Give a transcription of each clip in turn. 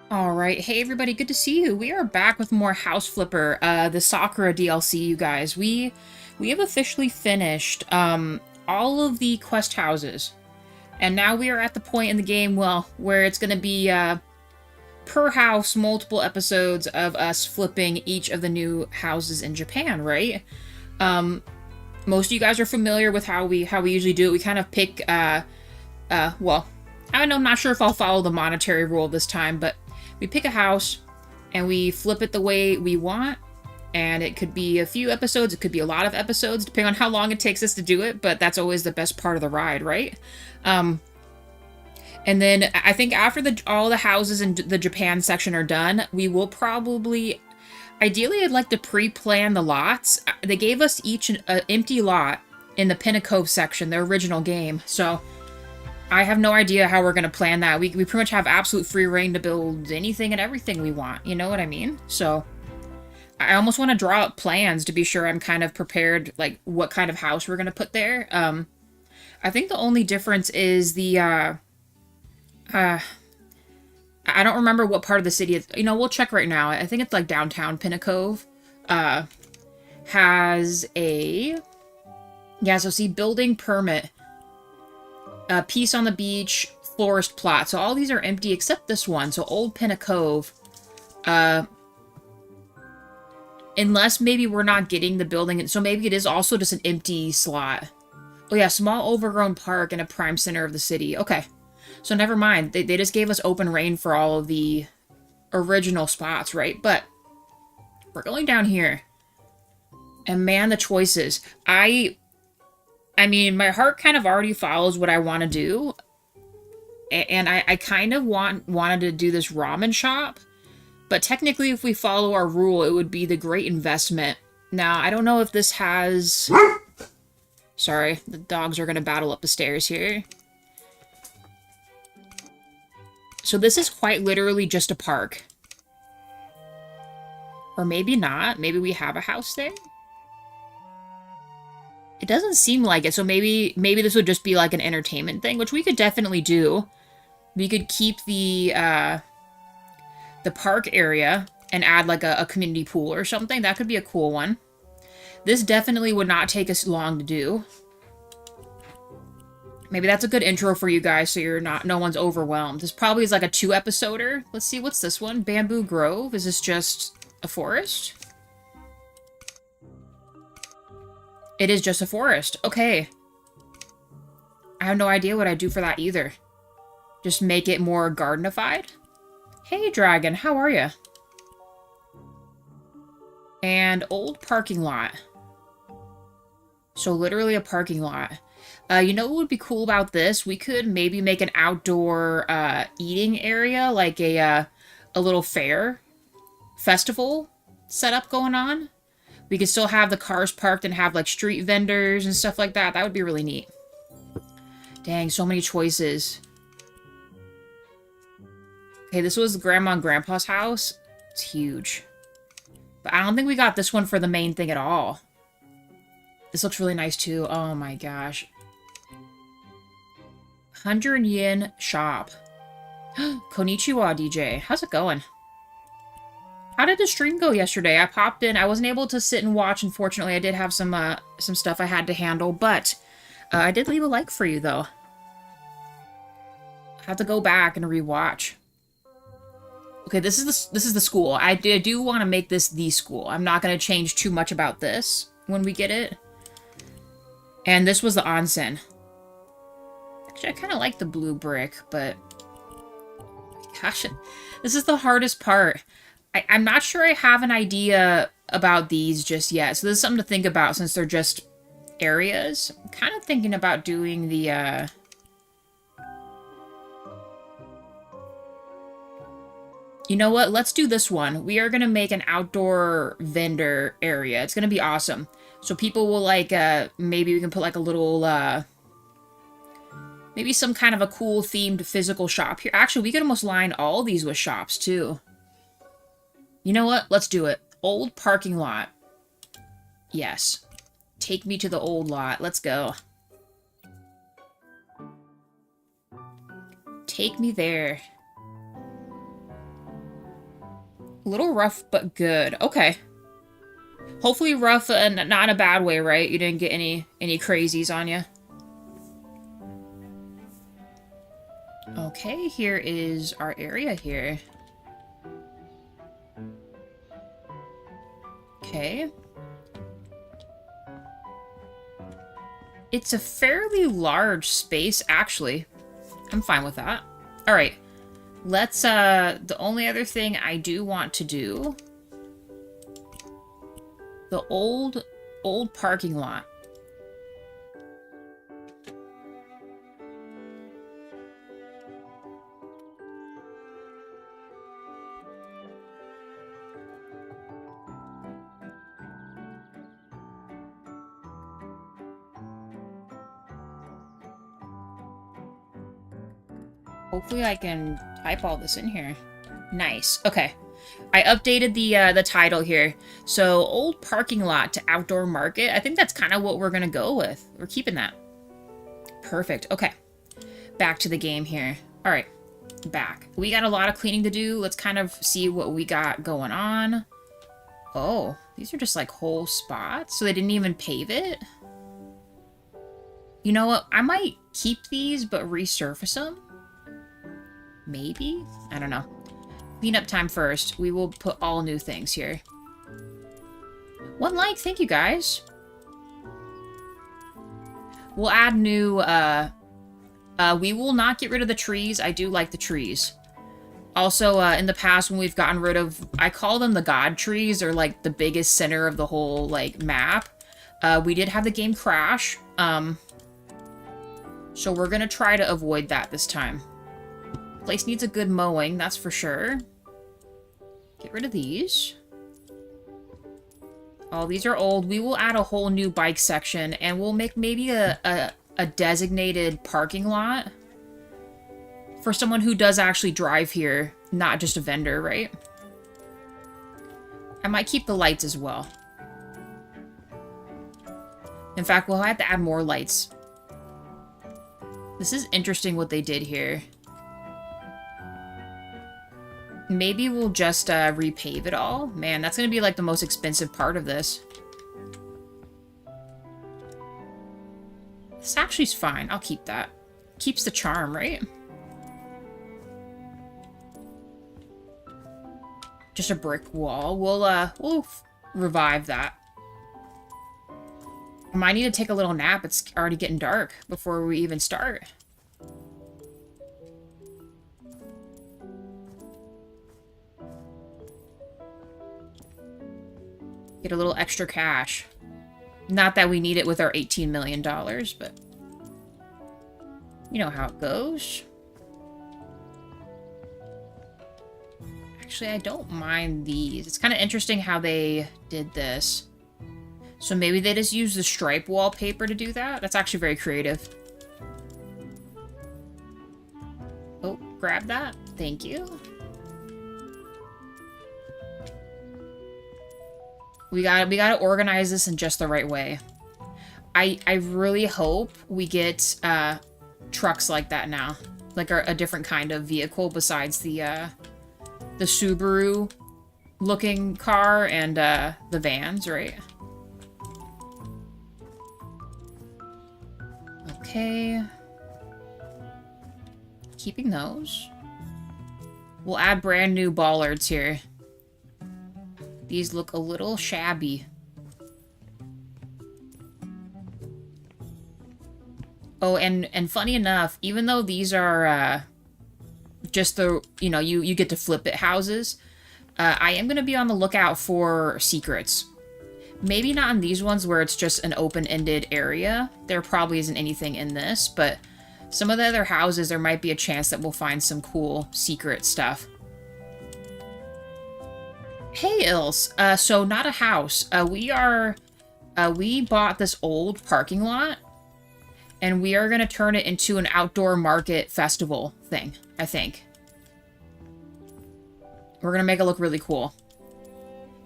All right, hey everybody, good to see you. We are back with more House Flipper, the Sakura DLC, you guys. We have officially finished all of the quest houses, and now we are at the point in the game, well, where it's going to be per house multiple episodes of us flipping each of the new houses in Japan, right? Most of you guys are familiar with how we usually do it. We kind of pick well, I don't know, I'm not sure if I'll follow the monetary rule this time, but we pick a house and we flip it the way we want. And it could be a few episodes, it could be a lot of episodes, depending on how long it takes us to do it, but that's always the best part of the ride, right? And then I think after all the houses in the Japan section are done, we will probably, ideally I'd like to pre-plan the lots. They gave us each an empty lot in the Pinnacle section, the original game, so I have no idea how we're going to plan that. We pretty much have absolute free reign to build anything and everything we want. You know what I mean? So I almost want to draw up plans to be sure I'm kind of prepared, like what kind of house we're going to put there. I think the only difference is the, I don't remember what part of the city it's, we'll check right now. I think it's like downtown Pinnacove, has a, yeah, so see, building permit. Peace on the beach, forest plot. So all these are empty except this one. So Old Pinna Cove. Unless maybe we're not getting the building. So maybe it is also just an empty slot. Oh yeah, small overgrown park in a prime center of the city. Okay. So never mind. They just gave us open reign for all of the original spots, right? But we're going down here. And man, the choices. I mean, my heart kind of already follows what I want to do. And I kind of wanted to do this ramen shop. But technically, if we follow our rule, it would be the great investment. Now, I don't know if this has... Sorry, the dogs are going to battle up the stairs here. So this is quite literally just a park. Or maybe not. Maybe we have a house there? It doesn't seem like it, so maybe this would just be like an entertainment thing, which we could definitely do. We could keep the park area and add like a community pool or something. That could be a cool one. This definitely would not take us long to do. Maybe that's a good intro for you guys so no one's overwhelmed. This probably is like a 2-episoder. Let's see, what's this one? Bamboo Grove? Is this just a forest? It is just a forest. Okay. I have no idea what I'd do for that either. Just make it more gardenified? Hey, dragon, how are you? And old parking lot. So literally a parking lot. You know what would be cool about this? We could maybe make an outdoor eating area, like a little fair festival setup going on. We could still have the cars parked and have, like, street vendors and stuff like that. That would be really neat. Dang, so many choices. Okay, this was Grandma and Grandpa's house. It's huge. But I don't think we got this one for the main thing at all. This looks really nice, too. Oh, my gosh. 100 yen shop. Konnichiwa, DJ. How's it going? How did the stream go yesterday? I popped in. I wasn't able to sit and watch, unfortunately. I did have some stuff I had to handle, but I did leave a like for you, though. I have to go back and rewatch. Okay, this is the school. I do want to make this the school. I'm not going to change too much about this when we get it. And this was the onsen. Actually, I kind of like the blue brick, but... Gosh, this is the hardest part. I'm not sure I have an idea about these just yet, so this is something to think about since they're just areas. I'm kind of thinking about doing the, You know what? Let's do this one. We are going to make an outdoor vendor area. It's going to be awesome. So people will, like, maybe we can put, like, a little, maybe some kind of a cool themed physical shop here. Actually, we could almost line all these with shops, too. You know what? Let's do it. Old parking lot. Yes. Take me to the old lot. Let's go. Take me there. A little rough, but good. Okay. Hopefully rough, not in a bad way, right? You didn't get any crazies on you. Okay, here is our area here. Okay. It's a fairly large space, actually. I'm fine with that. Alright. Let's, the only other thing I do want to do... The old parking lot. Hopefully I can type all this in here. Nice. Okay. I updated the title here. So, old parking lot to outdoor market. I think that's kind of what we're going to go with. We're keeping that. Perfect. Okay. Back to the game here. All right. Back. We got a lot of cleaning to do. Let's kind of see what we got going on. Oh, these are just like whole spots. So they didn't even pave it. You know what? I might keep these but resurface them. Maybe? I don't know. Cleanup time first. We will put all new things here. 1 like, thank you guys. We'll add new, we will not get rid of the trees. I do like the trees. Also, in the past when we've gotten rid of, I call them the god trees, or like the biggest center of the whole, like, map. We did have the game crash. So we're gonna try to avoid that this time. Place needs a good mowing, that's for sure. Get rid of these. Oh, these are old. We will add a whole new bike section, and we'll make maybe a designated parking lot for someone who does actually drive here, not just a vendor, right? I might keep the lights as well. In fact, we'll have to add more lights. This is interesting what they did here. Maybe we'll just repave it all. Man, that's going to be like the most expensive part of this. This actually is fine. I'll keep that. Keeps the charm, right? Just a brick wall. We'll revive that. I might need to take a little nap. It's already getting dark before we even start. Get a little extra cash. Not that we need it with our $18 million, but you know how it goes. Actually, I don't mind these. It's kind of interesting how they did this. So maybe they just use the stripe wallpaper to do that? That's actually very creative. Oh, grab that. Thank you. We gotta organize this in just the right way. I really hope we get trucks like that now. Like a different kind of vehicle besides the Subaru looking car and the vans, right? Okay. Keeping those. We'll add brand new bollards here. These look a little shabby. Oh, and funny enough, even though these are just the, you know, you get to flip it houses, I am going to be on the lookout for secrets. Maybe not in these ones where it's just an open-ended area. There probably isn't anything in this, but some of the other houses, there might be a chance that we'll find some cool secret stuff. Hey, Ilse. So not a house. We bought this old parking lot, and we are going to turn it into an outdoor market festival thing, I think. We're going to make it look really cool.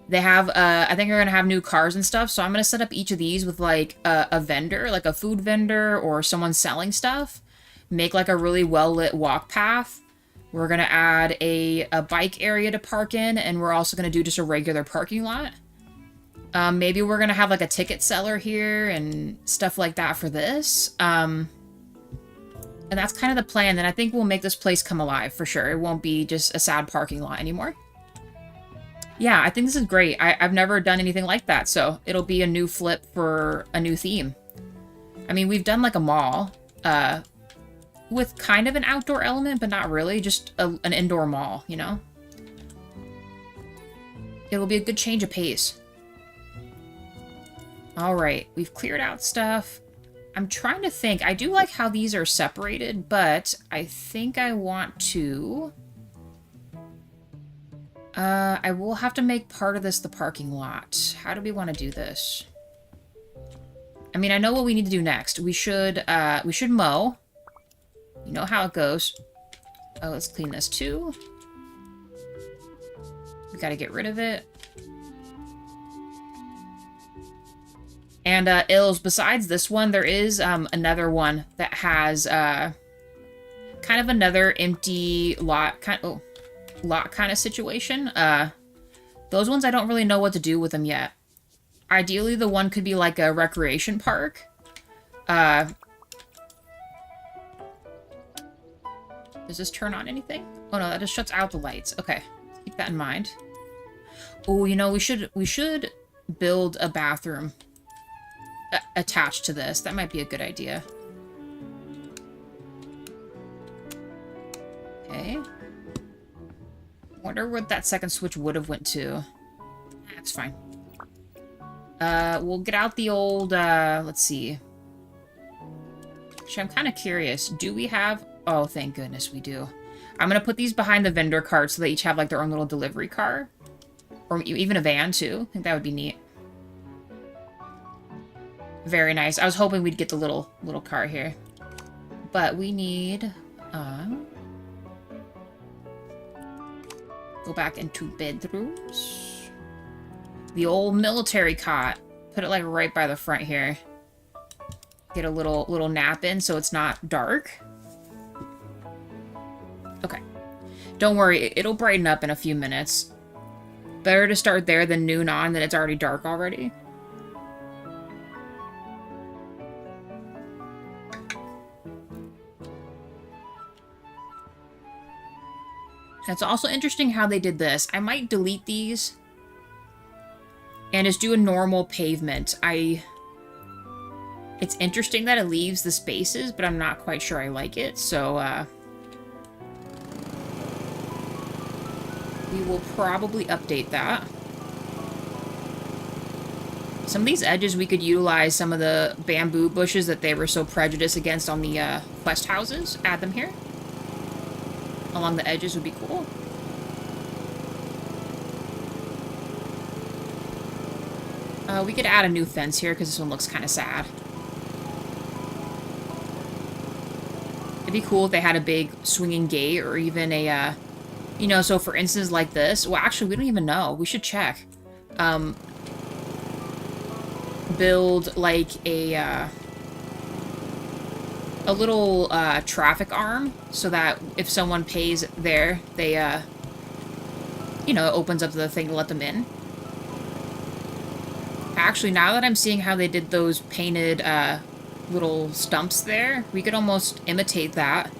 They have, I think they're going to have new cars and stuff, so I'm going to set up each of these with, like, a vendor, like a food vendor or someone selling stuff. Make, like, a really well-lit walk path. We're going to add a bike area to park in, and we're also going to do just a regular parking lot. Maybe we're going to have like a ticket seller here and stuff like that for this. And that's kind of the plan. And I think we'll make this place come alive for sure. It won't be just a sad parking lot anymore. Yeah, I think this is great. I've never done anything like that, so it'll be a new flip for a new theme. I mean, we've done like a mall, with kind of an outdoor element, but not really, just an indoor mall, you know? It'll be a good change of pace. Alright, we've cleared out stuff. I'm trying to think. I do like how these are separated, but I think I want to... I will have to make part of this the parking lot. How do we want to do this? I mean, I know what we need to do next. We should mow. You know how it goes. Oh, let's clean this too. We gotta get rid of it. And, Ills, besides this one, there is, another one that has, kind of another empty lot kind of situation. Those ones I don't really know what to do with them yet. Ideally, the one could be like a recreation park. Does this turn on anything? Oh no, that just shuts out the lights. Okay, keep that in mind. Oh, you know, we should build a bathroom attached to this. That might be a good idea. Okay. Wonder what that second switch would have went to. That's fine. We'll get out the old, let's see. Actually, I'm kind of curious. Do we have... Oh, thank goodness we do. I'm going to put these behind the vendor cart so they each have, like, their own little delivery car. Or even a van, too. I think that would be neat. Very nice. I was hoping we'd get the little car here. But we need... go back into bedrooms. The old military cot. Put it, like, right by the front here. Get a little nap in so it's not dark. Okay. Don't worry, it'll brighten up in a few minutes. Better to start there than noon on, than it's already dark already. It's also interesting how they did this. I might delete these and just do a normal pavement. It's interesting that it leaves the spaces, but I'm not quite sure I like it, so, we will probably update that. Some of these edges, we could utilize some of the bamboo bushes that they were so prejudiced against on the, quest houses. Add them here. Along the edges would be cool. We could add a new fence here, because this one looks kind of sad. It'd be cool if they had a big swinging gate, or even a, you know, so for instance, like this. Well, actually, we don't even know. We should check. Build, like, a little, traffic arm, so that if someone pays there, they, you know, it opens up the thing to let them in. Actually, now that I'm seeing how they did those painted, little stumps there, we could almost imitate that.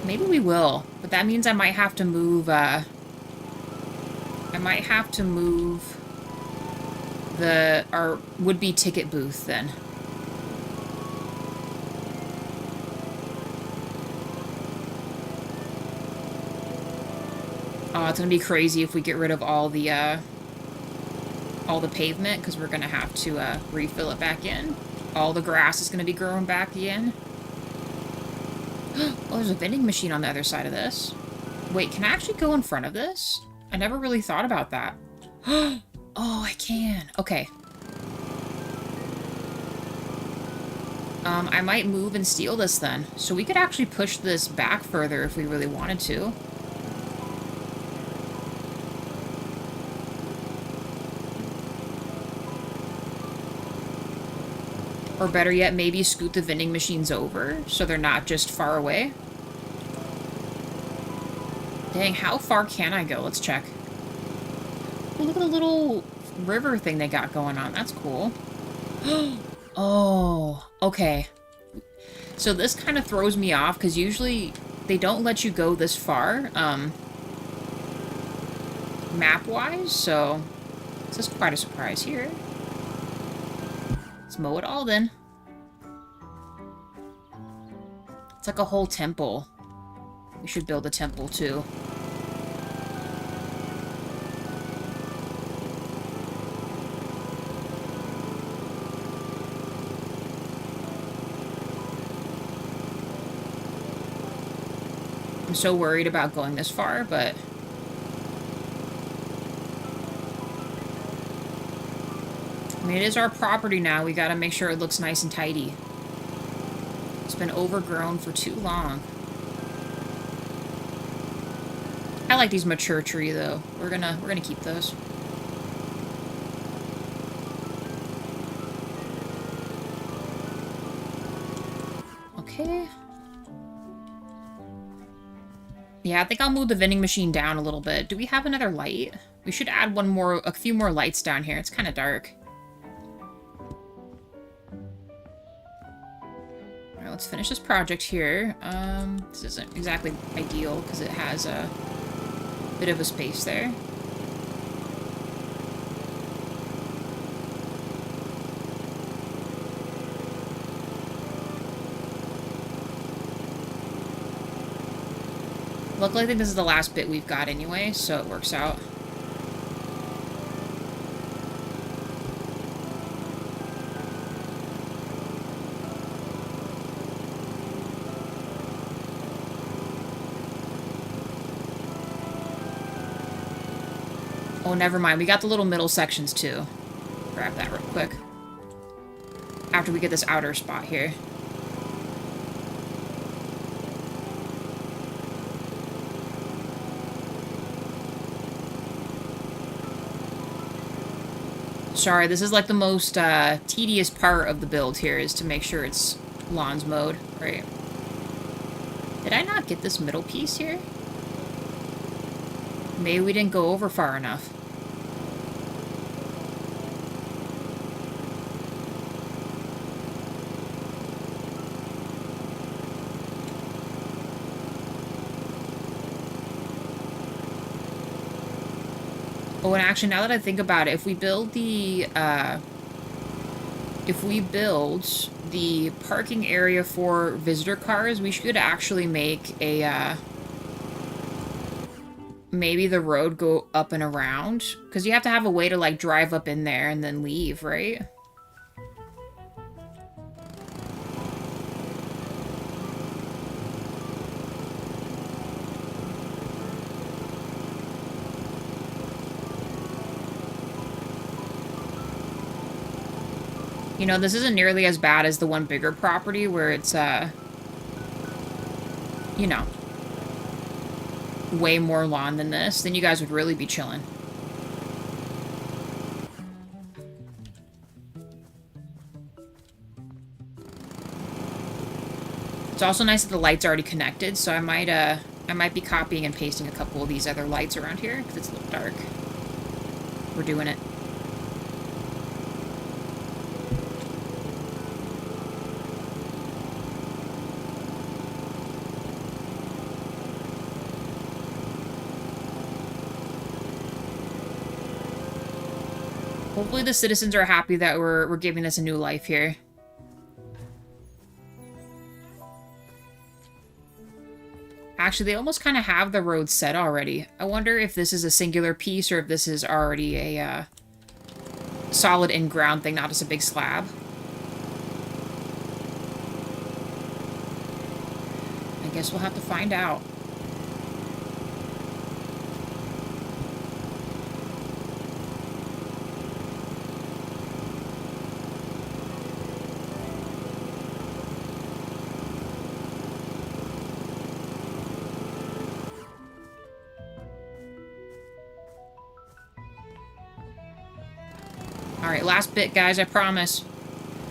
Maybe we will, but that means I might have to move, our would-be ticket booth then. Oh, it's gonna be crazy if we get rid of all the pavement, because we're gonna have to, refill it back in. All the grass is gonna be growing back in. Oh, there's a vending machine on the other side of this. Wait, can I actually go in front of this? I never really thought about that. Oh, I can. Okay. I might move and steal this then. So we could actually push this back further if we really wanted to. Or better yet, maybe scoot the vending machines over so they're not just far away. Dang, how far can I go? Let's check. Oh, look at the little river thing they got going on. That's cool. Oh, okay. So this kind of throws me off, because usually they don't let you go this far, map-wise, so this is quite a surprise here. Let's mow it all then. It's like a whole temple. We should build a temple too. I'm so worried about going this far, but... I mean, it is our property now. We gotta make sure it looks nice and tidy. It's been overgrown for too long. I like these mature tree, though. We're gonna keep those. Okay. Yeah, I think I'll move the vending machine down a little bit. Do we have another light? We should add a few more lights down here. It's kind of dark. Alright, let's finish this project here. This isn't exactly ideal because it has a bit of a space there. Luckily, I think this is the last bit we've got anyway, so it works out. Oh, never mind. We got the little middle sections, too. Grab that real quick. After we get this outer spot here. Sorry, this is like the most tedious part of the build here, is to make sure it's lawns mowed. Right. Did I not get this middle piece here? Maybe we didn't go over far enough. Oh, and actually, now that I think about it, if we build the parking area for visitor cars, we should actually make a, maybe the road go up and around. Because you have to have a way to, like, drive up in there and then leave, right? You know, this isn't nearly as bad as the one bigger property where it's, you know, way more lawn than this. Then you guys would really be chilling. It's also nice that the light's already connected, so I might be copying and pasting a couple of these other lights around here, because it's a little dark. We're doing it. Hopefully the citizens are happy that we're giving this a new life here. Actually, they almost kind of have the road set already. I wonder if this is a singular piece or if this is already a solid in-ground thing, not just a big slab. I guess we'll have to find out. Alright, last bit, guys, I promise.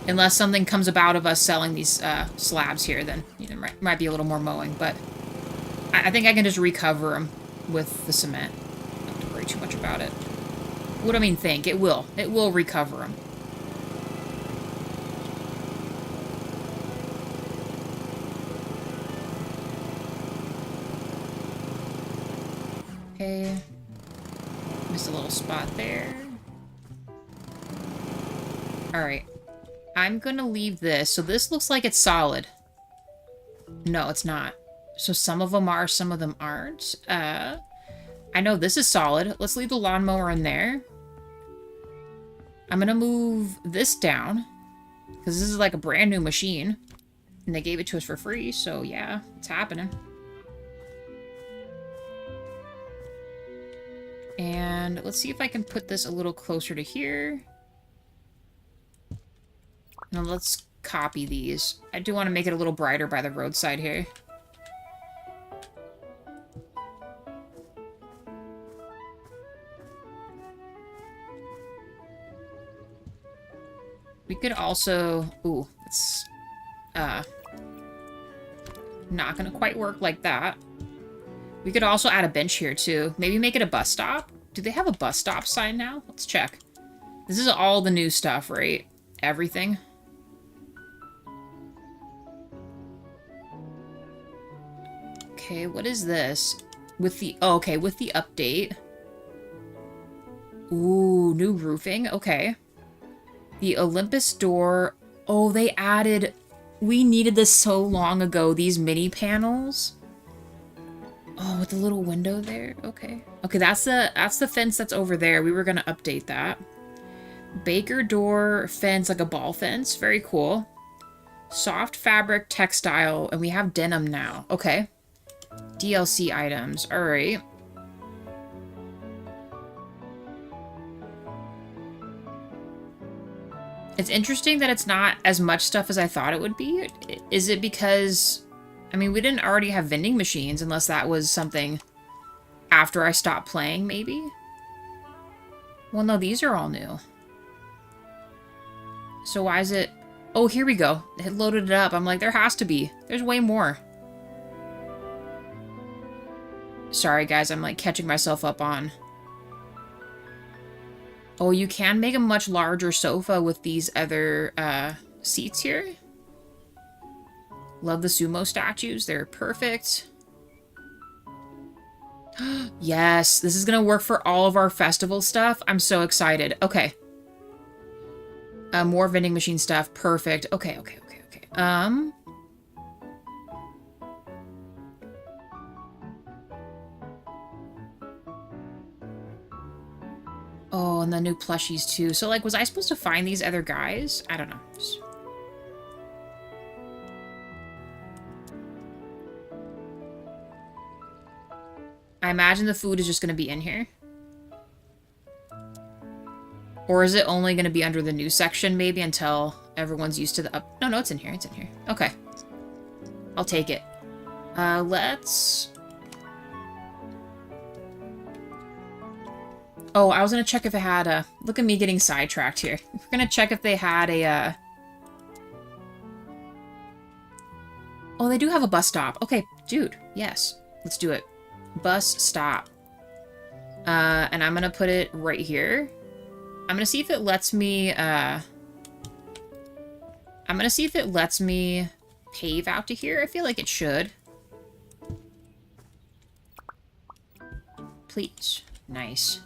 Unless something comes about of us selling these slabs here, then you know, might be a little more mowing, but I think I can just recover them with the cement. Don't have to worry too much about it. What do I mean think? It will. It will recover them. Okay. Missed a little spot there. Alright. I'm gonna leave this. So this looks like it's solid. No, it's not. So some of them are, some of them aren't. I know this is solid. Let's leave the lawnmower in there. I'm gonna move this down, because this is like a brand new machine. And they gave it to us for free, so yeah, it's happening. And let's see if I can put this a little closer to here. Now let's copy these. I do want to make it a little brighter by the roadside here. We could also... Ooh, it's... not gonna quite work like that. We could also add a bench here, too. Maybe make it a bus stop? Do they have a bus stop sign now? Let's check. This is all the new stuff, right? Everything. Okay, what is this? With the... Oh, okay, with the update. Ooh, new roofing. Okay. The Olympus door. Oh, they added... We needed this so long ago, these mini panels. Oh, with the little window there? Okay. Okay, that's the fence that's over there. We were gonna update that. Baker door fence, like a ball fence. Very cool. Soft fabric textile, and we have denim now. Okay. DLC items. Alright. It's interesting that it's not as much stuff as I thought it would be. Is it because... I mean, we didn't already have vending machines, unless that was something after I stopped playing, maybe? Well, no, these are all new. So why is it... Oh, here we go. It loaded it up. I'm like, there has to be. There's way more. Sorry, guys. I'm, like, catching myself up on... Oh, you can make a much larger sofa with these other seats here. Love the sumo statues. They're perfect. Yes, this is going to work for all of our festival stuff. I'm so excited. Okay. More vending machine stuff. Perfect. Okay. Oh, and the new plushies, too. So, like, was I supposed to find these other guys? I don't know. I imagine the food is just going to be in here. Or is it only going to be under the new section, maybe, until everyone's used to the up... No, it's in here. It's in here. Okay. I'll take it. Let's... Oh, I was going to check if it had a... Look at me getting sidetracked here. We're going to check if they had a... Oh, they do have a bus stop. Okay, dude. Yes. Let's do it. Bus stop. And I'm going to put it right here. I'm going to see if it lets me... I'm going to see if it lets me pave out to here. I feel like it should. Please. Nice.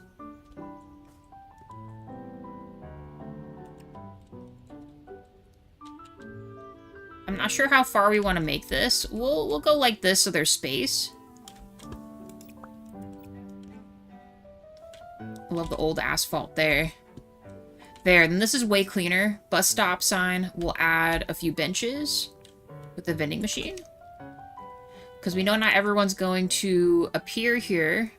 I'm not sure how far we want to make this. We'll go like this so there's space. I love the old asphalt there. There, then this is way cleaner. Bus stop sign. We'll add a few benches with the vending machine. Because we know not everyone's going to appear here.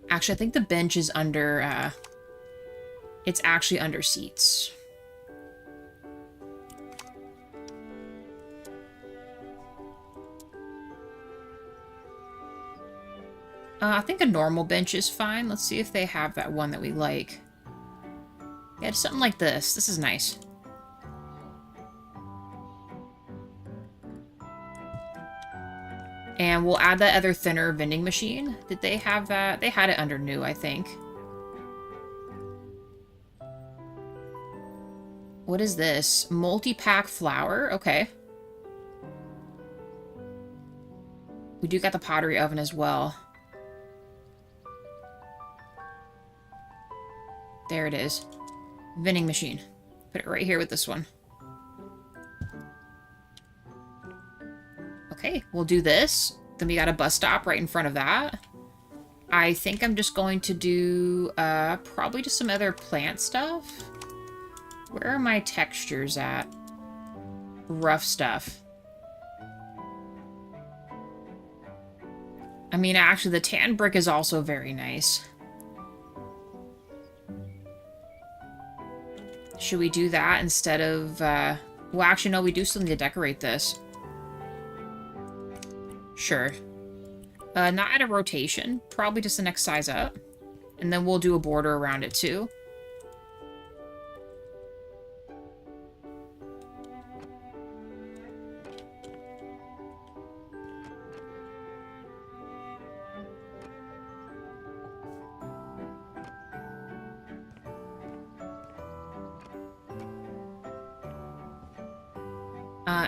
Actually, I think the bench is under, it's actually under seats. I think a normal bench is fine. Let's see if they have that one that we like. Yeah, it's something like this. This is nice. And we'll add that other thinner vending machine. Did they have that? They had it under new, I think. What is this? Multi-pack flour? Okay. We do got the pottery oven as well. There it is. Vending machine. Put it right here with this one. Okay, we'll do this. Then we got a bus stop right in front of that. I think I'm just going to do probably just some other plant stuff. Where are my textures at? Rough stuff. I mean, actually, the tan brick is also very nice. Should we do that instead of... well, actually, no, we do still need to decorate this. Sure. Not at a rotation. Probably just the next size up. And then we'll do a border around it, too.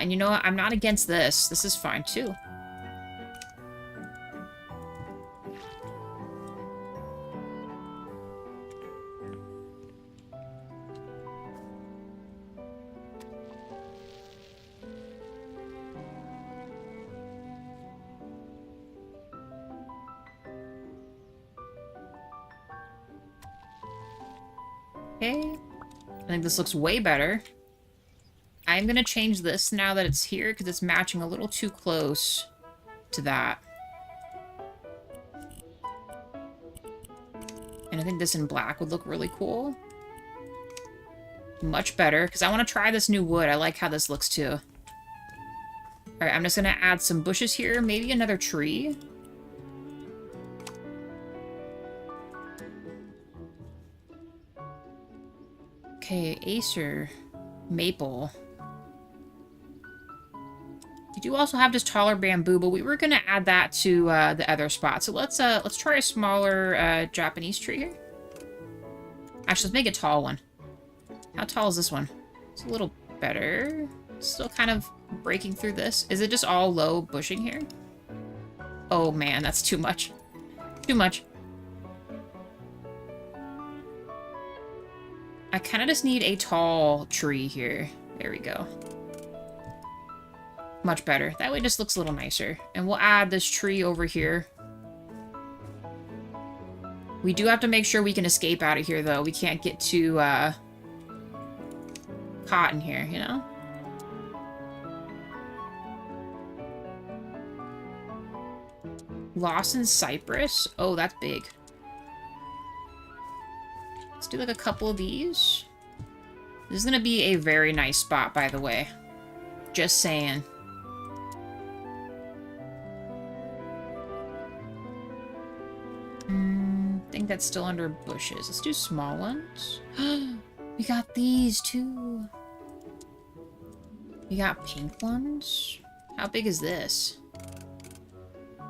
And you know what? I'm not against this. This is fine, too. Okay. I think this looks way better. I'm going to change this now that it's here because it's matching a little too close to that. And I think this in black would look really cool. Much better, because I want to try this new wood. I like how this looks too. Alright, I'm just going to add some bushes here. Maybe another tree. Okay, Acer. Maple. You do also have just taller bamboo, but we were going to add that to the other spot. So let's try a smaller Japanese tree here. Actually, let's make a tall one. How tall is this one? It's a little better. Still kind of breaking through this. Is it just all low bushing here? Oh man, that's too much. Too much. I kind of just need a tall tree here. There we go. Much better. That way it just looks a little nicer. And we'll add this tree over here. We do have to make sure we can escape out of here, though. We can't get too, caught in here, you know? Lawson Cypress? Oh, that's big. Let's do, like, a couple of these. This is gonna be a very nice spot, by the way. Just saying. I think that's still under bushes. Let's do small ones. We got these, too. We got pink ones. How big is this?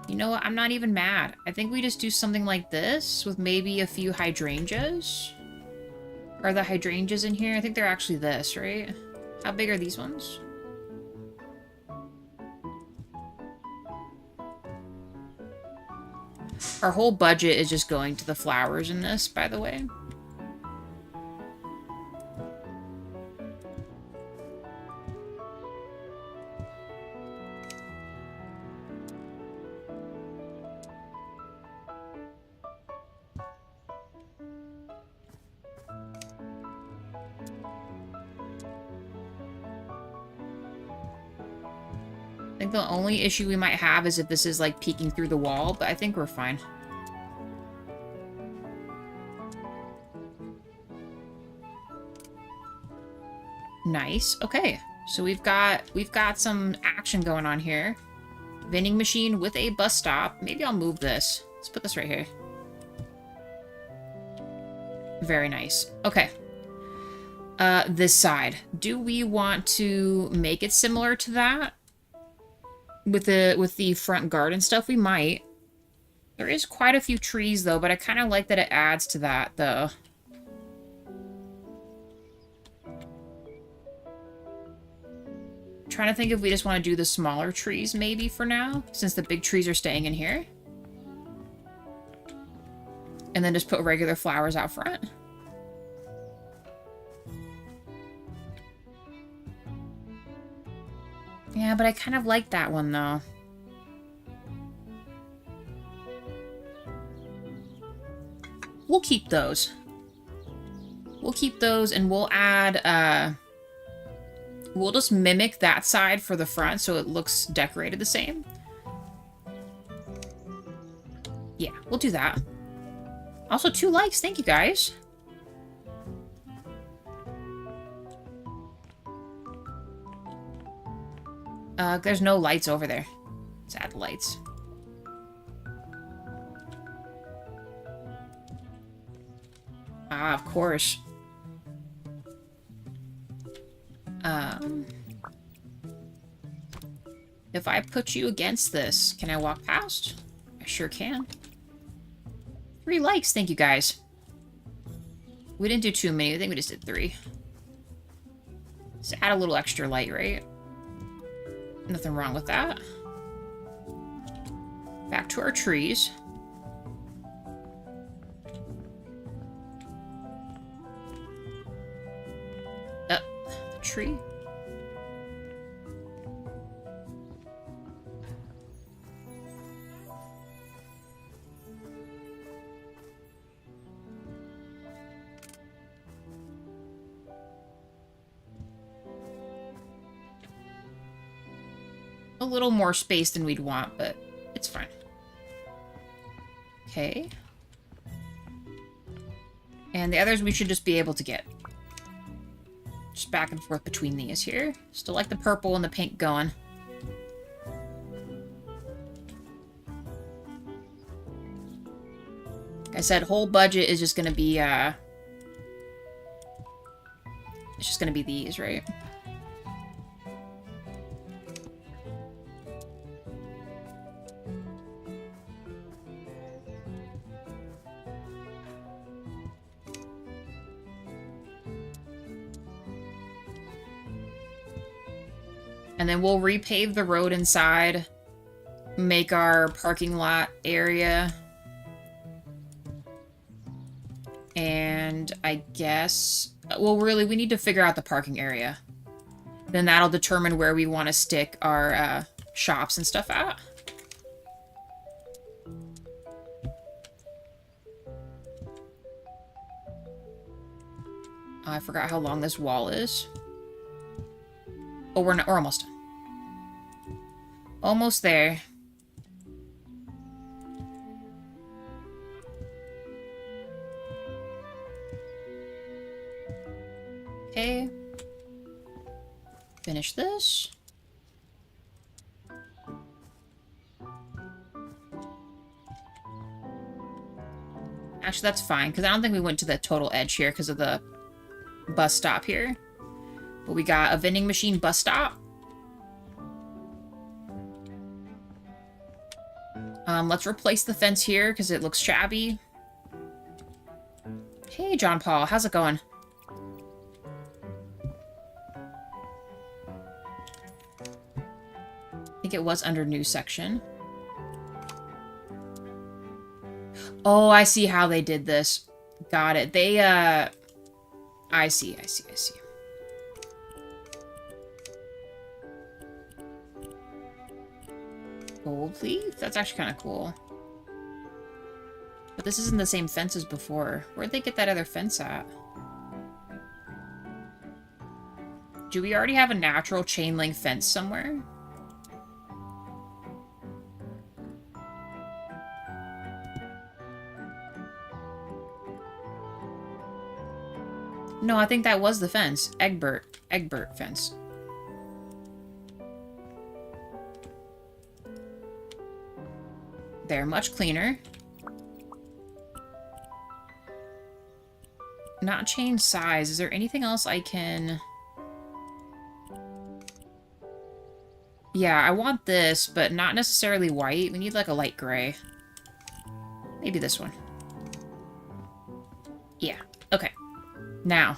You know what? I'm not even mad. I think we just do something like this with maybe a few hydrangeas. Are the hydrangeas in here? I think they're actually this, right? How big are these ones? Our whole budget is just going to the flowers in this, by the way. I think the only issue we might have is if this is, like, peeking through the wall, but I think we're fine. Nice. Okay. So we've got some action going on here. Vending machine with a bus stop. Maybe I'll move this. Let's put this right here. Very nice. Okay. This side. Do we want to make it similar to that? with the front garden stuff, we might. There is quite a few trees, though, but I kind of like that it adds to that, though. Trying to think if we just want to do the smaller trees, maybe, for now, since the big trees are staying in here. And then just put regular flowers out front. Yeah, but I kind of like that one, though. We'll keep those. We'll keep those, and we'll add, we'll just mimic that side for the front so it looks decorated the same. Yeah, we'll do that. Also, 2 likes. Thank you, guys. There's no lights over there. Let's add lights. Ah, of course. If I put you against this, can I walk past? I sure can. 3 likes, thank you guys. We didn't do too many, I think we just did 3. Let's add a little extra light, right? Nothing wrong with that. Back to our trees. The tree. A little more space than we'd want, but it's fine. Okay. And the others we should just be able to get. Just back and forth between these here. Still like the purple and the pink going. Like I said, whole budget is just gonna be, it's just gonna be these, right? And then we'll repave the road inside, make our parking lot area. And I guess, well, really, we need to figure out the parking area. Then that'll determine where we want to stick our shops and stuff at. I forgot how long this wall is. Oh, we're almost done. Almost there. Okay. Finish this. Actually, that's fine, because I don't think we went to the total edge here because of the bus stop here. But we got a vending machine bus stop. Let's replace the fence here because it looks shabby. Hey, John Paul, how's it going? I think it was under new section. Oh, I see how they did this. Got it. They, I see. Gold leaf? That's actually kind of cool. But this isn't the same fence as before. Where'd they get that other fence at? Do we already have a natural chain link fence somewhere? No, I think that was the fence. Egbert fence. They're much cleaner. Not change size. Is there anything else I can... Yeah, I want this, but not necessarily white. We need like a light gray. Maybe this one. Yeah. Okay. Now,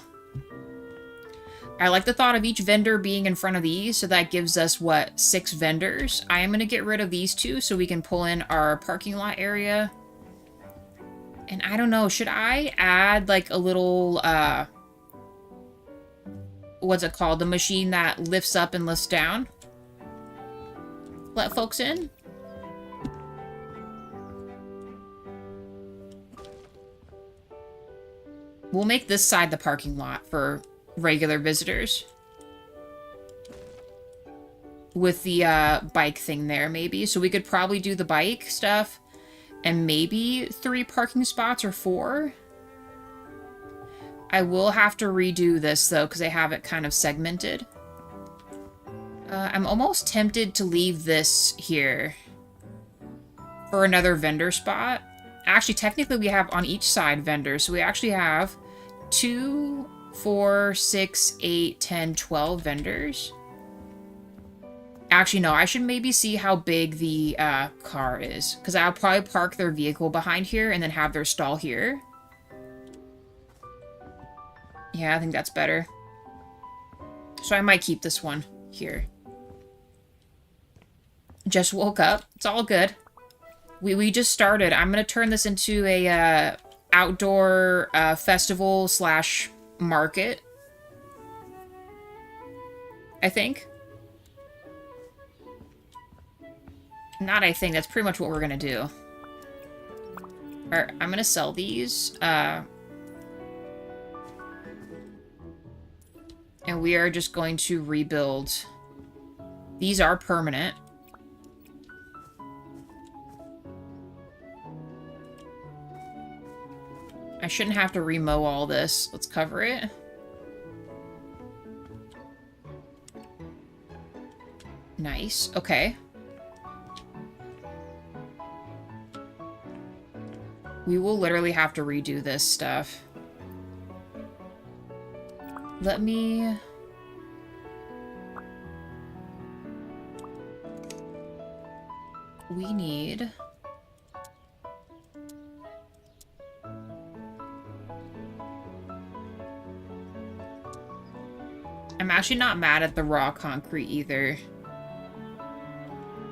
I like the thought of each vendor being in front of these, so that gives us, what, 6 vendors? I am going to get rid of these 2 so we can pull in our parking lot area. And I don't know, should I add, like, a little, what's it called? The machine that lifts up and lifts down? Let folks in? We'll make this side the parking lot for regular visitors. With the bike thing there, maybe. So we could probably do the bike stuff. And maybe 3 parking spots or 4. I will have to redo this, though, because I have it kind of segmented. I'm almost tempted to leave this here for another vendor spot. Actually, technically, we have on each side vendors. So we actually have 2, 4, 6, 8, 10, 12 vendors. Actually, no, I should maybe see how big the car is. Because I'll probably park their vehicle behind here and then have their stall here. Yeah, I think that's better. So I might keep this one here. Just woke up. It's all good. We just started. I'm going to turn this into a outdoor festival / market. I think. Not I think. That's pretty much what we're going to do. Alright, I'm going to sell these. And we are just going to rebuild. These are permanent. I shouldn't have to remow all this. Let's cover it. Nice. Okay. We will literally have to redo this stuff. Let me... We need... I'm actually not mad at the raw concrete either.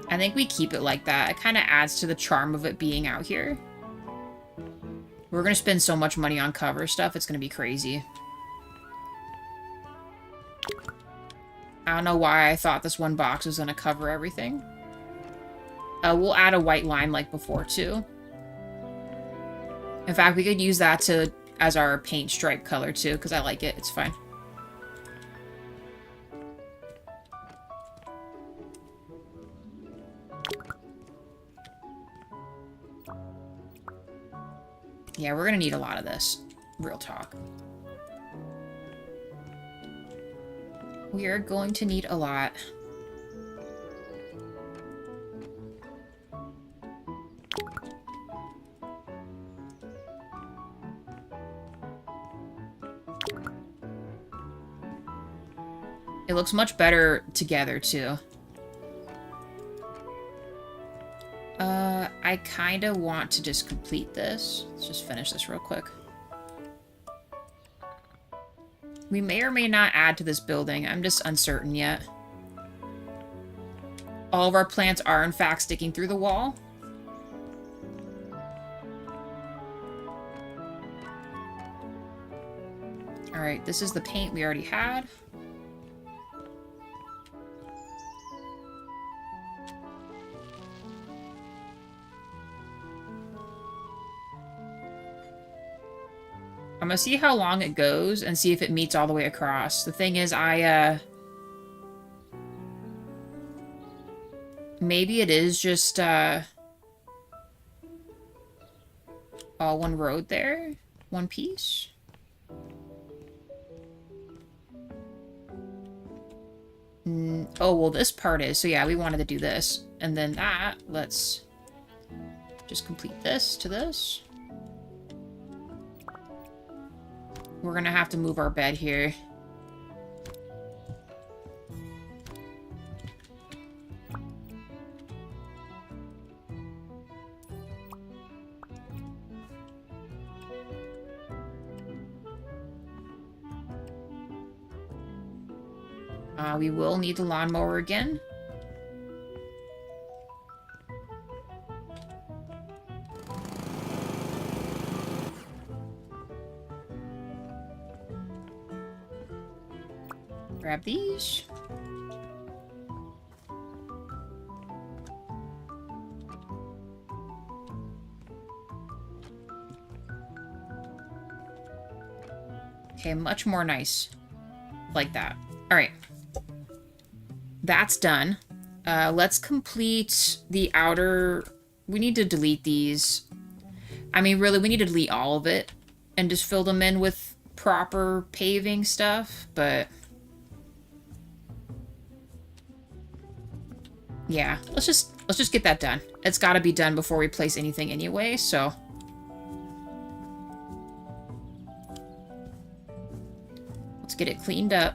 I think we keep it like that. It kind of adds to the charm of it being out here. We're going to spend so much money on cover stuff, it's going to be crazy. I don't know why I thought this one box was going to cover everything. We'll add a white line like before, too. In fact, we could use that as our paint stripe color, too, because I like it. It's fine. Yeah, we're going to need a lot of this. Real talk. We are going to need a lot. It looks much better together, too. I kind of want to just complete this. Let's just finish this real quick. We may or may not add to this building. I'm just uncertain yet. All of our plants are, in fact, sticking through the wall. Alright, this is the paint we already had. I'm gonna see how long it goes and see if it meets all the way across. The thing is, maybe it is just, all one road there? One piece? Oh, well, this part is. So, yeah, we wanted to do this. And then that, let's just complete this to this. We're gonna have to move our bed here. We will need the lawnmower again. Grab these. Okay, much more nice. Like that. Alright. That's done. Let's complete the outer... We need to delete these. I mean, really, we need to delete all of it. And just fill them in with proper paving stuff, but... Yeah, let's just get that done. It's gotta be done before we place anything anyway, so... Let's get it cleaned up.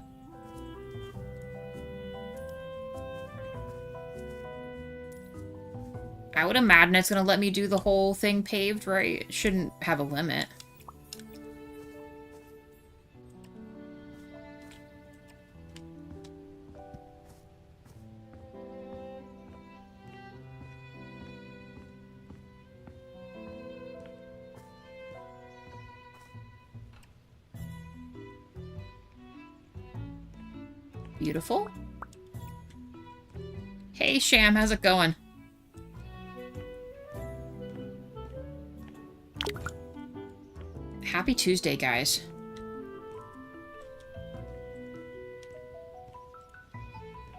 I would imagine it's gonna let me do the whole thing paved, right? It shouldn't have a limit. Beautiful. Hey, Sham, how's it going? Happy Tuesday, guys.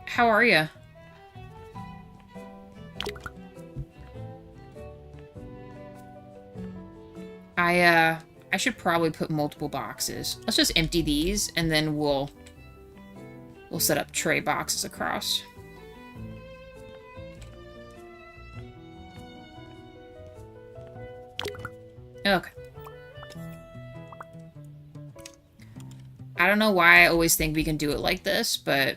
How are you? I should probably put multiple boxes. Let's just empty these, and then we'll set up tray boxes across. Okay. I don't know why I always think we can do it like this, but...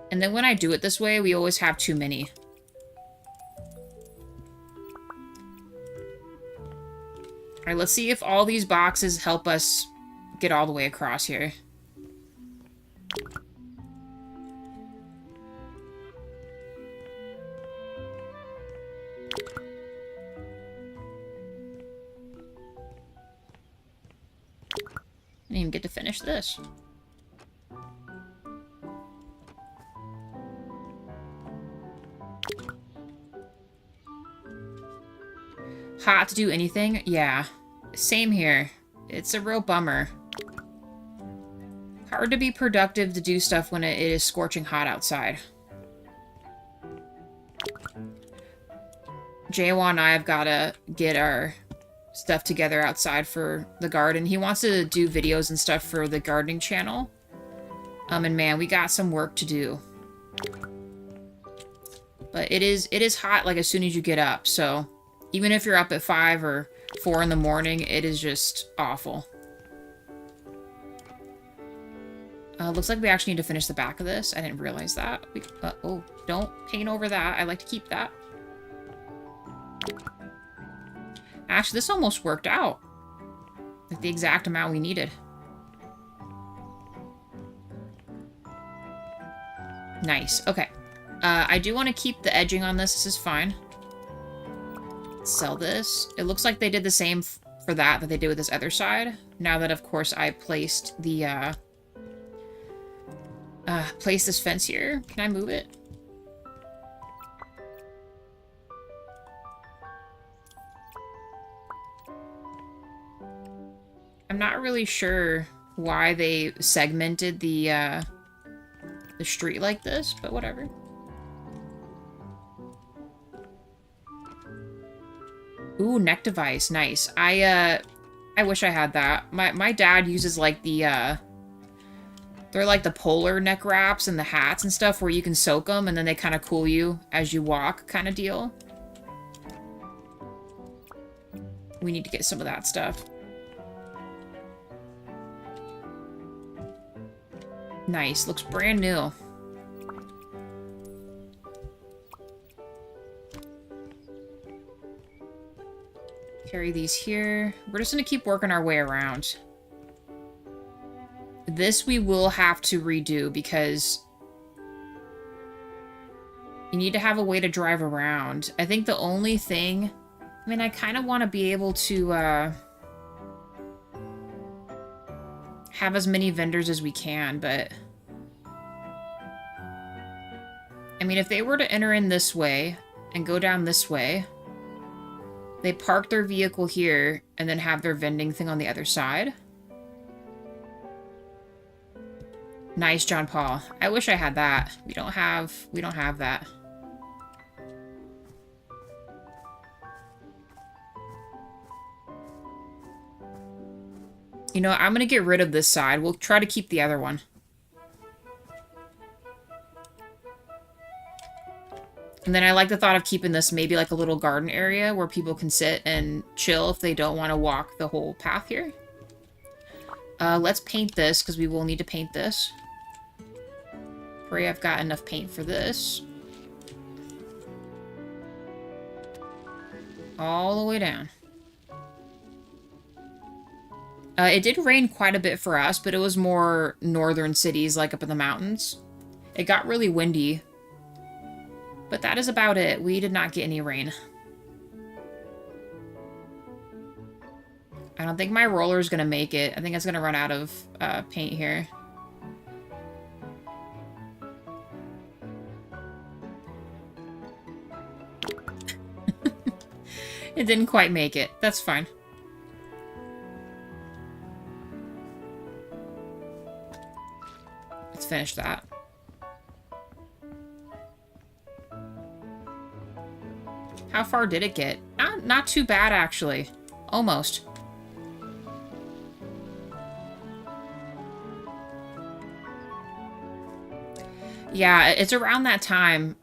And then when I do it this way, we always have too many. Alright, let's see if all these boxes help us get all the way across here. I didn't even get to finish this. Hot to do anything? Yeah. Same here. It's a real bummer. Hard to be productive to do stuff when it is scorching hot outside. Jaywon and I have got to get our stuff together outside for the garden. He wants to do videos and stuff for the gardening channel. And man, we got some work to do. But it is hot like as soon as you get up, so even if you're up at 5 or 4 in the morning, it is just awful. Looks like we actually need to finish the back of this. I didn't realize that. Oh, don't paint over that. I like to keep that. Actually, this almost worked out. Like the exact amount we needed. Nice. Okay. I do want to keep the edging on this. This is fine. Sell this. It looks like they did the same for that they did with this other side. Now that, of course, I placed the, place this fence here. Can I move it? I'm not really sure why they segmented the street like this, but whatever. Ooh, neck device, nice. I wish I had that. My dad uses like the they're like the polar neck wraps and the hats and stuff where you can soak them and then they kind of cool you as you walk kind of deal. We need to get some of that stuff. Nice, looks brand new. Carry these here. We're just gonna keep working our way around. This we will have to redo because you need to have a way to drive around. I think the only thing... I mean, I kind of want to be able to have as many vendors as we can, but... I mean, if they were to enter in this way and go down this way, they park their vehicle here and then have their vending thing on the other side. Nice, John Paul. I wish I had that. We don't have that. You know, I'm gonna get rid of this side. We'll try to keep the other one. And then I like the thought of keeping this maybe like a little garden area where people can sit and chill if they don't want to walk the whole path here. Let's paint this, because we will need to paint this. Pray I've got enough paint for this. All the way down. It did rain quite a bit for us, but it was more northern cities, like up in the mountains. It got really windy. But that is about it. We did not get any rain. I don't think my roller is going to make it. I think it's going to run out of paint here. It didn't quite make it. That's fine. Let's finish that. How far did it get? Not too bad, actually. Almost. Yeah, it's around that time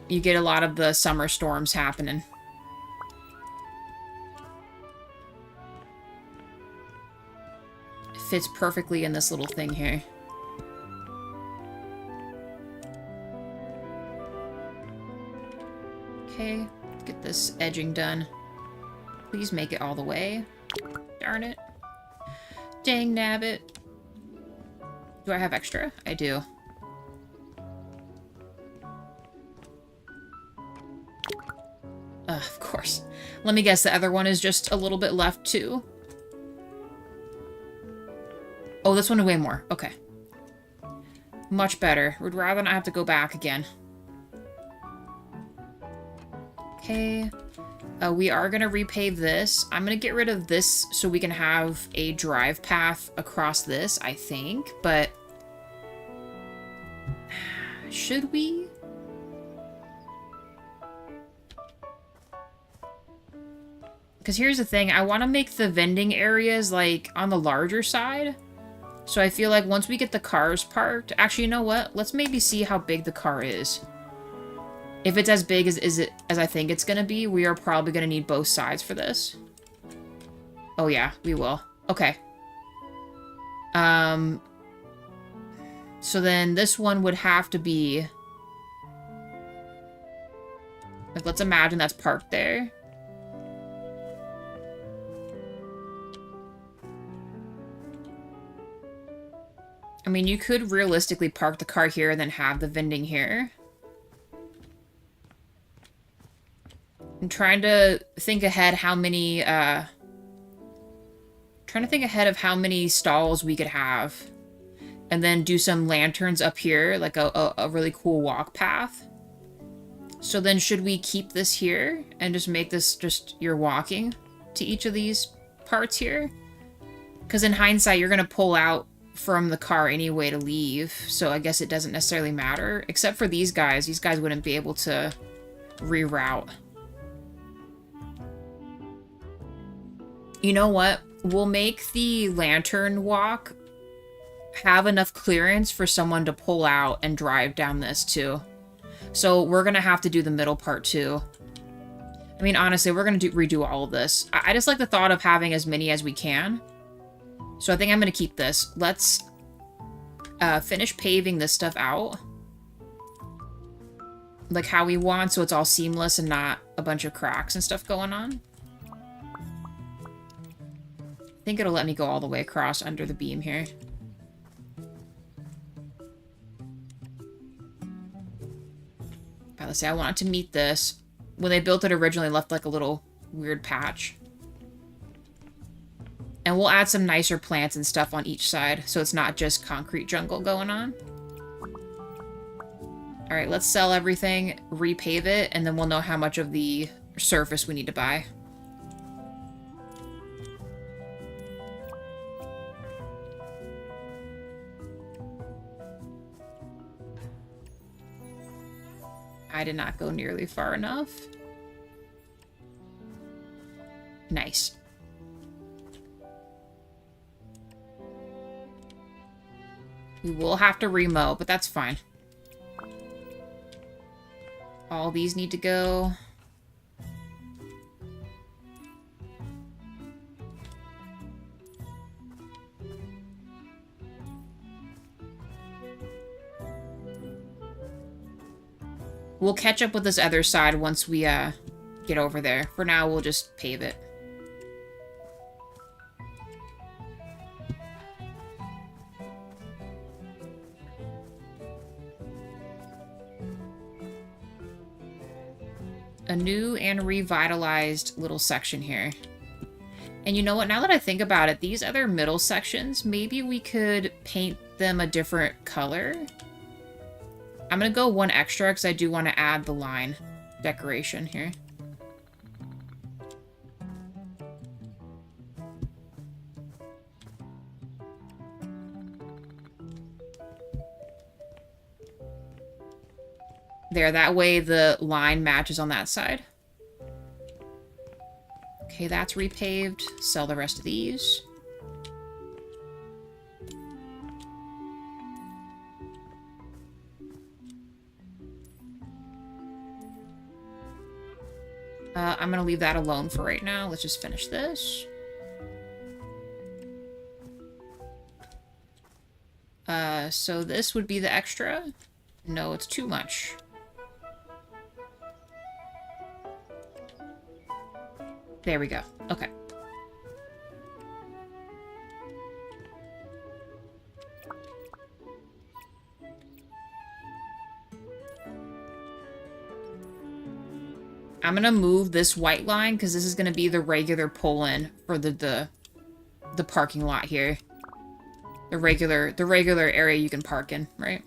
you get a lot of the summer storms happening. It fits perfectly in this little thing here. Okay, get this edging done. Please make it all the way. Darn it. Dang nabbit. Do I have extra? I do. Of course. Let me guess, the other one is just a little bit left too. Oh, this one way more. Okay. Much better. Would rather not have to go back again. Okay. We are going to repave this. I'm going to get rid of this so we can have a drive path across this, I think. But should we? Because here's the thing. I want to make the vending areas, like, on the larger side. So I feel like once we get the cars parked... Actually, you know what? Let's maybe see how big the car is. If it's as big as I think it's going to be, we are probably going to need both sides for this. Oh, yeah. We will. Okay. So then this one would have to be... Like, let's imagine that's parked there. I mean, you could realistically park the car here and then have the vending here. I'm trying to think ahead how many, trying to think ahead of how many stalls we could have. And then do some lanterns up here, like a really cool walk path. So then should we keep this here and just make this just you're walking to each of these parts here? Because in hindsight, you're going to pull out from the car anyway to leave, so I guess it doesn't necessarily matter. Except for these guys. These guys wouldn't be able to reroute. You know what? We'll make the lantern walk have enough clearance for someone to pull out and drive down this too. So we're gonna have to do the middle part too. I mean, honestly, we're gonna redo all of this. I just like the thought of having as many as we can. So I think I'm going to keep this. Let's finish paving this stuff out. Like how we want, so it's all seamless and not a bunch of cracks and stuff going on. think it'll let me go all the way across under the beam here. Let's say I want it to meet this. When they built it originally, it left like a little weird patch. And we'll add some nicer plants and stuff on each side, so it's not just concrete jungle going on. Alright, let's sell everything, repave it, and then we'll know how much of the surface we need to buy. I did not go nearly far enough. Nice. We will have to remow, but that's fine. All these need to go. We'll catch up with this other side once we get over there. For now, we'll just pave it. A new and revitalized little section here. And you know what? Now that I think about it, these other middle sections, maybe we could paint them a different color. I'm going to go one extra because I do want to add the line decoration here. There, that way the line matches on that side. Okay, that's repaved. Sell the rest of these. I'm going to leave that alone for right now. Let's just finish this. So this would be the extra. No, it's too much. There we go. Okay. I'm gonna move this white line because this is gonna be the regular pull-in for the parking lot here. The regular area you can park in, right?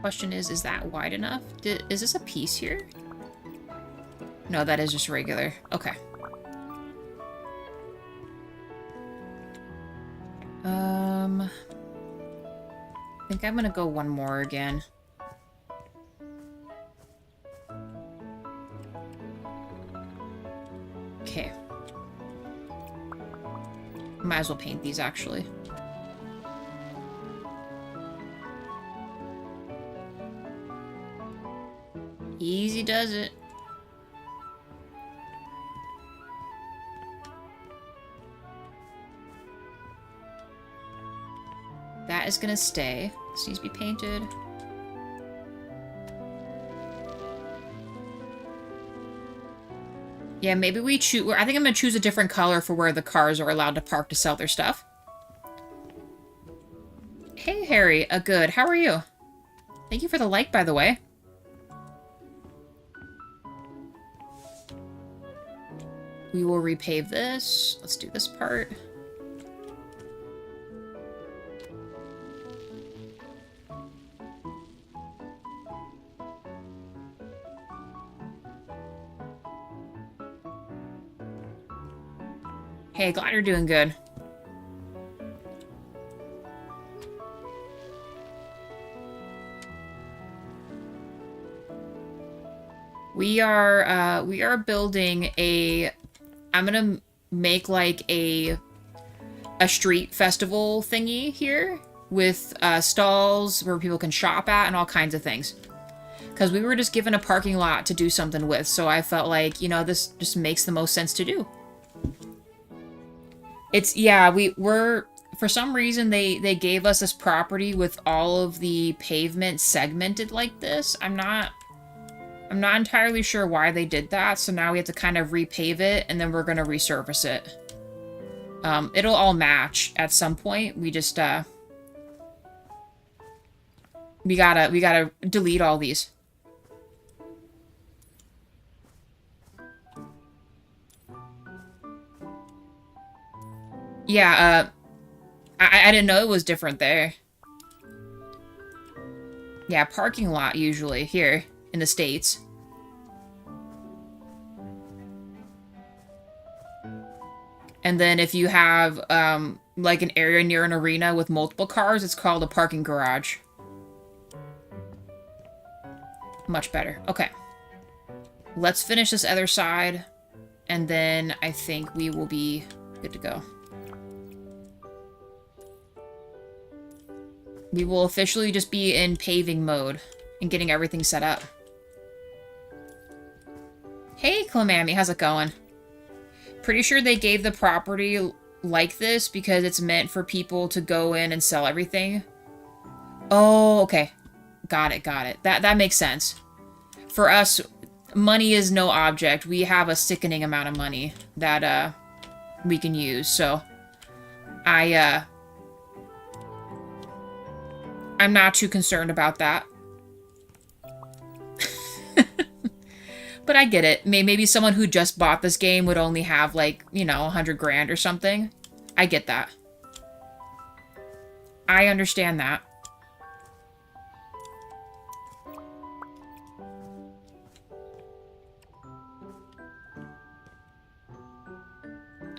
Question is that wide enough? Is this a piece here? No, that is just regular. Okay. I think I'm gonna go one more again. Okay. Might as well paint these, actually. Easy does it. That is gonna stay. This needs to be painted. Yeah, maybe we choose... I think I'm gonna choose a different color for where the cars are allowed to park to sell their stuff. Hey, Harry. Good. How are you? Thank you for the like, by the way. We will repave this. Let's do this part. Hey, glad you're doing good. We are building a... I'm gonna make like a street festival thingy here with stalls where people can shop at and all kinds of things. Because we were just given a parking lot to do something with, so I felt like, you know, this just makes the most sense to do. It's, yeah, we're, for some reason, they gave us this property with all of the pavement segmented like this. I'm not entirely sure why they did that, so now we have to kind of repave it, and then we're gonna resurface it. It'll all match at some point. We just, we gotta delete all these. Yeah, I didn't know it was different there. Yeah, parking lot usually here in the States. And then if you have, like an area near an arena with multiple cars, it's called a parking garage. Much better. Okay. Let's finish this other side, and then I think we will be good to go. We will officially just be in paving mode and getting everything set up. Hey, Clamammy, how's it going? Pretty sure they gave the property like this because it's meant for people to go in and sell everything. Oh, okay. Got it, got it. That makes sense. For us, money is no object. We have a sickening amount of money that, we can use, so... I'm not too concerned about that. But I get it. Maybe someone who just bought this game would only have, like, you know, 100 grand or something. I get that. I understand that.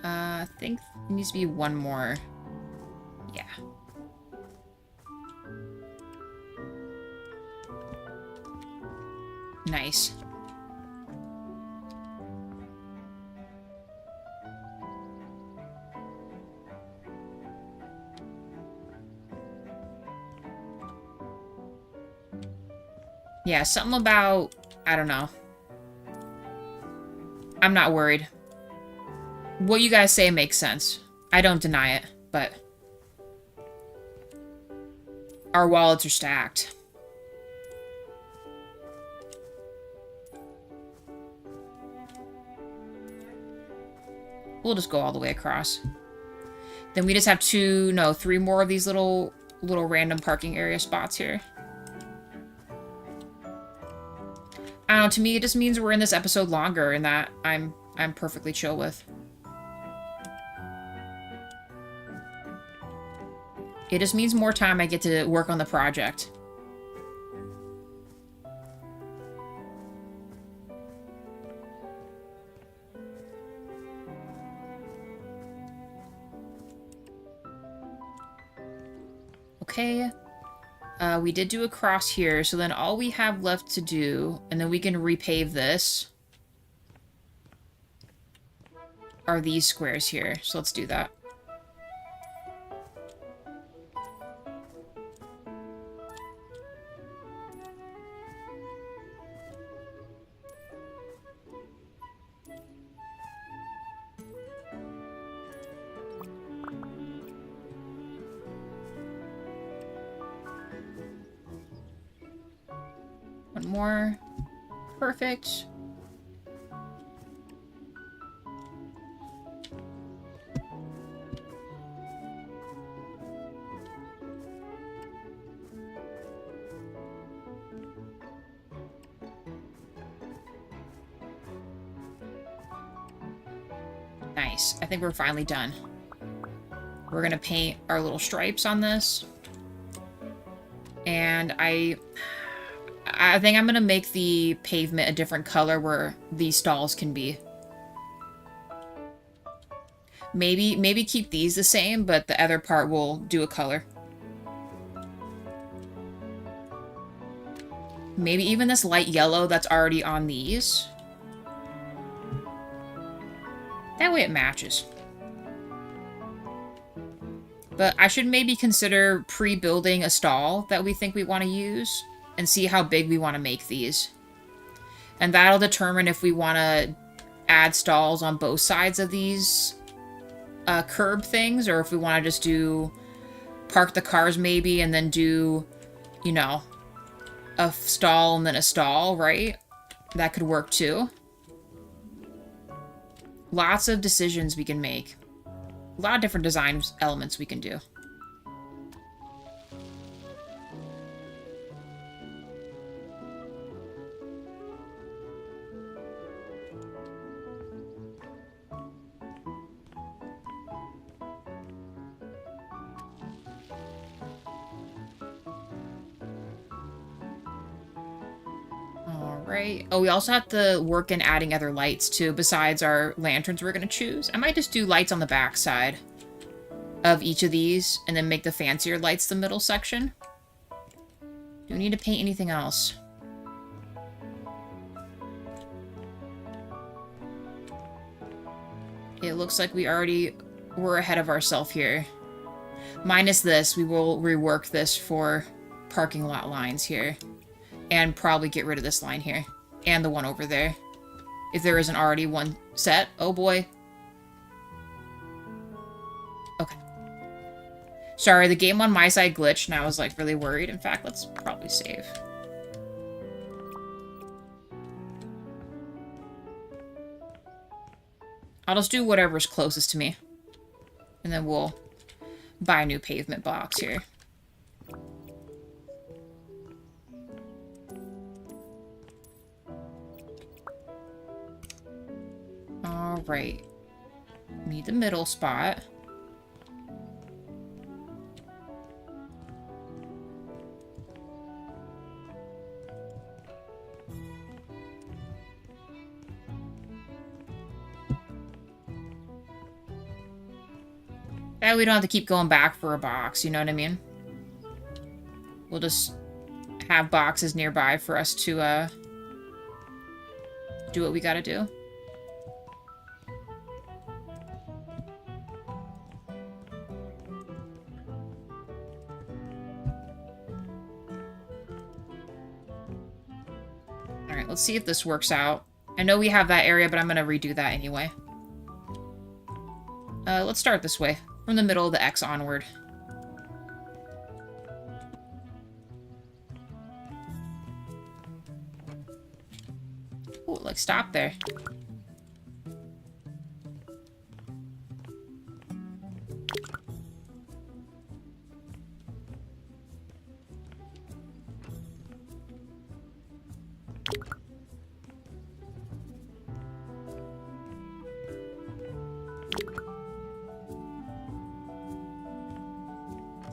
I think it needs to be one more. Yeah. Nice. Yeah, something about... I don't know. I'm not worried. What you guys say makes sense. I don't deny it, but... our wallets are stacked. We'll just go all the way across. Then we just have three more of these little random parking area spots here. I don't know, to me it just means we're in this episode longer, and that I'm perfectly chill with. It just means more time I get to work on the project. Okay, we did do a cross here, so then all we have left to do, and then we can repave this, are these squares here. So let's do that. One more. Perfect. Nice. I think we're finally done. We're gonna paint our little stripes on this. And I think I'm gonna make the pavement a different color where these stalls can be. Maybe keep these the same, but the other part will do a color. Maybe even this light yellow that's already on these. That way it matches. But I should maybe consider pre-building a stall that we think we want to use and see how big we want to make these. And that'll determine if we want to add stalls on both sides of these curb things, or if we want to just do park the cars maybe and then do, you know, a stall and then a stall, right? That could work too. Lots of decisions we can make. A lot of different design elements we can do. Right. Oh, we also have to work in adding other lights, too, besides our lanterns we're going to choose. I might just do lights on the back side of each of these, and then make the fancier lights the middle section. Do we need to paint anything else? It looks like we already were ahead of ourselves here. Minus this, we will rework this for parking lot lines here. And probably get rid of this line here. And the one over there. If there isn't already one set. Oh boy. Okay. Sorry, the game on my side glitched and I was like really worried. In fact, let's probably save. I'll just do whatever's closest to me. And then we'll buy a new pavement box here. Alright. Need the middle spot. That way we don't have to keep going back for a box, you know what I mean? We'll just have boxes nearby for us to, do what we gotta do. Alright, let's see if this works out. I know we have that area, but I'm gonna redo that anyway. Let's start this way. From the middle of the X onward. Ooh, like stop there.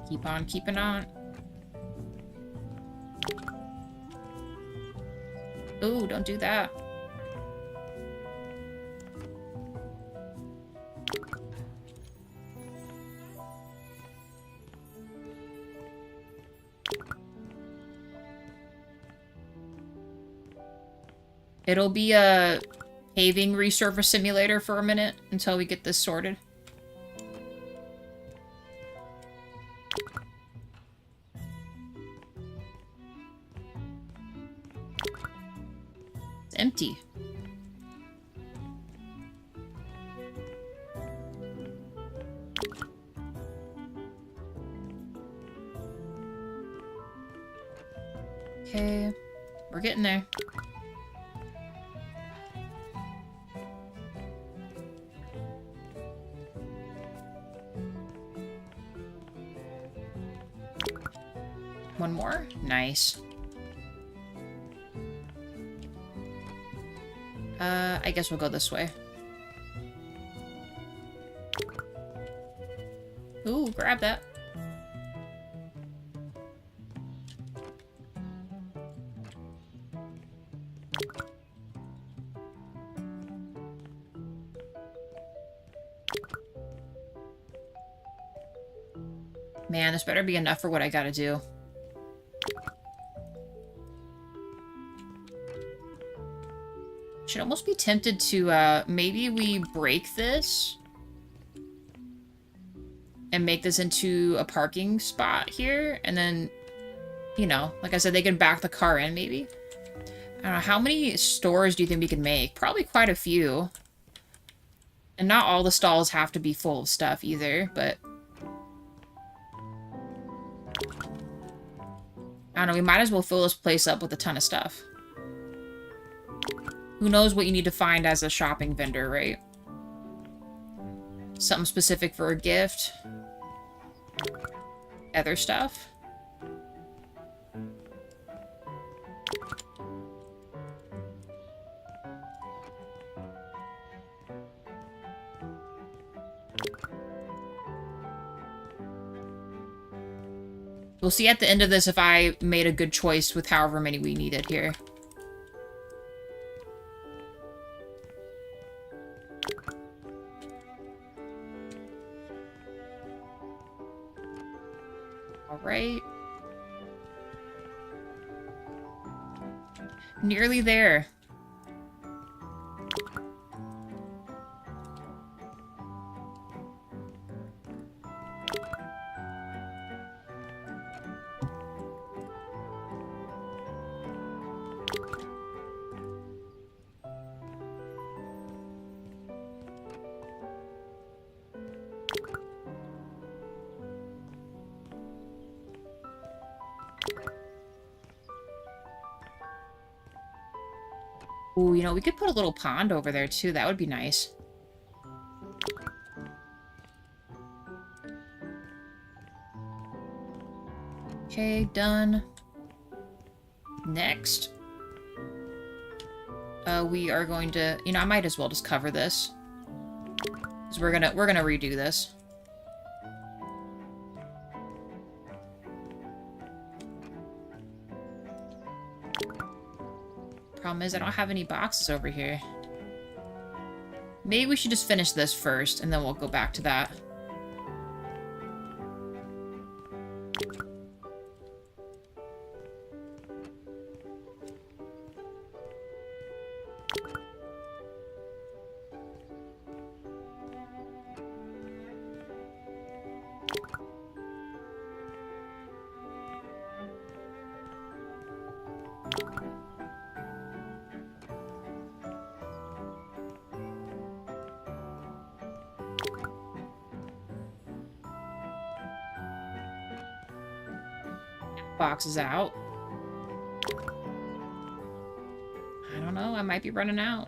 Keep on keeping on. Ooh, don't do that. It'll be a paving resurface simulator for a minute until we get this sorted. Empty. Okay, we're getting there. One more? Nice. I guess we'll go this way. Ooh, grab that. Man, this better be enough for what I gotta do. Should almost be tempted to, maybe we break this and make this into a parking spot here, and then, you know, like I said, they can back the car in, maybe? I don't know, how many stores do you think we can make? Probably quite a few. And not all the stalls have to be full of stuff either, but... I don't know, we might as well fill this place up with a ton of stuff. Who knows what you need to find as a shopping vendor, right? Something specific for a gift. Other stuff. We'll see at the end of this if I made a good choice with however many we needed here. Alright. Nearly there. Ooh, you know, we could put a little pond over there, too. That would be nice. Okay, done. Next. We are going to... You know, I might as well just cover this. Because we're gonna redo this. Problem is, I don't have any boxes over here. Maybe we should just finish this first, and then we'll go back to that. Boxes out. I don't know, I might be running out.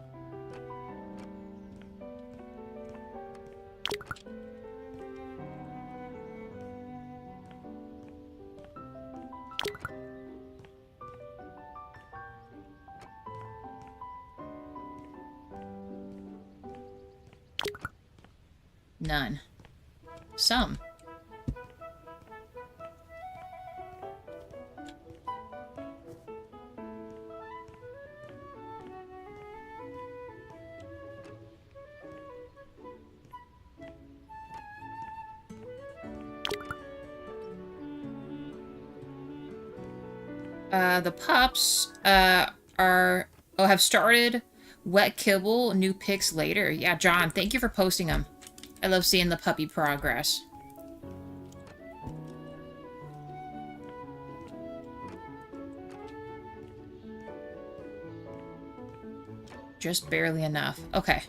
None. Some. The pups, have started wet kibble, new pics later. Yeah, John, thank you for posting them. I love seeing the puppy progress. Just barely enough. Okay.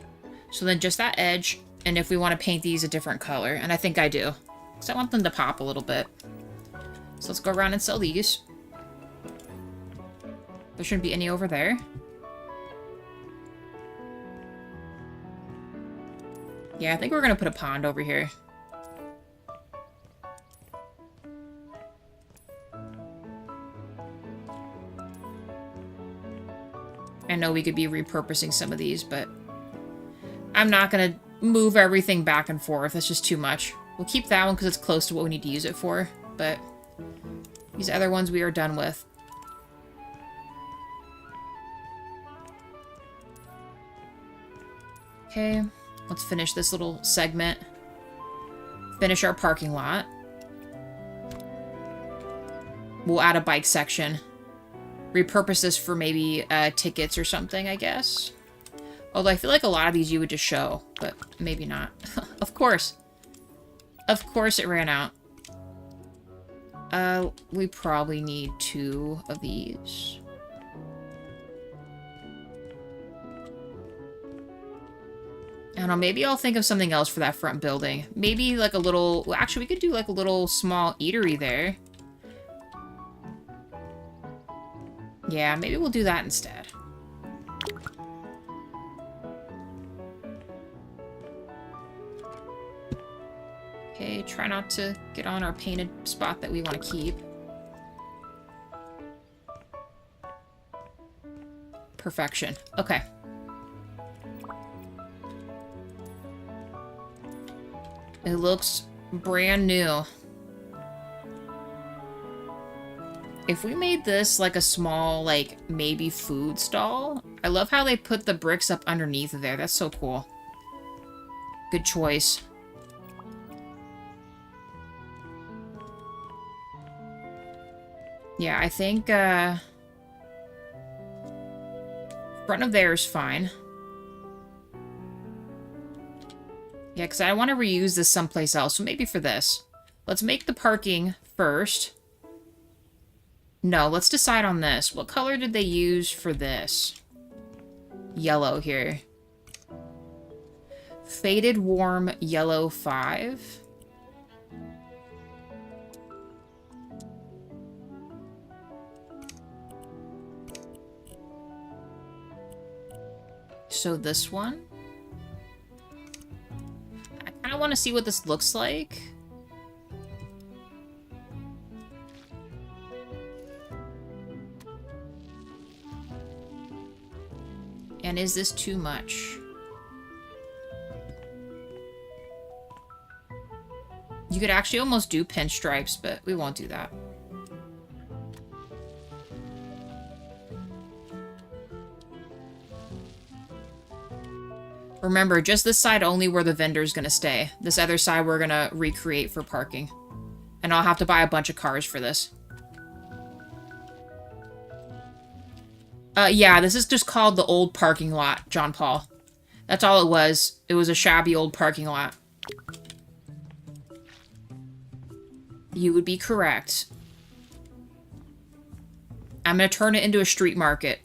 So then just that edge, and if we want to paint these a different color, and I think I do. Because I want them to pop a little bit. So let's go around and sell these. There shouldn't be any over there. Yeah, I think we're gonna put a pond over here. I know we could be repurposing some of these, but I'm not gonna move everything back and forth. That's just too much. We'll keep that one because it's close to what we need to use it for, but these other ones we are done with. Okay, let's finish this little segment. Finish our parking lot. We'll add a bike section. Repurpose this for maybe tickets or something, I guess. Although I feel like a lot of these you would just show, but maybe not. Of course. Of course it ran out. We probably need 2 of these. don't know, maybe I'll think of something else for that front building. Maybe like a little... Well, actually, we could do like a little small eatery there. Yeah, maybe we'll do that instead. Okay, try not to get on our painted spot that we want to keep. Perfection. Okay. It looks brand new. If we made this like a small, like, maybe food stall. I love how they put the bricks up underneath there. That's so cool. Good choice. Yeah, I think, front of there is fine. Yeah, because I want to reuse this someplace else, so maybe for this. Let's make the parking first. No, let's decide on this. What color did they use for this? Yellow here. Faded warm yellow 5. So this one. I kind of want to see what this looks like. And is this too much? You could actually almost do pinstripes, but we won't do that. Remember, just this side only where the vendor's gonna stay. This other side we're gonna recreate for parking. And I'll have to buy a bunch of cars for this. Yeah, this is just called the old parking lot, John Paul. That's all it was. It was a shabby old parking lot. You would be correct. I'm gonna turn it into a street market.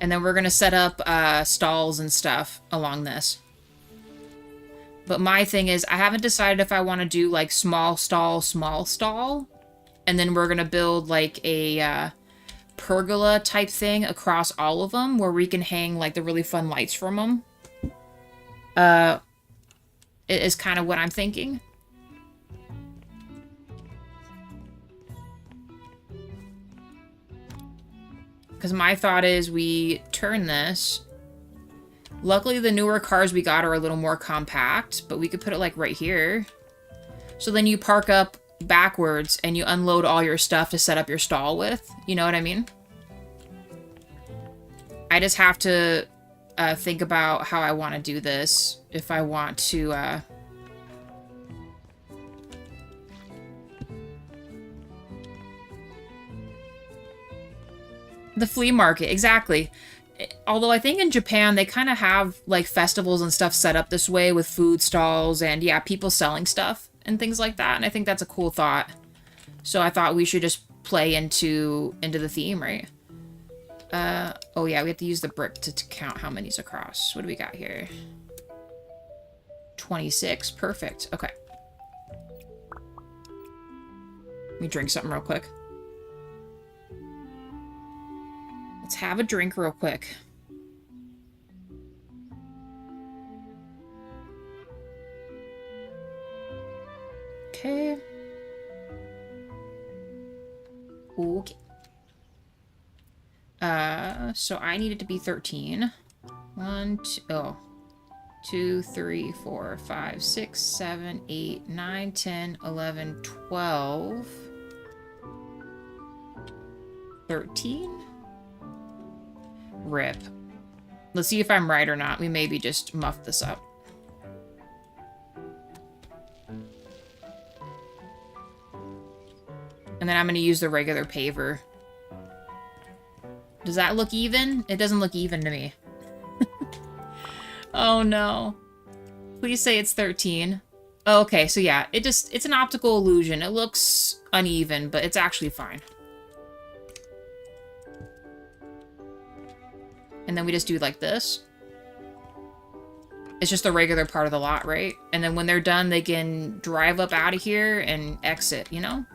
And then we're going to set up stalls and stuff along this. But my thing is, I haven't decided if I want to do, like, small stall. And then we're going to build, like, a pergola type thing across all of them where we can hang, like, the really fun lights from them. It is kind of what I'm thinking. Because my thought is we turn this. Luckily, the newer cars we got are a little more compact, but we could put it, like, right here. So then you park up backwards and you unload all your stuff to set up your stall with. You know what I mean? I just have to think about how I want to do this. If I want to... The flea market, exactly. Although I think in Japan, they kind of have, like, festivals and stuff set up this way with food stalls and, yeah, people selling stuff and things like that. And I think that's a cool thought. So I thought we should just play into the theme, right? Oh, yeah, we have to use the brick to count how many's across. What do we got here? 26. Perfect. Okay. Let me drink something real quick. Let's have a drink real quick. Okay. Okay. So I need it to be 13. 1, 2, oh. 2, 3, 4, 5, 6, 7, 8, 9, 10, 11, 12. 13? Rip. Let's see if I'm right or not. We maybe just muffed this up. And then I'm going to use the regular paver. Does that look even? It doesn't look even to me. Oh no. Please say it's 13. Oh, okay, so yeah, it's an optical illusion. It looks uneven, but it's actually fine. And then we just do like this. It's just a regular part of the lot, right? And then when they're done, they can drive up out of here and exit, you know?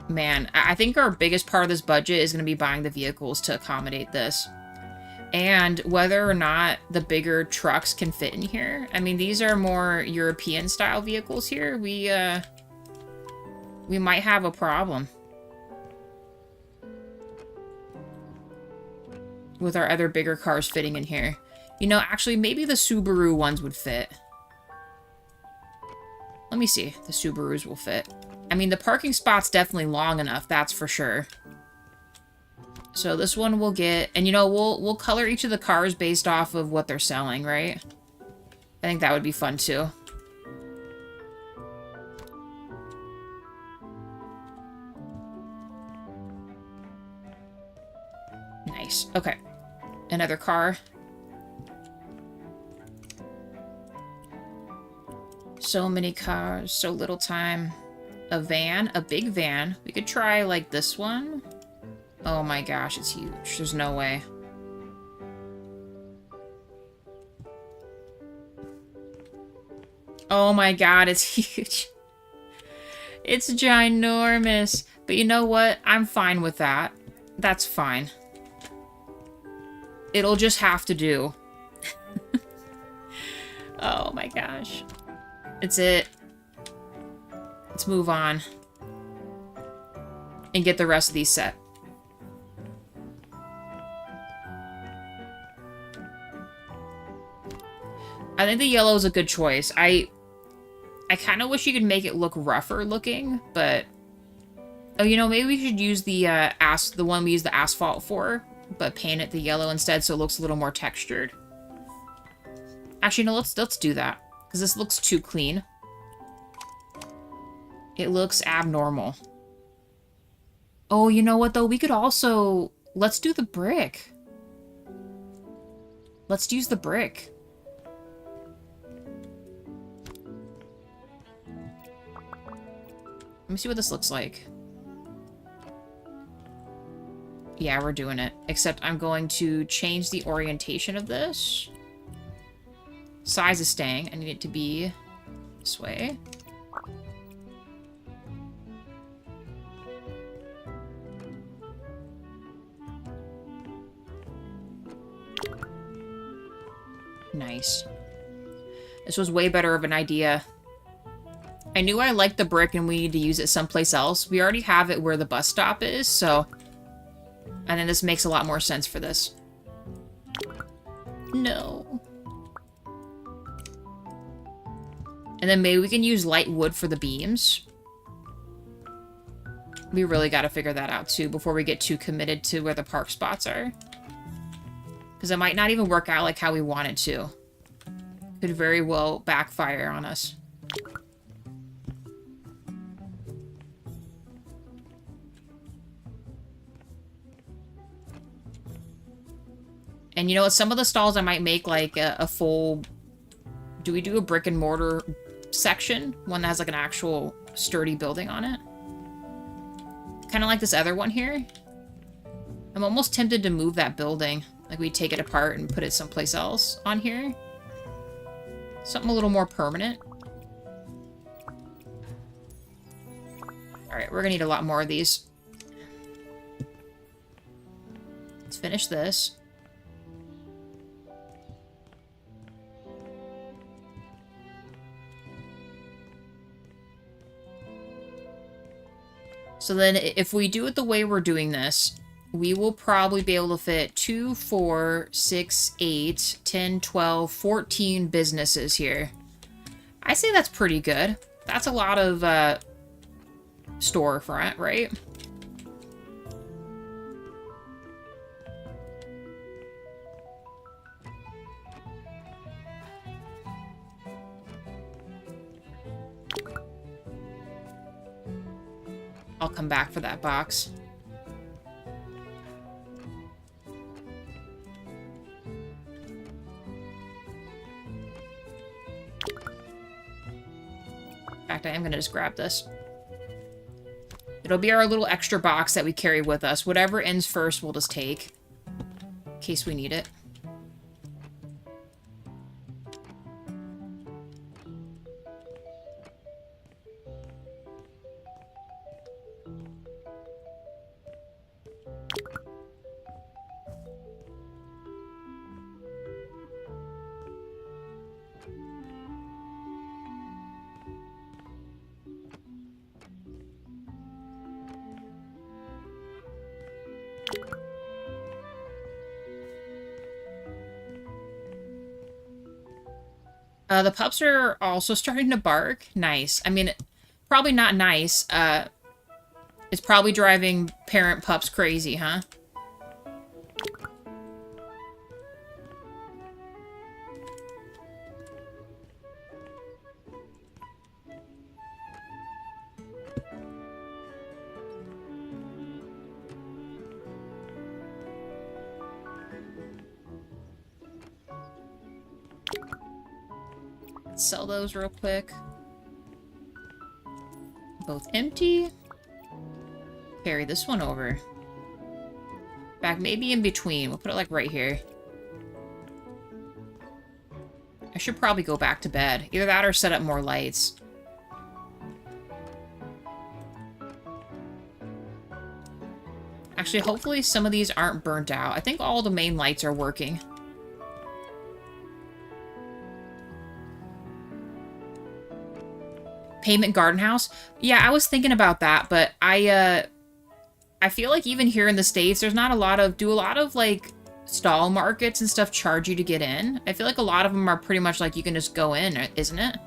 Man, I think our biggest part of this budget is going to be buying the vehicles to accommodate this. And whether or not the bigger trucks can fit in here. I mean, these are more European-style vehicles here. We might have a problem with our other bigger cars fitting in here. You know, actually, maybe the Subaru ones would fit. Let me see if the Subarus will fit. I mean, the parking spot's definitely long enough, that's for sure. So this one will get, and you know, we'll color each of the cars based off of what they're selling, right? I think that would be fun too. Nice. Okay. Another car. So many cars, so little time. A van, a big van. We could try like this one. Oh my gosh, it's huge. There's no way. Oh my god, it's huge. It's ginormous. But you know what? I'm fine with that. That's fine. It'll just have to do. Oh my gosh. It's it. Let's move on. And get the rest of these set. I think the yellow is a good choice. I kind of wish you could make it look rougher looking, but... Oh, you know, maybe we should use the the one we use the asphalt for, but paint it the yellow instead so it looks a little more textured. Actually, no, let's do that. Because this looks too clean. It looks abnormal. Oh, you know what, though? We could also... Let's do the brick. Let's use the brick. Let me see what this looks like. Yeah, we're doing it. Except I'm going to change the orientation of this. Size is staying. I need it to be this way. Nice. This was way better of an idea. I knew I liked the brick and we need to use it someplace else. We already have it where the bus stop is, so... And then this makes a lot more sense for this. No. And then maybe we can use light wood for the beams. We really gotta figure that out too before we get too committed to where the park spots are. Because it might not even work out like how we want it to. Could very well backfire on us. And you know what? Some of the stalls I might make like a full... Do we do a brick and mortar section? One that has like an actual sturdy building on it? Kind of like this other one here. I'm almost tempted to move that building. Like we take it apart and put it someplace else on here. Something a little more permanent. Alright, we're gonna need a lot more of these. Let's finish this. So then if we do it the way we're doing this, we will probably be able to fit 2, 4, 6, 8, 10, 12, 14 businesses here. I say that's pretty good. That's a lot of storefront, right? I'll come back for that box. In fact, I am going to just grab this. It'll be our little extra box that we carry with us. Whatever ends first, we'll just take. In case we need it. The pups are also starting to bark. Nice. I mean, probably not nice. It's probably driving parent pups crazy, huh? Sell those real quick. Both empty. Carry this one over. Back maybe in between. We'll put it like right here. I should probably go back to bed. Either that or set up more lights. Actually, hopefully some of these aren't burnt out. I think all the main lights are working. Payment Garden House? Yeah, I was thinking about that, but I feel like even here in the States, there's not a lot of... Do a lot of, like, stall markets and stuff charge you to get in? I feel like a lot of them are pretty much like you can just go in, isn't it?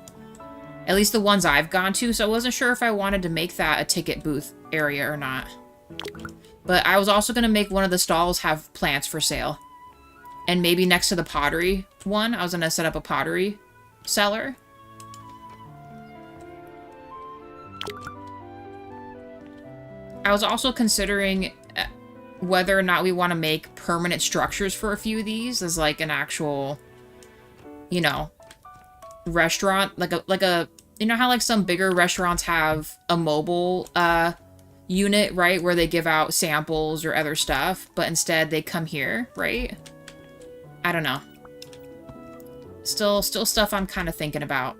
At least the ones I've gone to, so I wasn't sure if I wanted to make that a ticket booth area or not. But I was also going to make one of the stalls have plants for sale. And maybe next to the pottery one, I was going to set up a pottery cellar. I was also considering whether or not we want to make permanent structures for a few of these as like an actual, you know, restaurant, like a you know how like some bigger restaurants have a mobile unit, right, where they give out samples or other stuff, but instead they come here, right? I don't know. Still stuff I'm kind of thinking about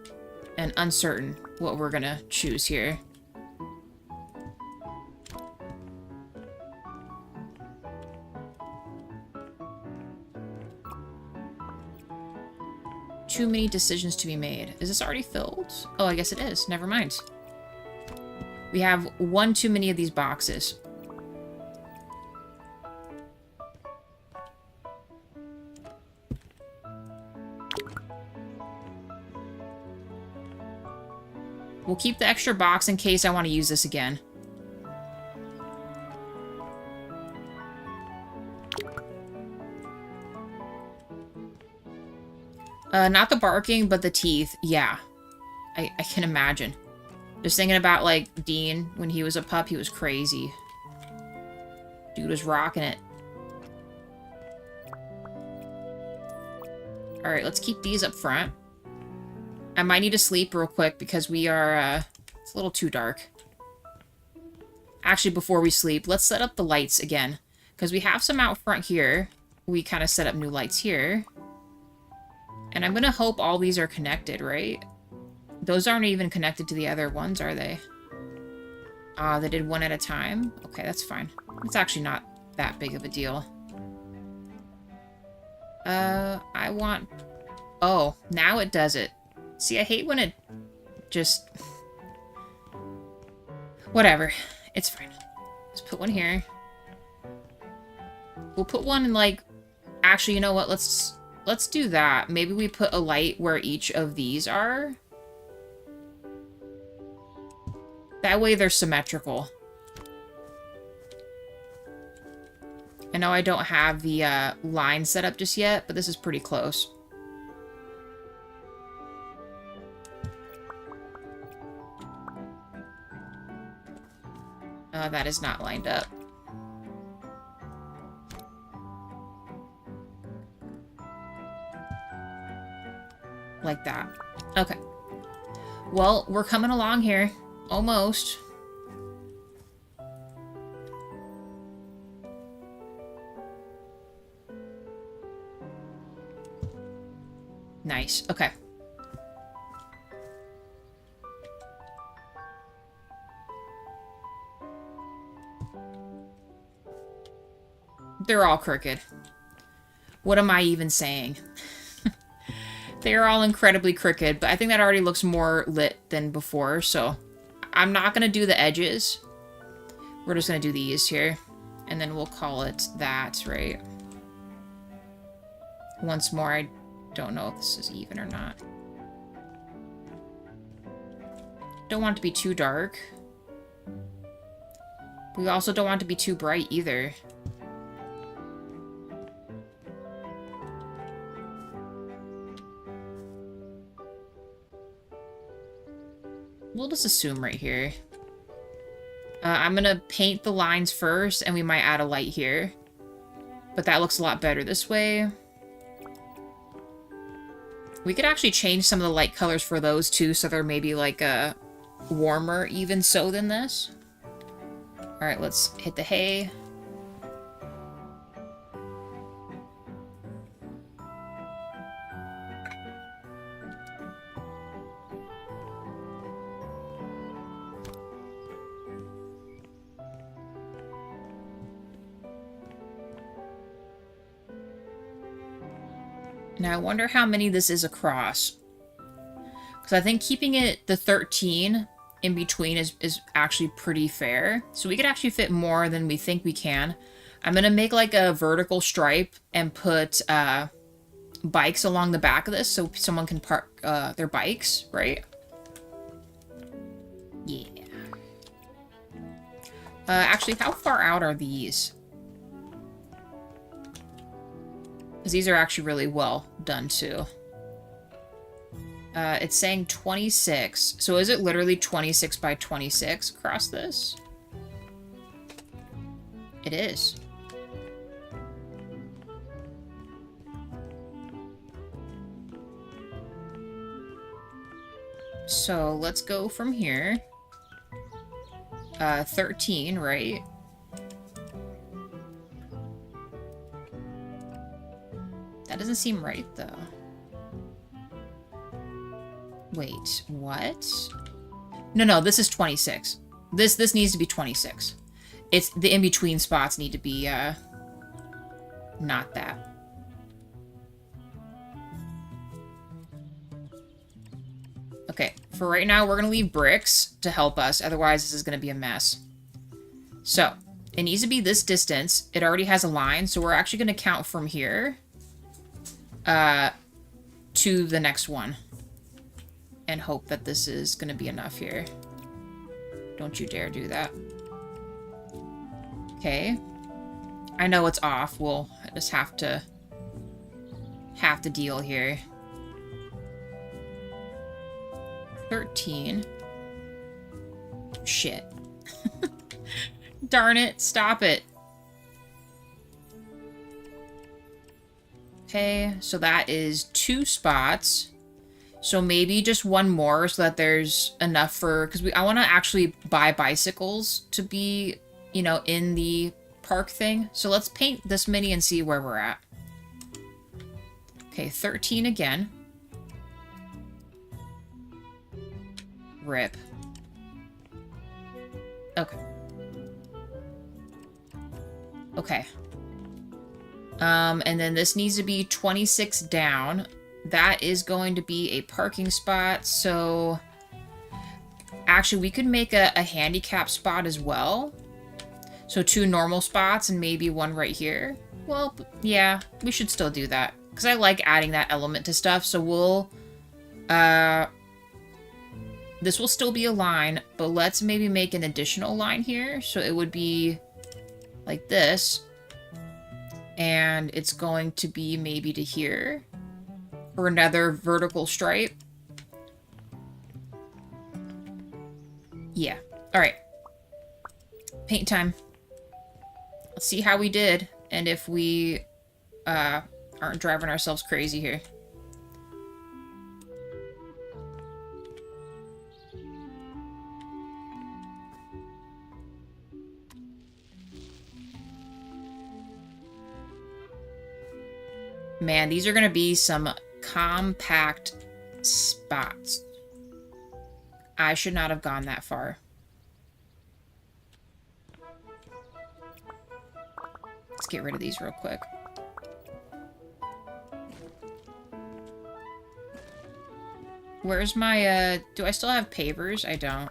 and uncertain what we're gonna choose here. Too many decisions to be made. Is this already filled? Oh, I guess it is. Never mind. We have one too many of these boxes. We'll keep the extra box in case I want to use this again. Not the barking, but the teeth. Yeah. I can imagine. Just thinking about, like, Dean, when he was a pup, he was crazy. Dude was rocking it. Alright, let's keep these up front. I might need to sleep real quick because we are, it's a little too dark. Actually, before we sleep, let's set up the lights again. Because we have some out front here. We kind of set up new lights here. And I'm gonna hope all these are connected, right? Those aren't even connected to the other ones, are they? They did one at a time? Okay, that's fine. It's actually not that big of a deal. I want... Oh, now it does it. See, I hate when it just... Whatever. It's fine. Let's put one here. We'll put one in, like... Actually, you know what? Let's do that. Maybe we put a light where each of these are. That way they're symmetrical. I know I don't have the line set up just yet, but this is pretty close. That is not lined up. Like that. Okay. Well, we're coming along here. Almost. Nice. Okay. They're all crooked. What am I even saying? They're all incredibly crooked, but I think that already looks more lit than before, so I'm not going to do the edges. We're just going to do these here, and then we'll call it that, right? Once more, I don't know if this is even or not. Don't want it to be too dark. We also don't want it to be too bright either. We'll just assume right here. I'm gonna paint the lines first, and we might add a light here. But that looks a lot better this way. We could actually change some of the light colors for those too, so they're maybe like a warmer even so than this. Alright, let's hit the hay. Now, I wonder how many this is across. Because I think keeping it the 13 in between is actually pretty fair. So we could actually fit more than we think we can. I'm going to make like a vertical stripe and put bikes along the back of this so someone can park their bikes, right? Yeah. Actually, how far out are these? Because these are actually really well done, too. It's saying 26. So is it literally 26 by 26 across this? It is. So let's go from here. 13, right? That doesn't seem right, though. Wait, what? No, this is 26. This needs to be 26. It's the in-between spots need to be, not that. Okay, for right now, we're gonna leave bricks to help us, otherwise this is gonna be a mess. So, it needs to be this distance. It already has a line, so we're actually gonna count from here to the next one. And hope that this is going to be enough here. Don't you dare do that. Okay. I know it's off. We'll just have to deal here. 13. Shit. Darn it. Stop it. Okay, so that is 2 spots. So maybe just one more so that there's enough for... Because I want to actually buy bicycles to be, you know, in the park thing. So let's paint this many and see where we're at. Okay, 13 again. Rip. Okay. Okay. And then this needs to be 26 down. That is going to be a parking spot, so... Actually, we could make a handicap spot as well. So 2 normal spots and maybe one right here. Well, yeah, we should still do that. Because I like adding that element to stuff, so we'll... This will still be a line, but let's maybe make an additional line here. So it would be like this. And it's going to be maybe to here. For another vertical stripe. Yeah. Alright. paint time. Let's see how we did, and if we aren't driving ourselves crazy here. Man, these are going to be some compact spots. I should not have gone that far. Let's get rid of these real quick. Where's my, do I still have pavers? I don't.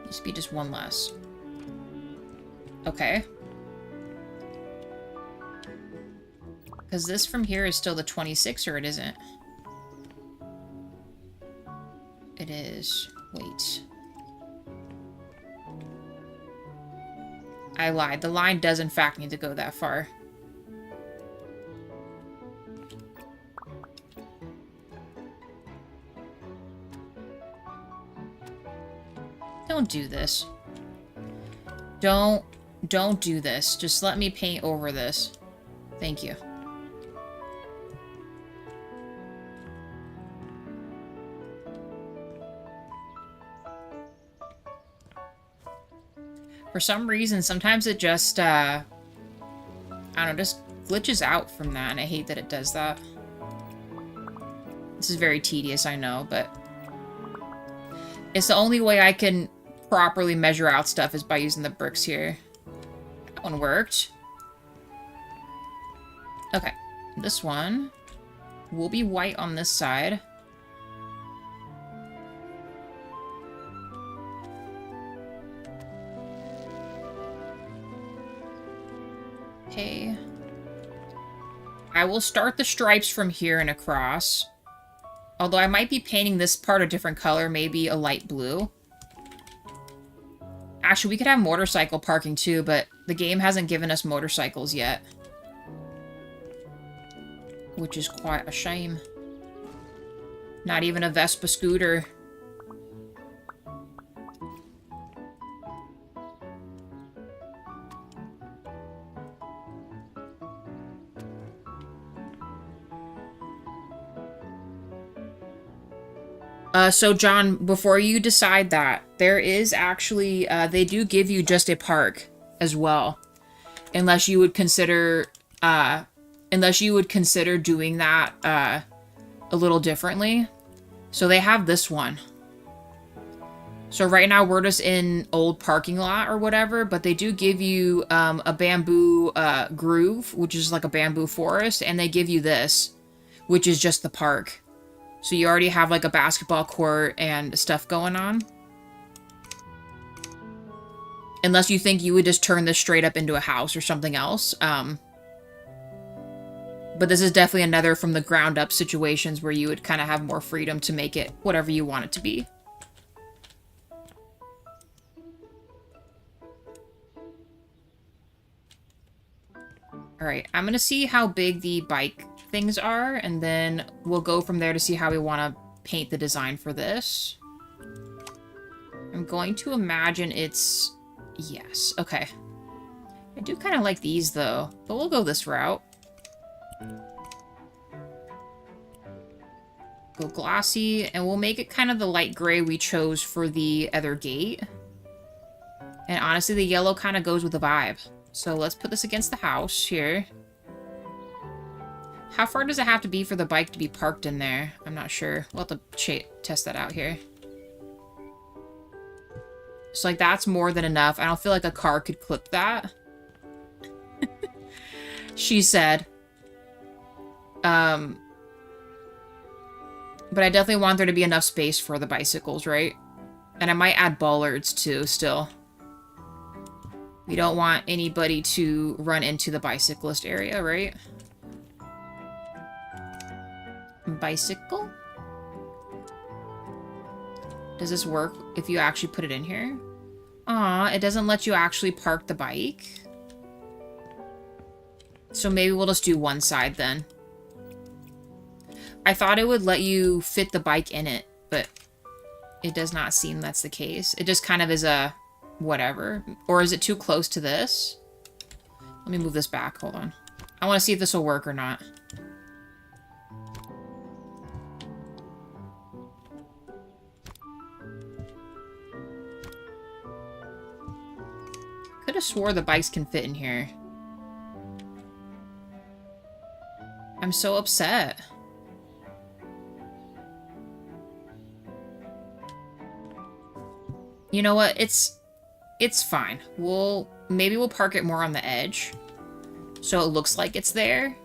Used to be just one less. Okay. Because this from here is still the 26, or it isn't? It is. Wait. I lied. The line does, in fact, need to go that far. Don't do this. Don't do this. Just let me paint over this. Thank you. For some reason, sometimes it just, I don't know, just glitches out from that, and I hate that it does that. This is very tedious, I know, but it's the only way I can properly measure out stuff is by using the bricks here. That one worked. Okay, this one will be white on this side. Okay. I will start the stripes from here and across. Although I might be painting this part a different color, maybe a light blue. Actually, we could have motorcycle parking too, but the game hasn't given us motorcycles yet. Which is quite a shame. Not even a Vespa scooter. So John, before you decide that, there is actually, they do give you just a park as well. Unless you would consider, doing that, a little differently. So they have this one. So right now we're just in old parking lot or whatever, but they do give you, a bamboo, groove, which is like a bamboo forest, and they give you this, which is just the park. So you already have like a basketball court and stuff going on. Unless you think you would just turn this straight up into a house or something else. But this is definitely another from the ground up situations where you would kind of have more freedom to make it whatever you want it to be. Alright, I'm gonna see how big the bike things are, and then we'll go from there to see how we want to paint the design for this. I'm going to imagine it's... yes, okay. I do kind of like these, though, but we'll go this route. Go glossy, and we'll make it kind of the light gray we chose for the other gate. And honestly, the yellow kind of goes with the vibe. So let's put this against the house here. How far does it have to be for the bike to be parked in there? I'm not sure. We'll have to test that out here. So, like, that's more than enough. I don't feel like a car could clip that. She said. But I definitely want there to be enough space for the bicycles, right? And I might add bollards, too, still. We don't want anybody to run into the bicyclist area, right? Bicycle? Does this work if you actually put it in here? Aw, it doesn't let you actually park the bike. So maybe we'll just do one side then. I thought it would let you fit the bike in it, but It does not seem that's the case. It just kind of is a whatever. Or is it too close to this? Let me move this back. Hold on. I want to see if this will work or not. Could have swore the bikes can fit in here. I'm so upset. You know what? It's fine. Maybe we'll park it more on the edge, so it looks like it's there.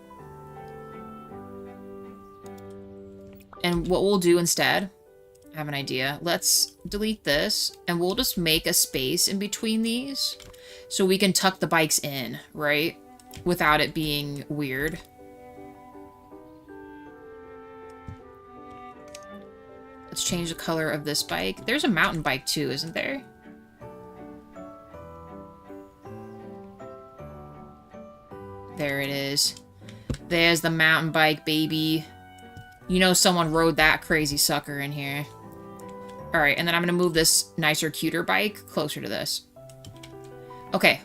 And what we'll do instead, I have an idea. Let's delete this, and we'll just make a space in between these, so we can tuck the bikes in, right? Without it being weird. Let's change the color of this bike. There's a mountain bike too, isn't there? There it is. There's the mountain bike, baby. You know someone rode that crazy sucker in here. Alright, and then I'm going to move this nicer, cuter bike closer to this. Okay.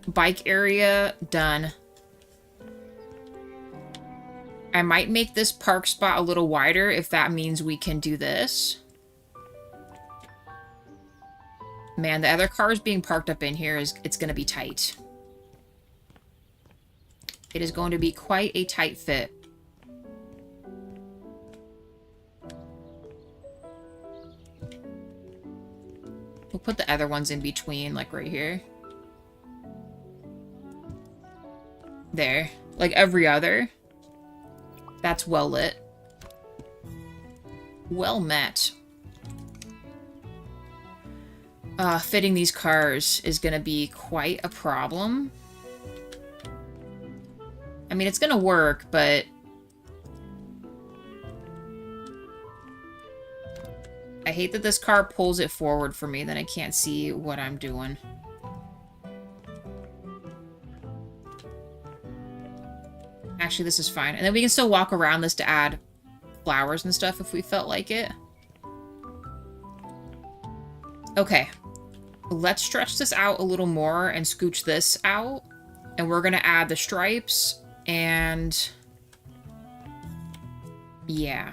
Bike area done. I might make this park spot a little wider if that means we can do this. Man, the other cars being parked up in here it's going to be tight. It is going to be quite a tight fit. We'll put the other ones in between, like right here. There. Like every other. That's well lit. Well met. Fitting these cars is going to be quite a problem. I mean, it's going to work, but... I hate that this car pulls it forward for me, then I can't see what I'm doing. Actually, this is fine. And then we can still walk around this to add flowers and stuff if we felt like it. Okay. Let's stretch this out a little more and scooch this out. And we're going to add the stripes and... yeah.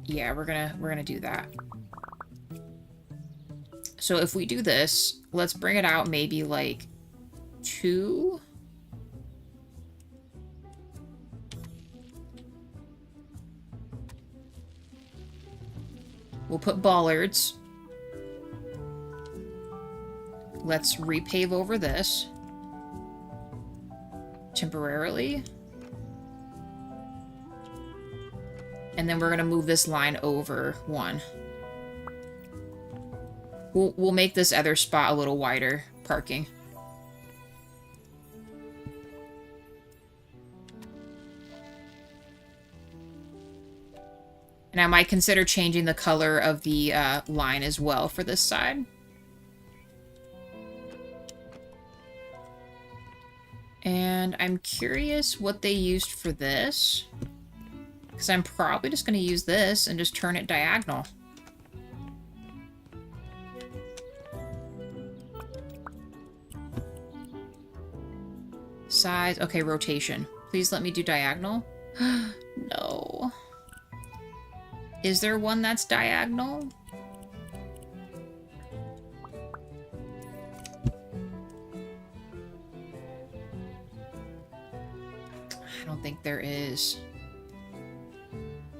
Yeah, we're gonna do that. So if we do this, let's bring it out maybe like 2... We'll put bollards. Let's repave over this. Temporarily. And then we're going to move this line over 1. We'll make this other spot a little wider, parking. And I might consider changing the color of the line as well for this side. And I'm curious what they used for this. Because I'm probably just going to use this and just turn it diagonal. Size. Okay, rotation. Please let me do diagonal. No. Is there one that's diagonal? I don't think there is.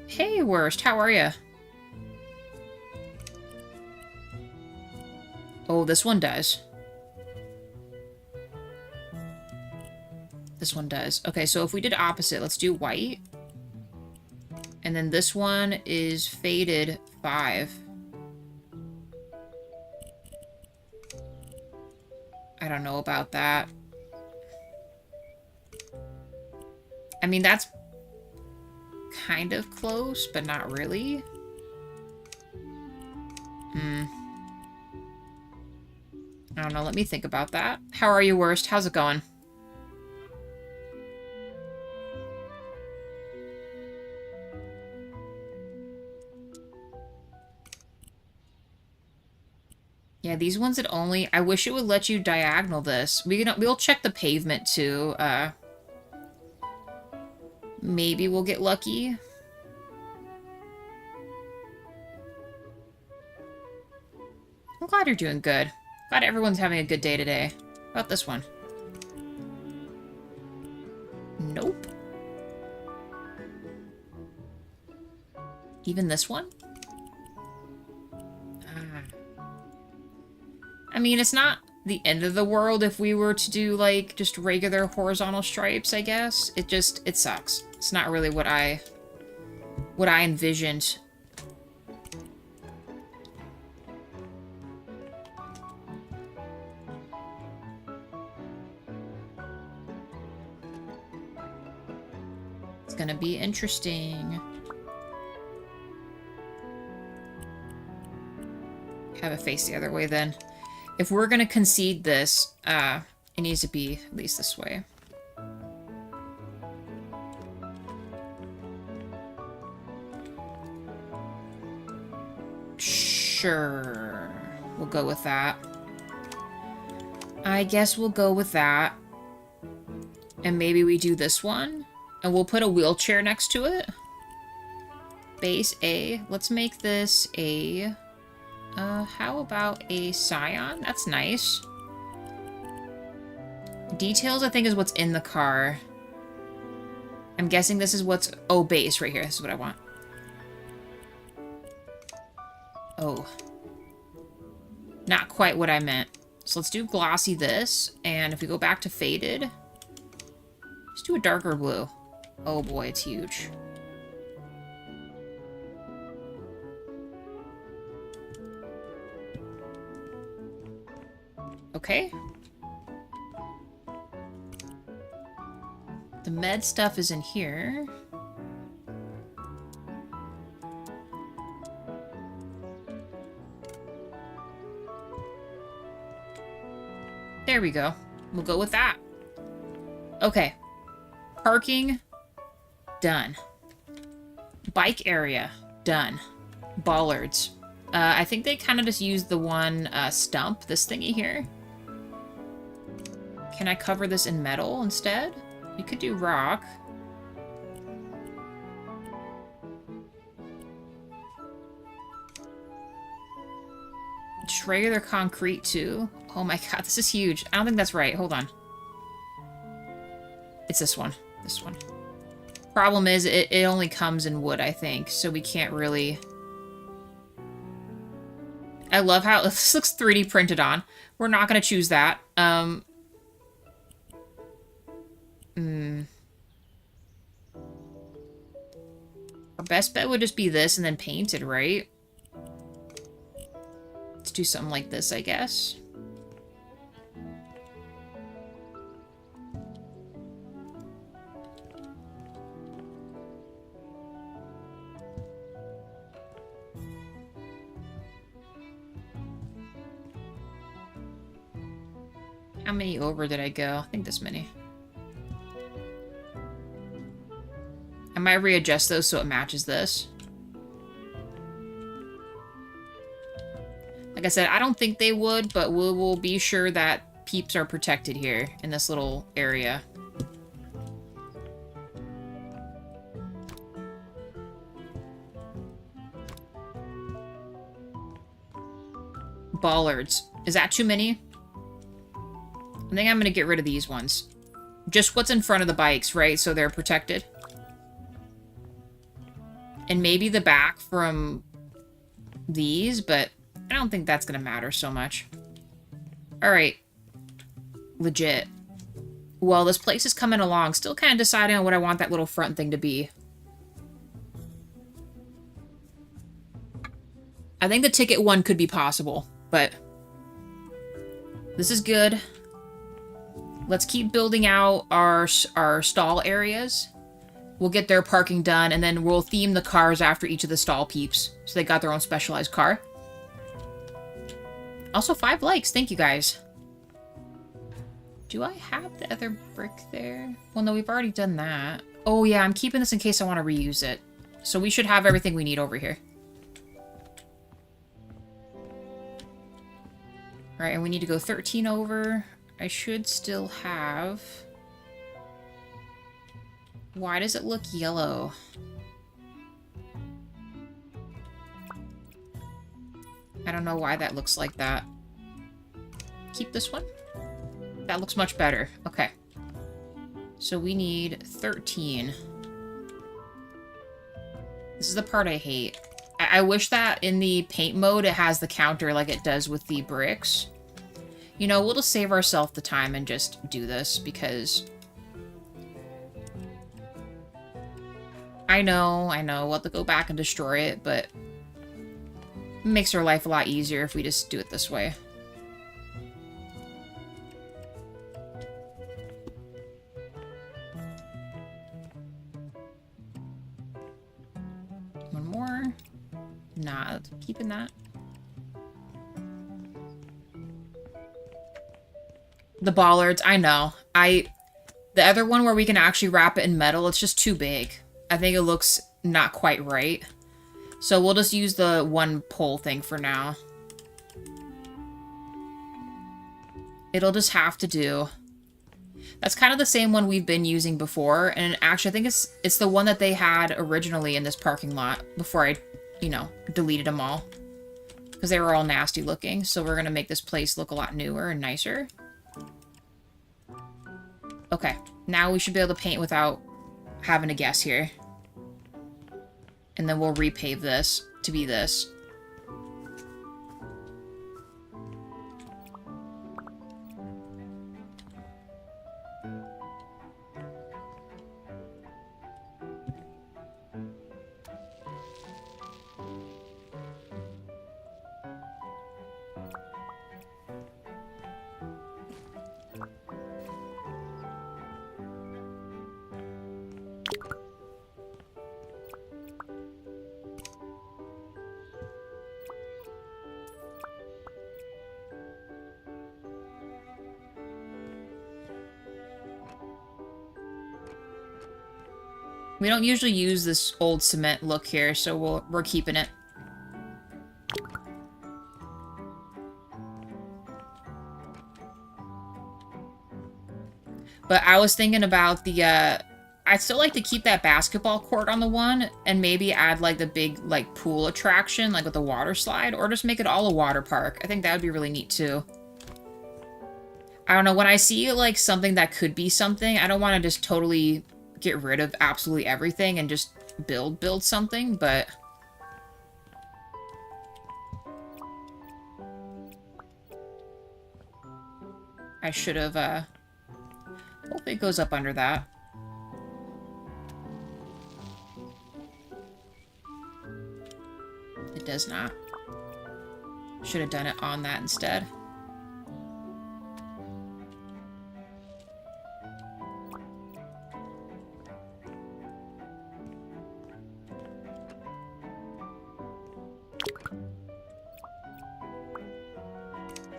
Hey, Worst, how are you? Oh, this one does. This one does. Okay, so if we did opposite, let's do white. And then this one is faded 5. I don't know about that. I mean, that's kind of close, but not really. I don't know, let me think about that. How are you, Worst? How's it going? Yeah, these ones that only... I wish it would let you diagonal this. We'll check the pavement, too. Maybe we'll get lucky. I'm glad you're doing good. Glad everyone's having a good day today. How about this one? Nope. Even this one? I mean, it's not the end of the world if we were to do, like, just regular horizontal stripes, I guess. It sucks. It's not really what I envisioned. It's gonna be interesting. Have it face the other way, then. If we're gonna concede this, it needs to be at least this way. Sure. We'll go with that. I guess we'll go with that. And maybe we do this one. And we'll put a wheelchair next to it. Base A. Let's make this a... how about a Scion? That's nice. Details, I think, is what's in the car. I'm guessing this is what's... Oh, base right here. This is what I want. Oh. Not quite what I meant. So let's do glossy this. And if we go back to faded, let's do a darker blue. Oh boy, it's huge. Okay. The med stuff is in here. There we go. We'll go with that. Okay. Parking. Done. Bike area. Done. Bollards. I think they kind of just used the one stump, this thingy here. Can I cover this in metal instead? You could do rock. Just regular concrete too. Oh my god, this is huge. I don't think that's right. Hold on. It's this one. This one. Problem is, it only comes in wood, I think, so we can't really... I love how this looks 3D printed on. We're not going to choose that. Our best bet would just be this and then painted, right? Let's do something like this, I guess. How many over did I go? I think this many. I might readjust those so it matches this. Like I said, I don't think they would, but we'll be sure that peeps are protected here in this little area. Bollards. Is that too many? I think I'm going to get rid of these ones. Just what's in front of the bikes, right? So they're protected. And maybe the back from these, but I don't think that's going to matter so much. Alright. Legit. Well, this place is coming along. Still kind of deciding on what I want that little front thing to be. I think the ticket one could be possible, but this is good. Let's keep building out our stall areas. We'll get their parking done, and then we'll theme the cars after each of the stall peeps. So they got their own specialized car. Also, 5 likes. Thank you, guys. Do I have the other brick there? Well, no, we've already done that. Oh, yeah, I'm keeping this in case I want to reuse it. So we should have everything we need over here. Right, and we need to go 13 over. I should still have... Why does it look yellow? I don't know why that looks like that. Keep this one. That looks much better. Okay. So we need 13. This is the part I hate. I wish that in the paint mode it has the counter like it does with the bricks. You know, we'll just save ourselves the time and just do this because... I know, we'll have to go back and destroy it, but... It makes our life a lot easier if we just do it this way. One more. Nah, keeping that. The bollards, I know. The other one where we can actually wrap it in metal, it's just too big. I think it looks not quite right. So we'll just use the one pole thing for now. It'll just have to do. That's kind of the same one we've been using before, and actually I think it's the one that they had originally in this parking lot before I, you know, deleted them all. Because they were all nasty looking, so we're going to make this place look a lot newer and nicer. Okay, now we should be able to paint without having to guess here. And then we'll repave this to be this. We don't usually use this old cement look here, so we're keeping it. But I was thinking about the, I'd still like to keep that basketball court on the one, and maybe add, like, the big, like, pool attraction, like with the water slide, or just make it all a water park. I think that would be really neat, too. I don't know, when I see, like, something that could be something, I don't want to just totally get rid of absolutely everything and just build something, but... I should have, hope it goes up under that. It does not. Should have done it on that instead.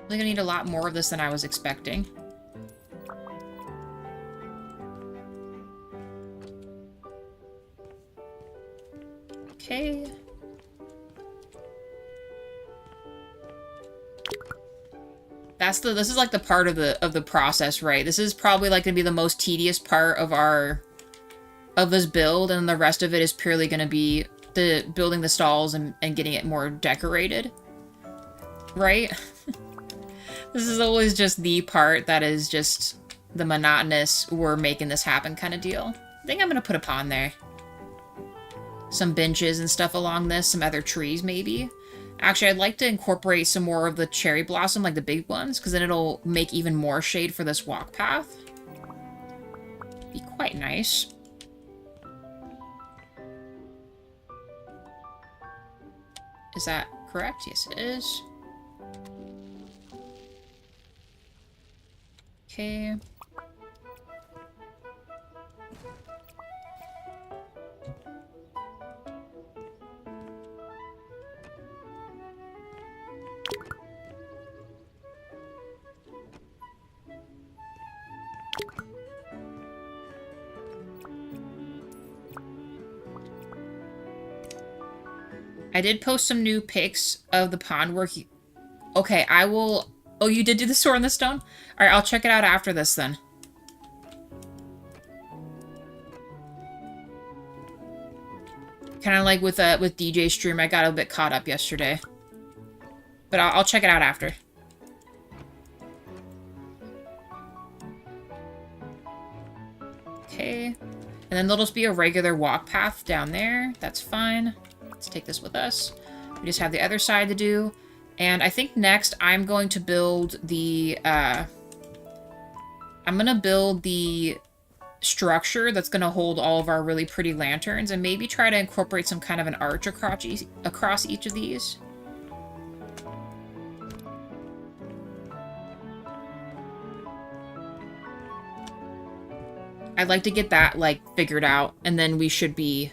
I'm gonna need a lot more of this than I was expecting. Okay. This is like the part of the process, right? This is probably like gonna be the most tedious part of this build, and the rest of it is purely gonna be the building the stalls and getting it more decorated. Right? This is always just the part that is just the monotonous, we're making this happen kind of deal. I think I'm gonna put a pond there. Some benches and stuff along this, some other trees maybe. Actually, I'd like to incorporate some more of the cherry blossom, like the big ones, because then it'll make even more shade for this walk path. Be quite nice. Is that correct? Yes, it is. Okay. I did post some new pics of the pond work. Okay, I will Oh, you did do the Sword in the Stone? Alright, I'll check it out after this then. Kind of like with DJ stream, I got a bit caught up yesterday. But I'll check it out after. Okay. And then there'll just be a regular walk path down there. That's fine. Let's take this with us. We just have the other side to do. And I think next I'm going to build the, structure that's going to hold all of our really pretty lanterns and maybe try to incorporate some kind of an arch across each of these. I'd like to get that, like, figured out, and then we should be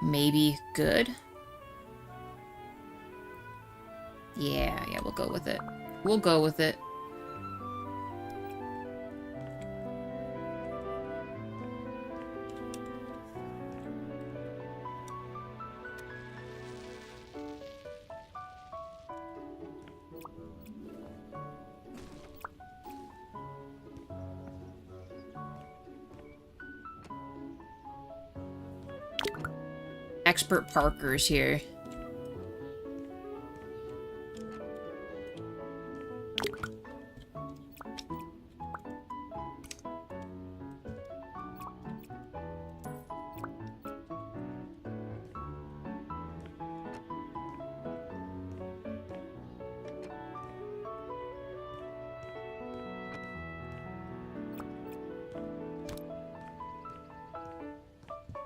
maybe good. Yeah, we'll go with it. We'll go with it. Expert Parkers here.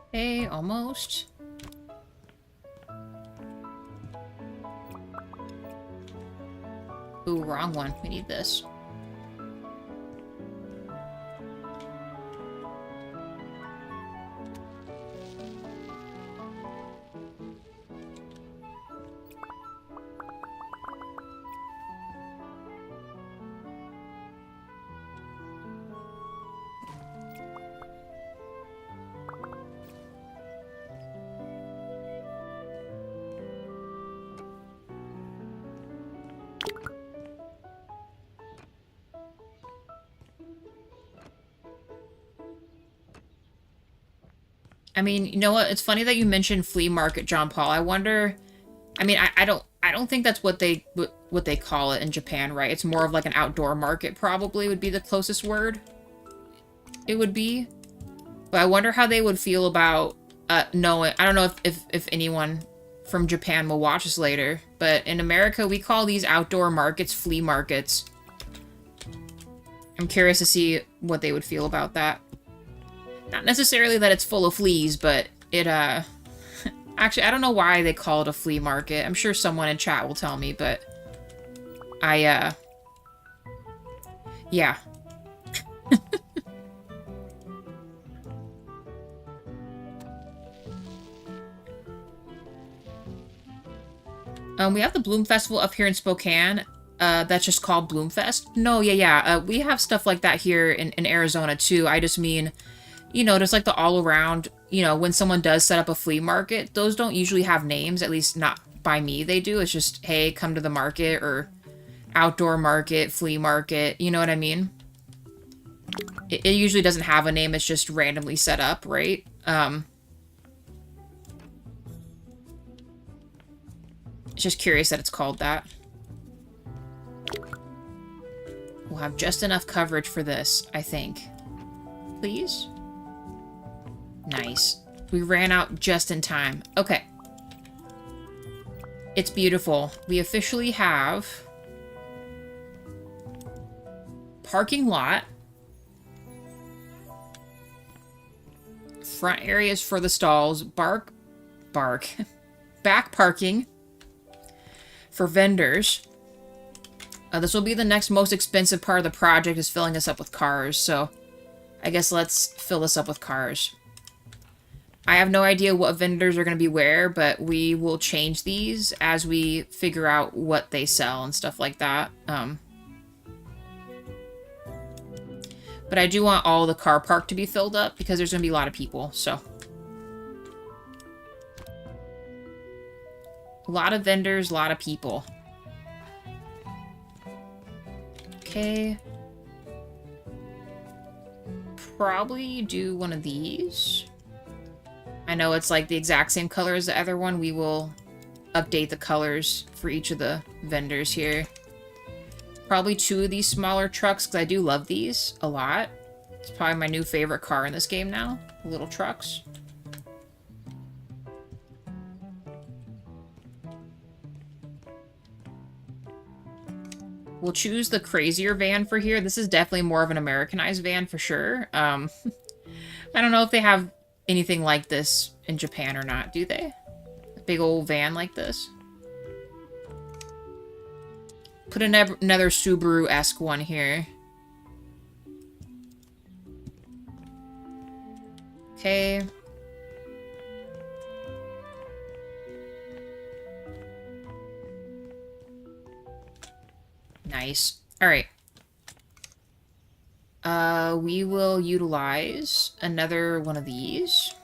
Okay, almost. Ooh, wrong one. We need this. I mean, you know what? It's funny that you mentioned flea market, John Paul. I wonder. I mean, I don't think that's what they call it in Japan, right? It's more of like an outdoor market. Probably would be the closest word. It would be, but I wonder how they would feel about knowing. I don't know if anyone from Japan will watch this later, but in America we call these outdoor markets flea markets. I'm curious to see what they would feel about that. Not necessarily that it's full of fleas, but it, actually, I don't know why they call it a flea market. I'm sure someone in chat will tell me, but yeah. We have the Bloom Festival up here in Spokane. That's just called Bloomfest. No, yeah. We have stuff like that here in Arizona, too. I just mean, you know, just like the all-around, you know, when someone does set up a flea market, those don't usually have names, at least not by me they do. It's just, hey, come to the market, or outdoor market, flea market, you know what I mean? It usually doesn't have a name, it's just randomly set up, right? It's just curious that it's called that. We'll have just enough coverage for this, I think. Please? Nice. We ran out just in time. Okay. It's beautiful. We officially have parking lot, front areas for the stalls, back parking for vendors. This will be the next most expensive part of the project, is filling this up with cars, so I guess let's fill this up with cars. I have no idea what vendors are going to be where, but we will change these as we figure out what they sell and stuff like that. But I do want all the car park to be filled up because there's going to be a lot of people, so. A lot of vendors, a lot of people. Okay. Probably do one of these. I know it's like the exact same color as the other one. We will update the colors for each of the vendors here. Probably 2 of these smaller trucks, because I do love these a lot. It's probably my new favorite car in this game now. The little trucks. We'll choose the crazier van for here. This is definitely more of an Americanized van for sure. I don't know if they have anything like this in Japan or not, do they? A big old van like this? Put another Subaru-esque one here. Okay. Nice. Alright. We will utilize another one of these.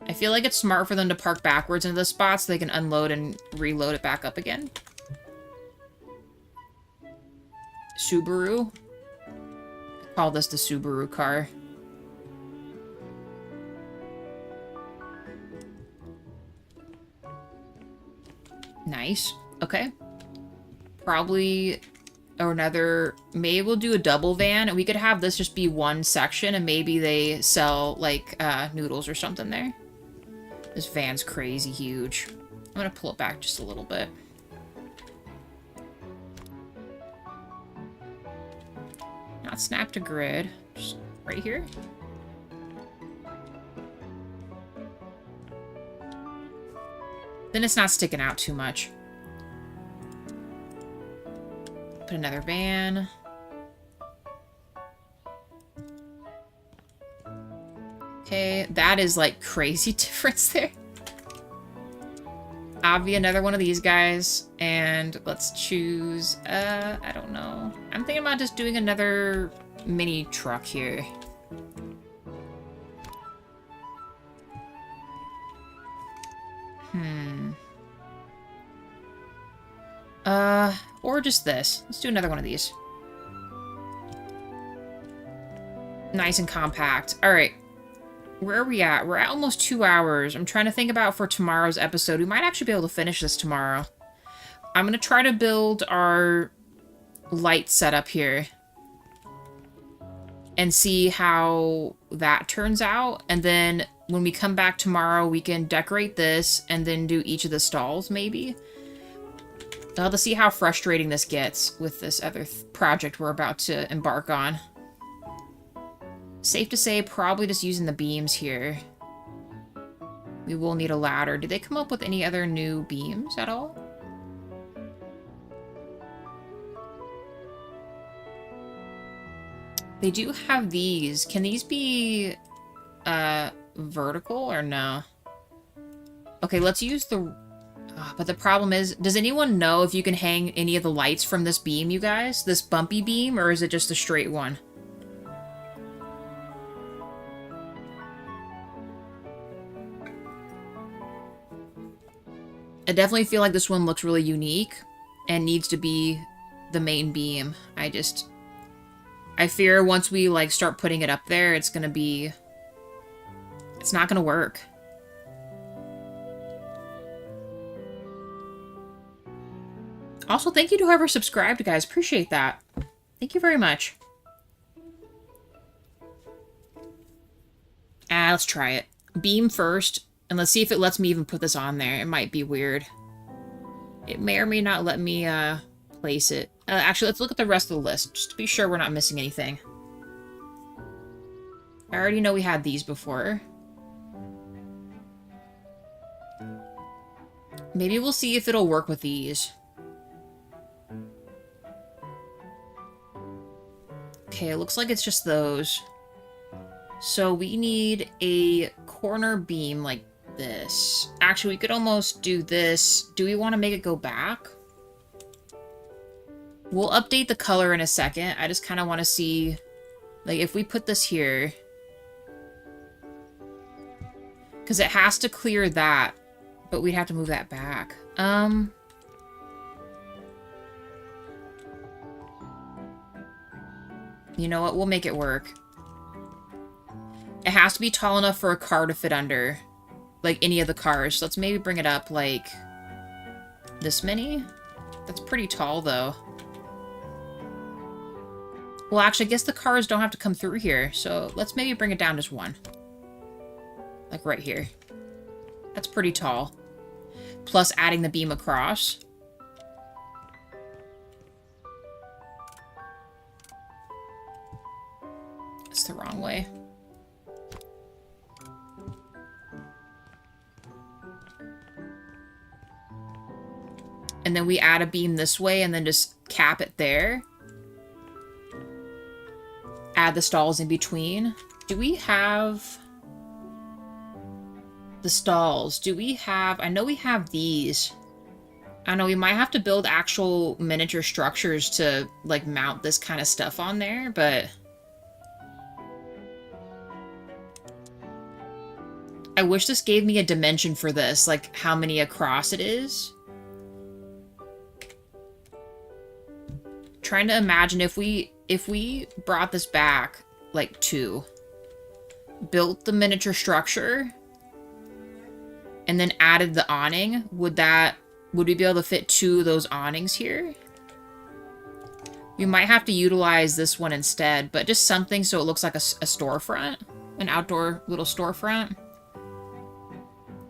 I feel like it's smart for them to park backwards into the spot so they can unload and reload it back up again. Subaru. I call this the Subaru car. Nice. Okay. Probably... or another... maybe we'll do a double van, and we could have this just be one section, and maybe they sell, like, noodles or something there. This van's crazy huge. I'm gonna pull it back just a little bit. Not snap to grid. Just right here. Then it's not sticking out too much. Put another van. Okay, that is like crazy difference there. Obvi, another one of these guys. And let's choose, I don't know. I'm thinking about just doing another mini truck here. Or just this. Let's do another one of these. Nice and compact. Alright. Where are we at? We're at almost 2 hours. I'm trying to think about for tomorrow's episode. We might actually be able to finish this tomorrow. I'm going to try to build our light setup here. And see how that turns out. And then when we come back tomorrow, we can decorate this and then do each of the stalls, maybe. I'll have to see how frustrating this gets with this other project we're about to embark on. Safe to say, probably just using the beams here. We will need a ladder. Did they come up with any other new beams at all? They do have these. Can these be vertical or no? Okay, let's use the... but the problem is, does anyone know if you can hang any of the lights from this beam, you guys? This bumpy beam, or is it just a straight one? I definitely feel like this one looks really unique and needs to be the main beam. I fear once we, like, start putting it up there, it's gonna be... it's not gonna work. Also, thank you to whoever subscribed, guys. Appreciate that. Thank you very much. Let's try it. Beam first, and let's see if it lets me even put this on there. It might be weird. It may or may not let me, place it. Actually, let's look at the rest of the list, just to be sure we're not missing anything. I already know we had these before. Maybe we'll see if it'll work with these. Okay, it looks like it's just those. So we need a corner beam like this. Actually, we could almost do this. Do we want to make it go back? We'll update the color in a second. I just kind of want to see, like, if we put this here. Because it has to clear that, but we'd have to move that back. You know what? We'll make it work. It has to be tall enough for a car to fit under. Like any of the cars. So let's maybe bring it up like this many. That's pretty tall though. Well, actually, I guess the cars don't have to come through here. So let's maybe bring it down just one. Like right here. That's pretty tall. Plus adding the beam across. It's the wrong way. And then we add a beam this way and then just cap it there. Add the stalls in between. Do we have the stalls? Do we have... I know we have these. I know we might have to build actual miniature structures to, like, mount this kind of stuff on there, but... I wish this gave me a dimension for this, like how many across it is. Trying to imagine if we brought this back like 2, built the miniature structure, and then added the awning, would we be able to fit 2 of those awnings here? We might have to utilize this one instead, but just something so it looks like a storefront, an outdoor little storefront.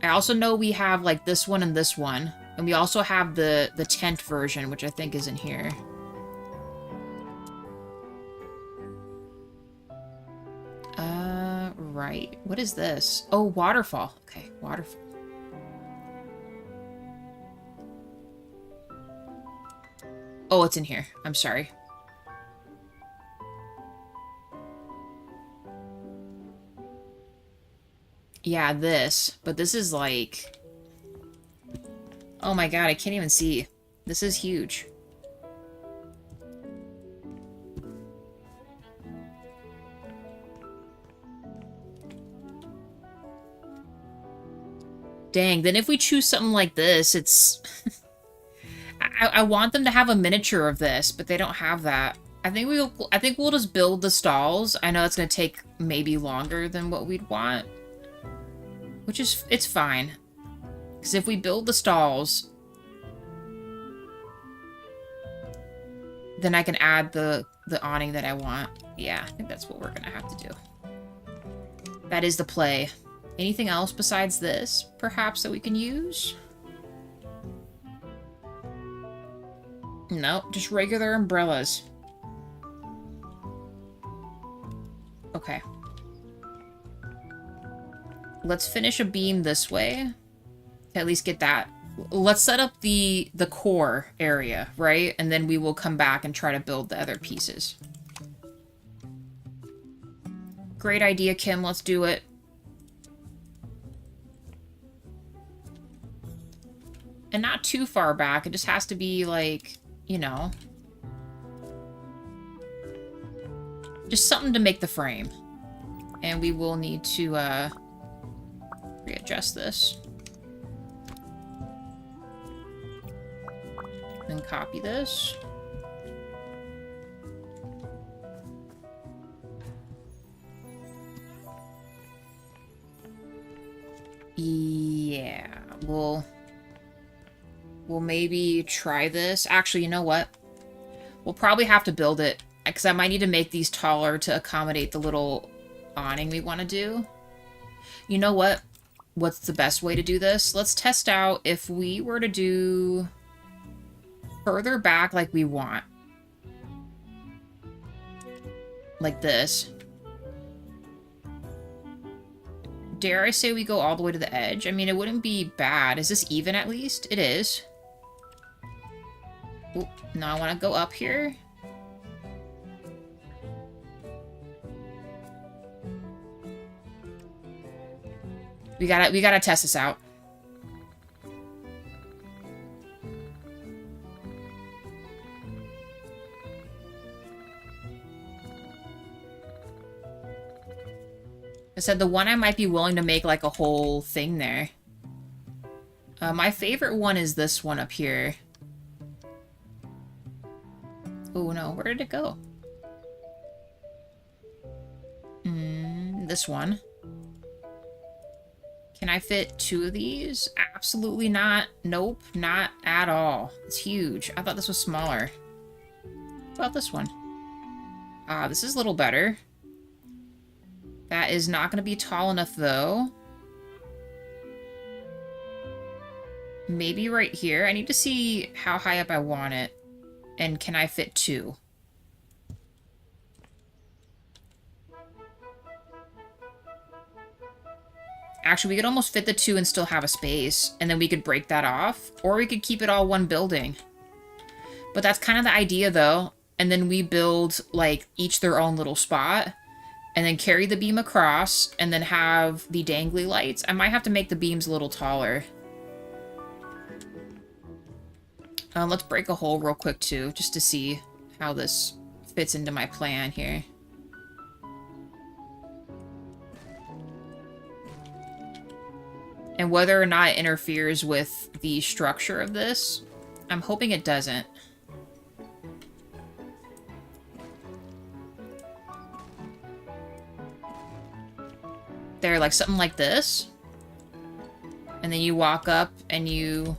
I also know we have like this one and this one, and we also have the tent version, which I think is in here. Right. What is this? Oh, waterfall. Okay, waterfall. Oh, it's in here. I'm sorry. Yeah, this. But this is like... Oh my god, I can't even see. This is huge. Dang, then if we choose something like this, it's... I want them to have a miniature of this, but they don't have that. I think we'll just build the stalls. I know it's gonna take maybe longer than what we'd want. Which is, it's fine. Because if we build the stalls, then I can add the awning that I want. Yeah, I think that's what we're gonna have to do. That is the play. Anything else besides this, perhaps, that we can use? Nope, just regular umbrellas. Okay. Let's finish a beam this way. To at least get that. Let's set up the core area, right? And then we will come back and try to build the other pieces. Great idea, Kim. Let's do it. And not too far back. It just has to be, like, you know... just something to make the frame. And we will need to, readjust this. Then copy this. Yeah, we'll maybe try this. Actually, you know what? We'll probably have to build it, because I might need to make these taller to accommodate the little awning we want to do. You know what? What's the best way to do this? Let's test out if we were to do further back like we want. Like this. Dare I say we go all the way to the edge? I mean, it wouldn't be bad. Is this even at least? It is. Ooh, now I want to go up here. We gotta test this out. I said the one I might be willing to make like a whole thing there. My favorite one is this one up here. Oh no, where did it go? This one. Can I fit 2 of these? Absolutely not. Nope, not at all. It's huge. I thought this was smaller. What about this one? This is a little better. That is not going to be tall enough, though. Maybe right here. I need to see how high up I want it. And can I fit 2? Actually, we could almost fit the 2 and still have a space. And then we could break that off. Or we could keep it all one building. But that's kind of the idea, though. And then we build, like, each their own little spot. And then carry the beam across. And then have the dangly lights. I might have to make the beams a little taller. Let's break a hole real quick, too. Just to see how this fits into my plan here. And whether or not it interferes with the structure of this, I'm hoping it doesn't. There, like something like this. And then you walk up and you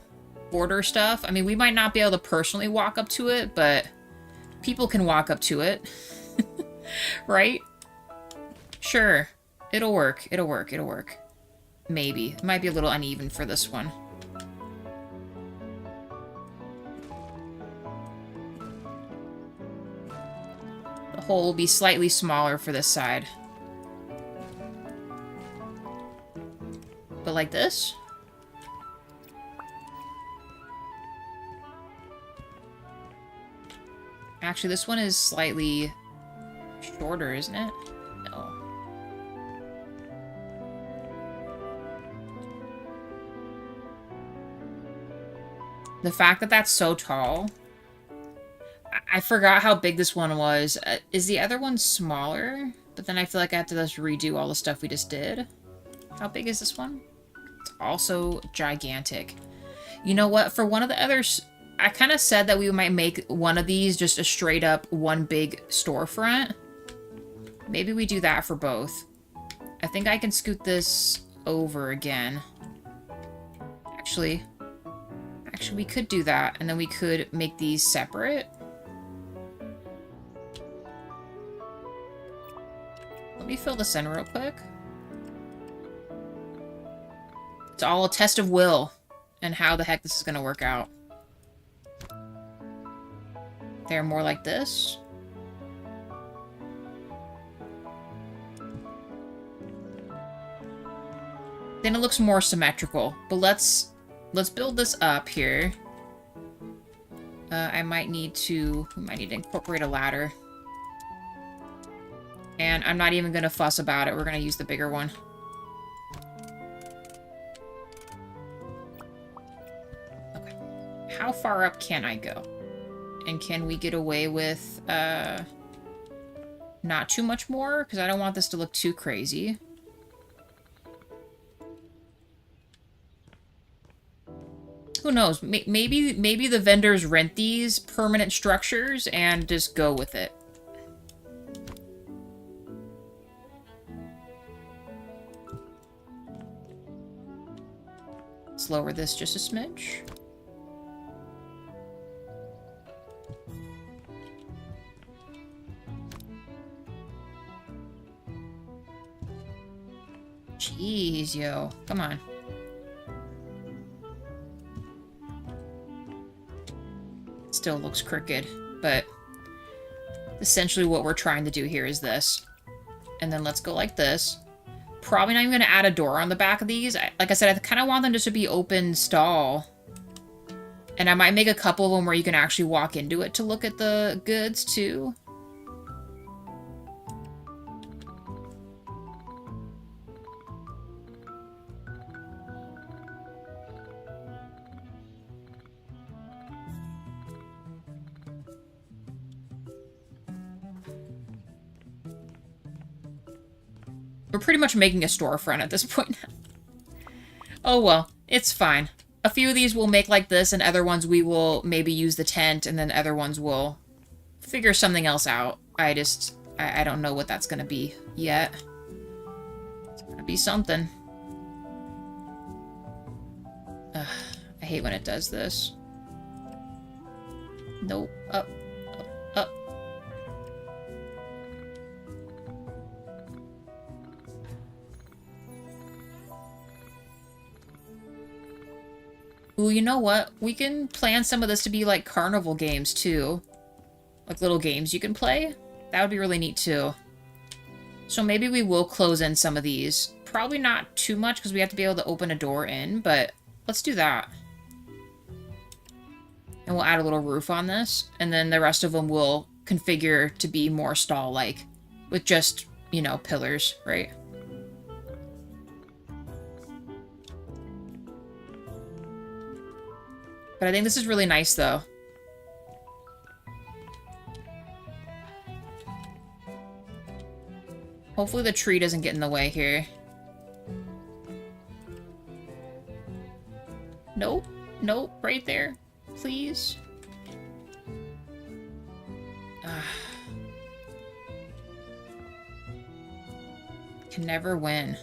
order stuff. I mean, we might not be able to personally walk up to it, but people can walk up to it. Right? Sure. It'll work. It'll work. It'll work. Maybe. It might be a little uneven for this one. The hole will be slightly smaller for this side. But like this? Actually, this one is slightly shorter, isn't it? No. The fact that that's so tall... I forgot how big this one was. Is the other one smaller? But then I feel like I have to just redo all the stuff we just did. How big is this one? It's also gigantic. You know what? For one of the others... I kind of said that we might make one of these just a straight up one big storefront. Maybe we do that for both. I think I can scoot this over again. Actually, we could do that, and then we could make these separate. Let me fill this in real quick. It's all a test of will and how the heck this is going to work out. They're more like this. Then it looks more symmetrical. But let's build this up here. We might need to incorporate a ladder. And I'm not even gonna fuss about it. We're gonna use the bigger one. Okay. How far up can I go? And can we get away with, not too much more? Because I don't want this to look too crazy. Who knows? Maybe the vendors rent these permanent structures and just go with it. Let's lower this just a smidge. Jeez, yo. Come on. Still looks crooked, but essentially what we're trying to do here is this. And then let's go like this. Probably not even going to add a door on the back of these. Like I said, I kind of want them just to be open stall. And I might make a couple of them where you can actually walk into it to look at the goods, too. We're pretty much making a storefront at this point now. Oh well, it's fine. A few of these we'll make like this, and other ones we will maybe use the tent, and then other ones we'll figure something else out. I don't know what that's gonna be yet. That'd be something. Ugh, I hate when it does this. Nope. Up. Up. Up. Ooh, you know what? We can plan some of this to be like carnival games, too. Like little games you can play. That would be really neat, too. So maybe we will close in some of these. Probably not too much, because we have to be able to open a door in, but let's do that. And we'll add a little roof on this, and then the rest of them will configure to be more stall-like. With just, you know, pillars, right? But I think this is really nice, though. Hopefully the tree doesn't get in the way here. Nope. Nope. Right there. Please. Can never win.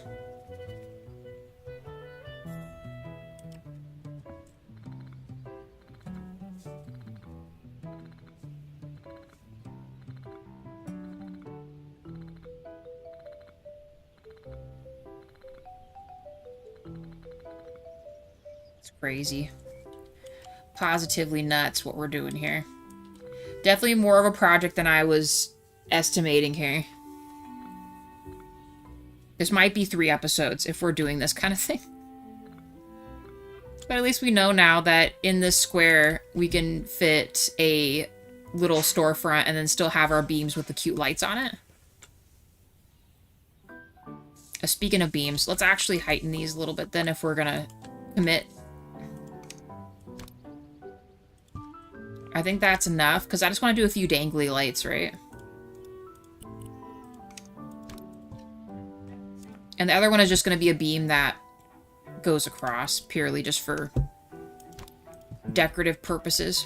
Crazy. Positively nuts what we're doing here. Definitely more of a project than I was estimating here. This might be 3 episodes if we're doing this kind of thing. But at least we know now that in this square we can fit a little storefront and then still have our beams with the cute lights on it. Speaking of beams, let's actually heighten these a little bit then if we're gonna commit. I think that's enough, because I just want to do a few dangly lights, right? And the other one is just going to be a beam that goes across, purely just for decorative purposes.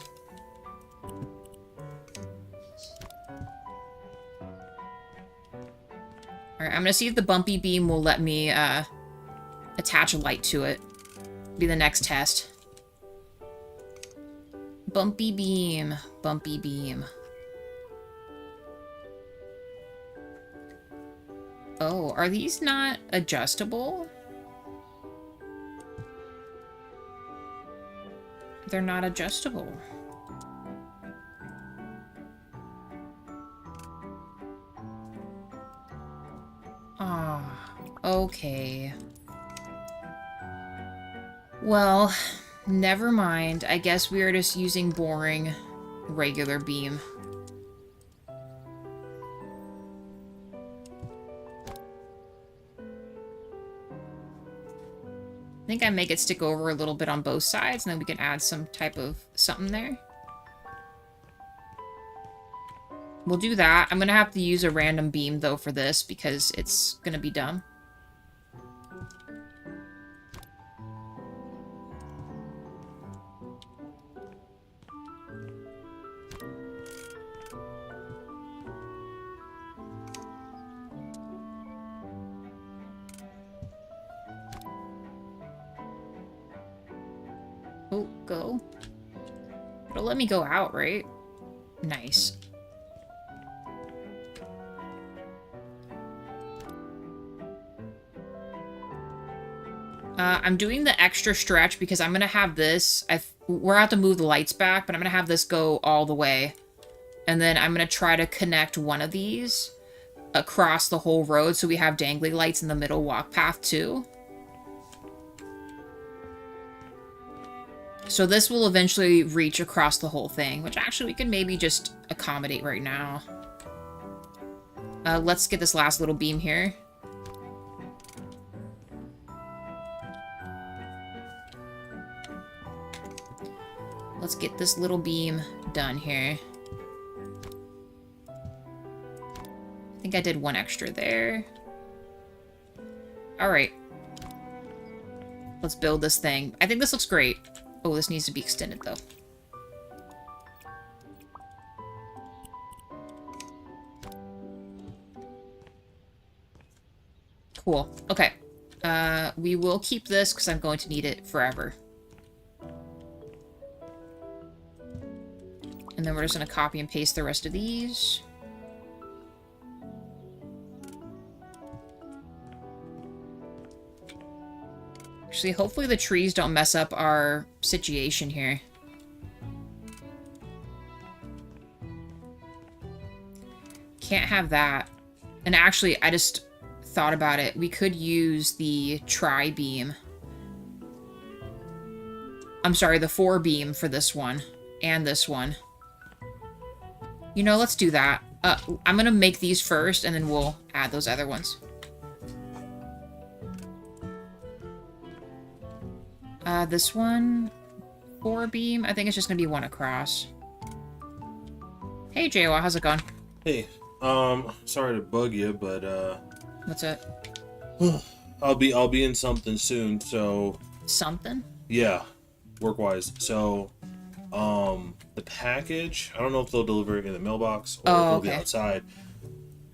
Alright, I'm going to see if the bumpy beam will let me attach a light to it. Be the next test. Bumpy beam. Bumpy beam. Oh, are these not adjustable? They're not adjustable. Ah, okay. Well, never mind. I guess we are just using boring, regular beam. I think I make it stick over a little bit on both sides, and then we can add some type of something there. We'll do that. I'm gonna have to use a random beam, though, for this, because it's gonna be dumb. Oh, go. It'll let me go out, right? Nice. I'm doing the extra stretch because I'm gonna have this. We're gonna have to move the lights back, but I'm gonna have this go all the way. And then I'm gonna try to connect one of these across the whole road so we have dangly lights in the middle walk path too. So this will eventually reach across the whole thing, which actually we can maybe just accommodate right now. Let's get this last little beam here. Let's get this little beam done here. I think I did one extra there. Alright. Let's build this thing. I think this looks great. Oh, this needs to be extended, though. Cool. Okay. We will keep this because I'm going to need it forever. And then we're just going to copy and paste the rest of these. Actually, hopefully the trees don't mess up our situation here. Can't have that. And actually, I just thought about it. We could use the tri-beam. I'm sorry, the 4-beam for this one. And this one. You know, let's do that. I'm gonna make these first, and then we'll add those other ones. This one, 4-beam. I think it's just gonna be one across. Hey, JWA, how's it going? Hey, sorry to bug you, but What's it? I'll be in something soon, so Something? yeah, work-wise. So, the package, I don't know if they'll deliver it in the mailbox or if it'll be outside,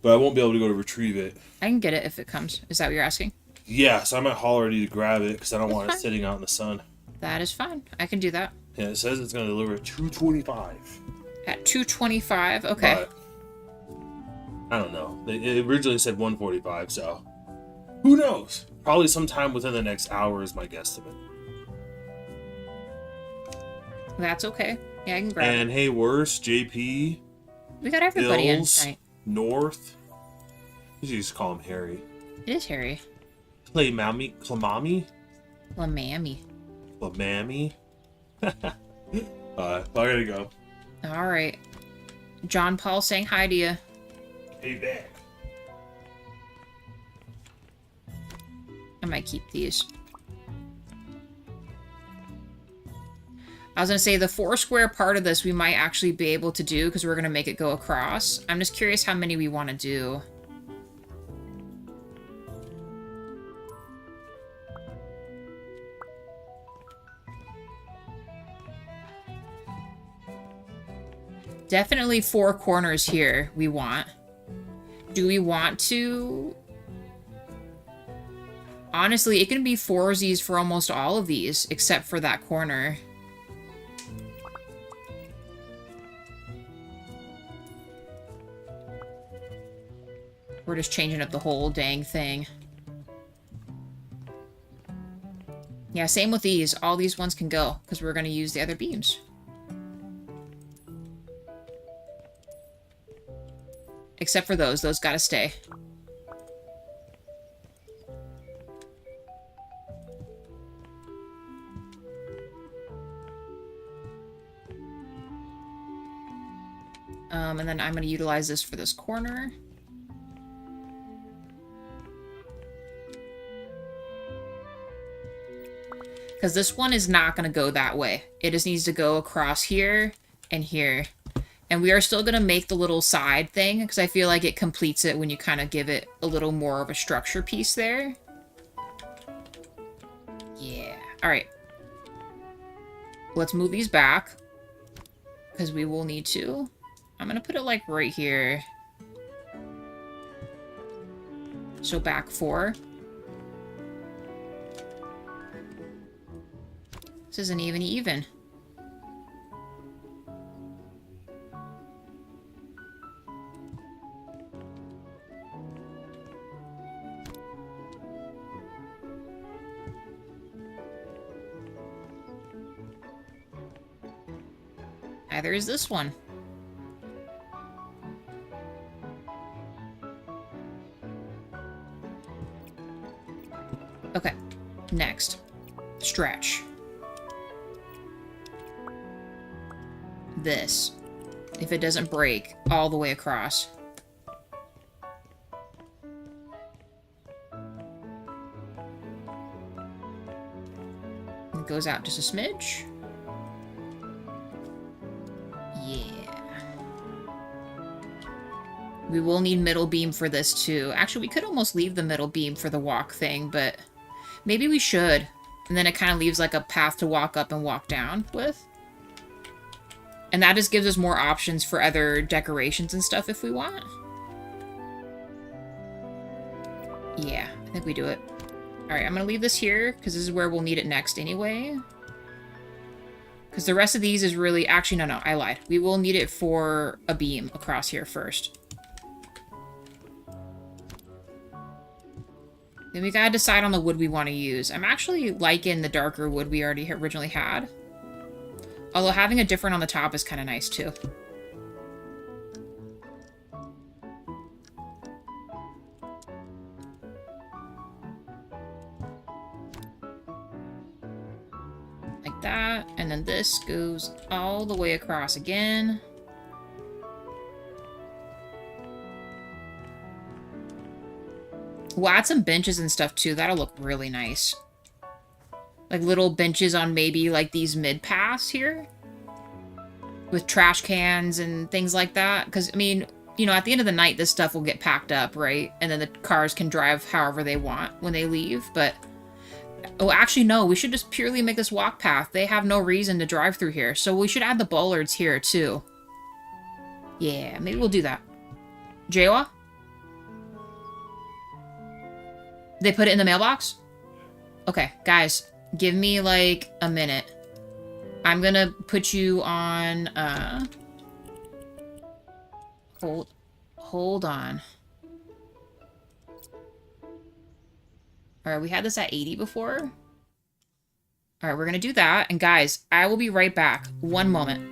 but I won't be able to go to retrieve it. I can get it if it comes. Is that what you're asking? Yeah, so I might holler at you to grab it because I don't want it sitting out in the sun. That is fine. I can do that. Yeah, it says it's going to deliver at 2:25. At 2:25? Okay. But, I don't know. It originally said 1:45, so who knows? Probably sometime within the next hour is my guesstimate. That's okay. Yeah, I can grab it. And hey, worse, JP, We got everybody Bills, in tonight. North. You should just call him Harry. It is Harry. Clamami? Lamammy. Lamammy? I gotta go. Alright. John Paul saying hi to you. Hey, back. I might keep these. I was going to say, the 4 square part of this we might actually be able to do because we're going to make it go across. I'm just curious how many we want to do. Definitely 4 corners here we want. Do we want to... Honestly, it can be 4sies for almost all of these, except for that corner. We're just changing up the whole dang thing. Yeah, same with these. All these ones can go, because we're going to use the other beams. Except for those. Those gotta stay. And then I'm going to utilize this for this corner. Because this one is not going to go that way. It just needs to go across here and here. And we are still going to make the little side thing, because I feel like it completes it when you kind of give it a little more of a structure piece there. Yeah. Alright. Let's move these back, because we will need to. I'm going to put it like right here. So back 4. This isn't even. Neither is this one. Okay, next. Stretch. This. If it doesn't break all the way across. It goes out just a smidge. Yeah. We will need middle beam for this too. Actually, we could almost leave the middle beam for the walk thing, but maybe we should. And then it kind of leaves like a path to walk up and walk down with. And that just gives us more options for other decorations and stuff if we want. Yeah, I think we do it. Alright, I'm gonna leave this here, because this is where we'll need it next anyway. Because the rest of these is really... Actually, no, I lied. We will need it for a beam across here first. Then we gotta decide on the wood we want to use. I'm actually liking the darker wood we already originally had. Although having a different on the top is kind of nice, too. Like that. And then this goes all the way across again. We'll add some benches and stuff, too. That'll look really nice. Like little benches on maybe like these mid-paths here. With trash cans and things like that. Because, I mean, you know, at the end of the night, this stuff will get packed up, right? And then the cars can drive however they want when they leave. But, oh, actually, no. We should just purely make this walk path. They have no reason to drive through here. So we should add the bollards here, too. Yeah, maybe we'll do that. Jawa? They put it in the mailbox? Okay, guys, give me like a minute. I'm gonna put you on, hold on. Alright, we had this at 80 before. Alright, we're gonna do that. And guys, I will be right back. One moment.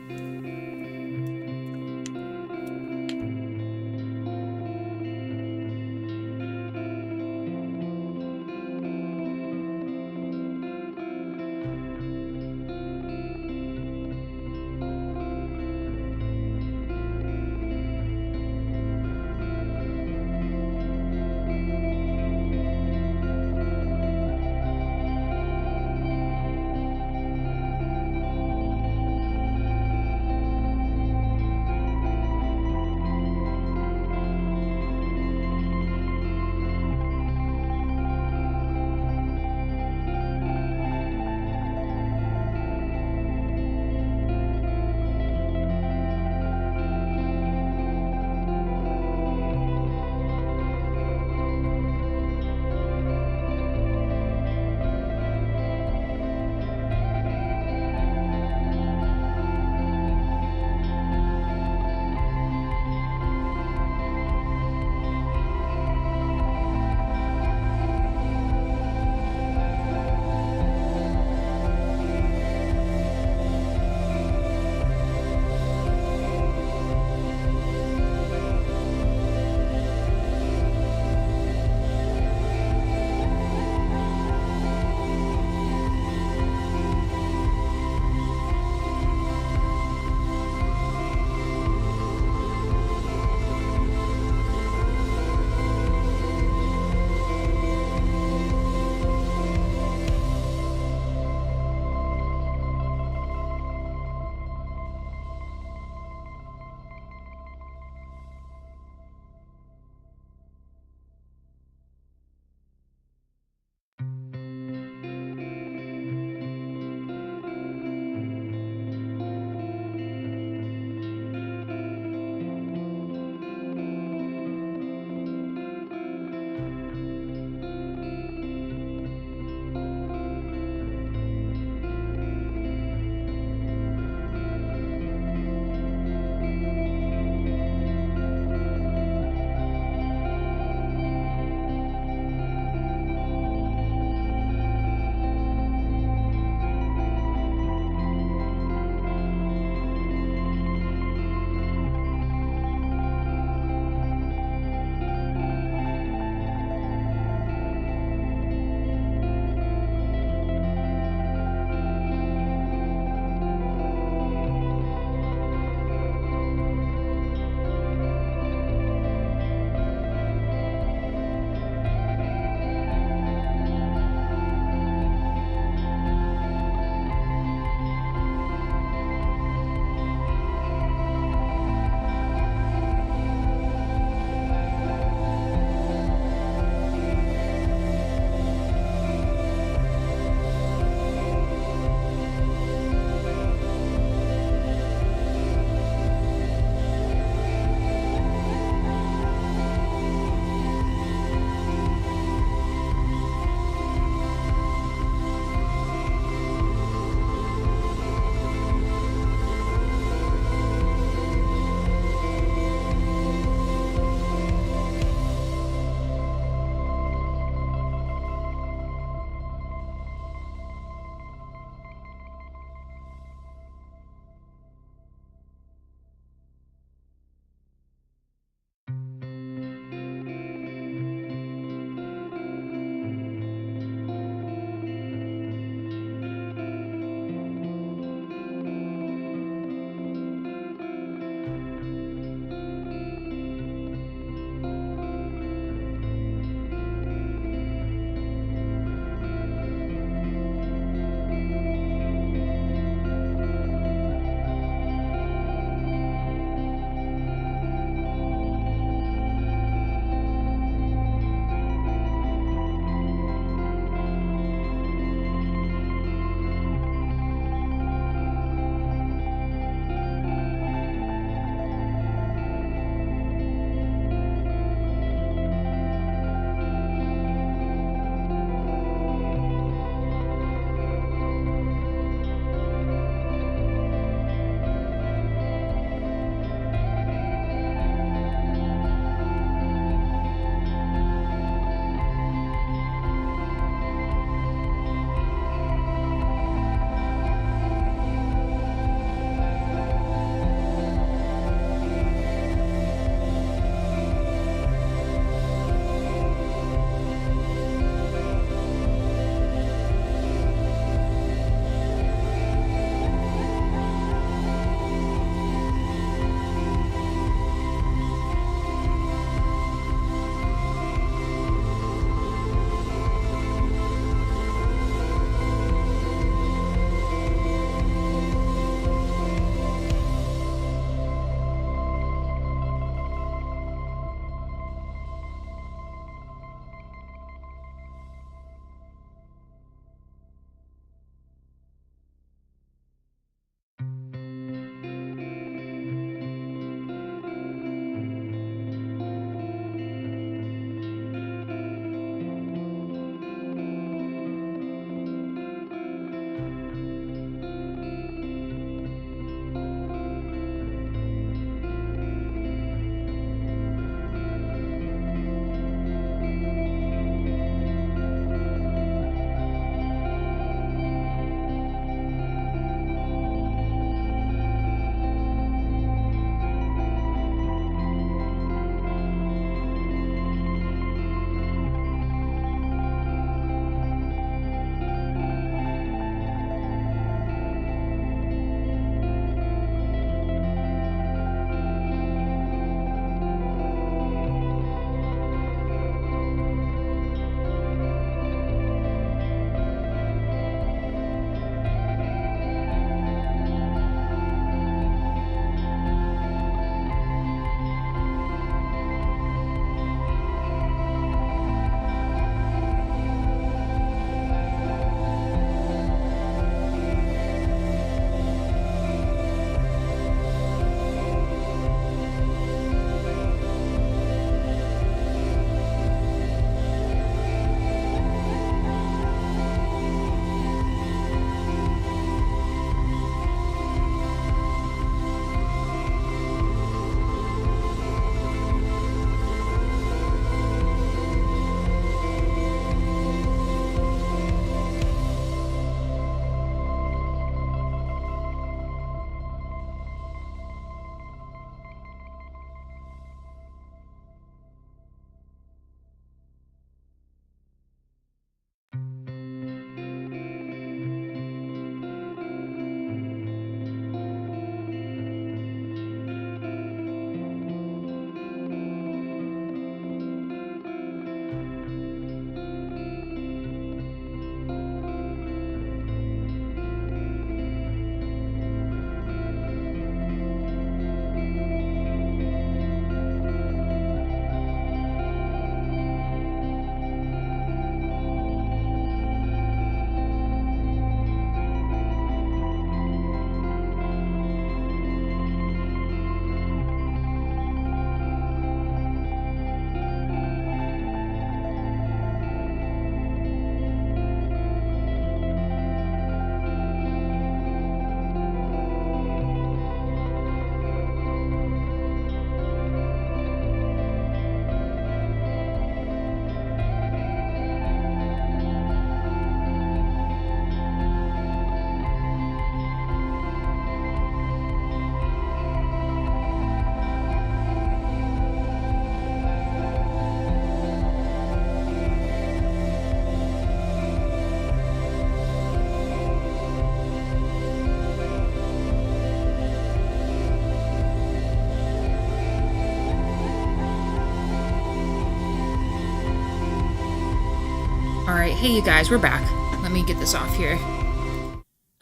Alright, hey you guys, we're back. Let me get this off here.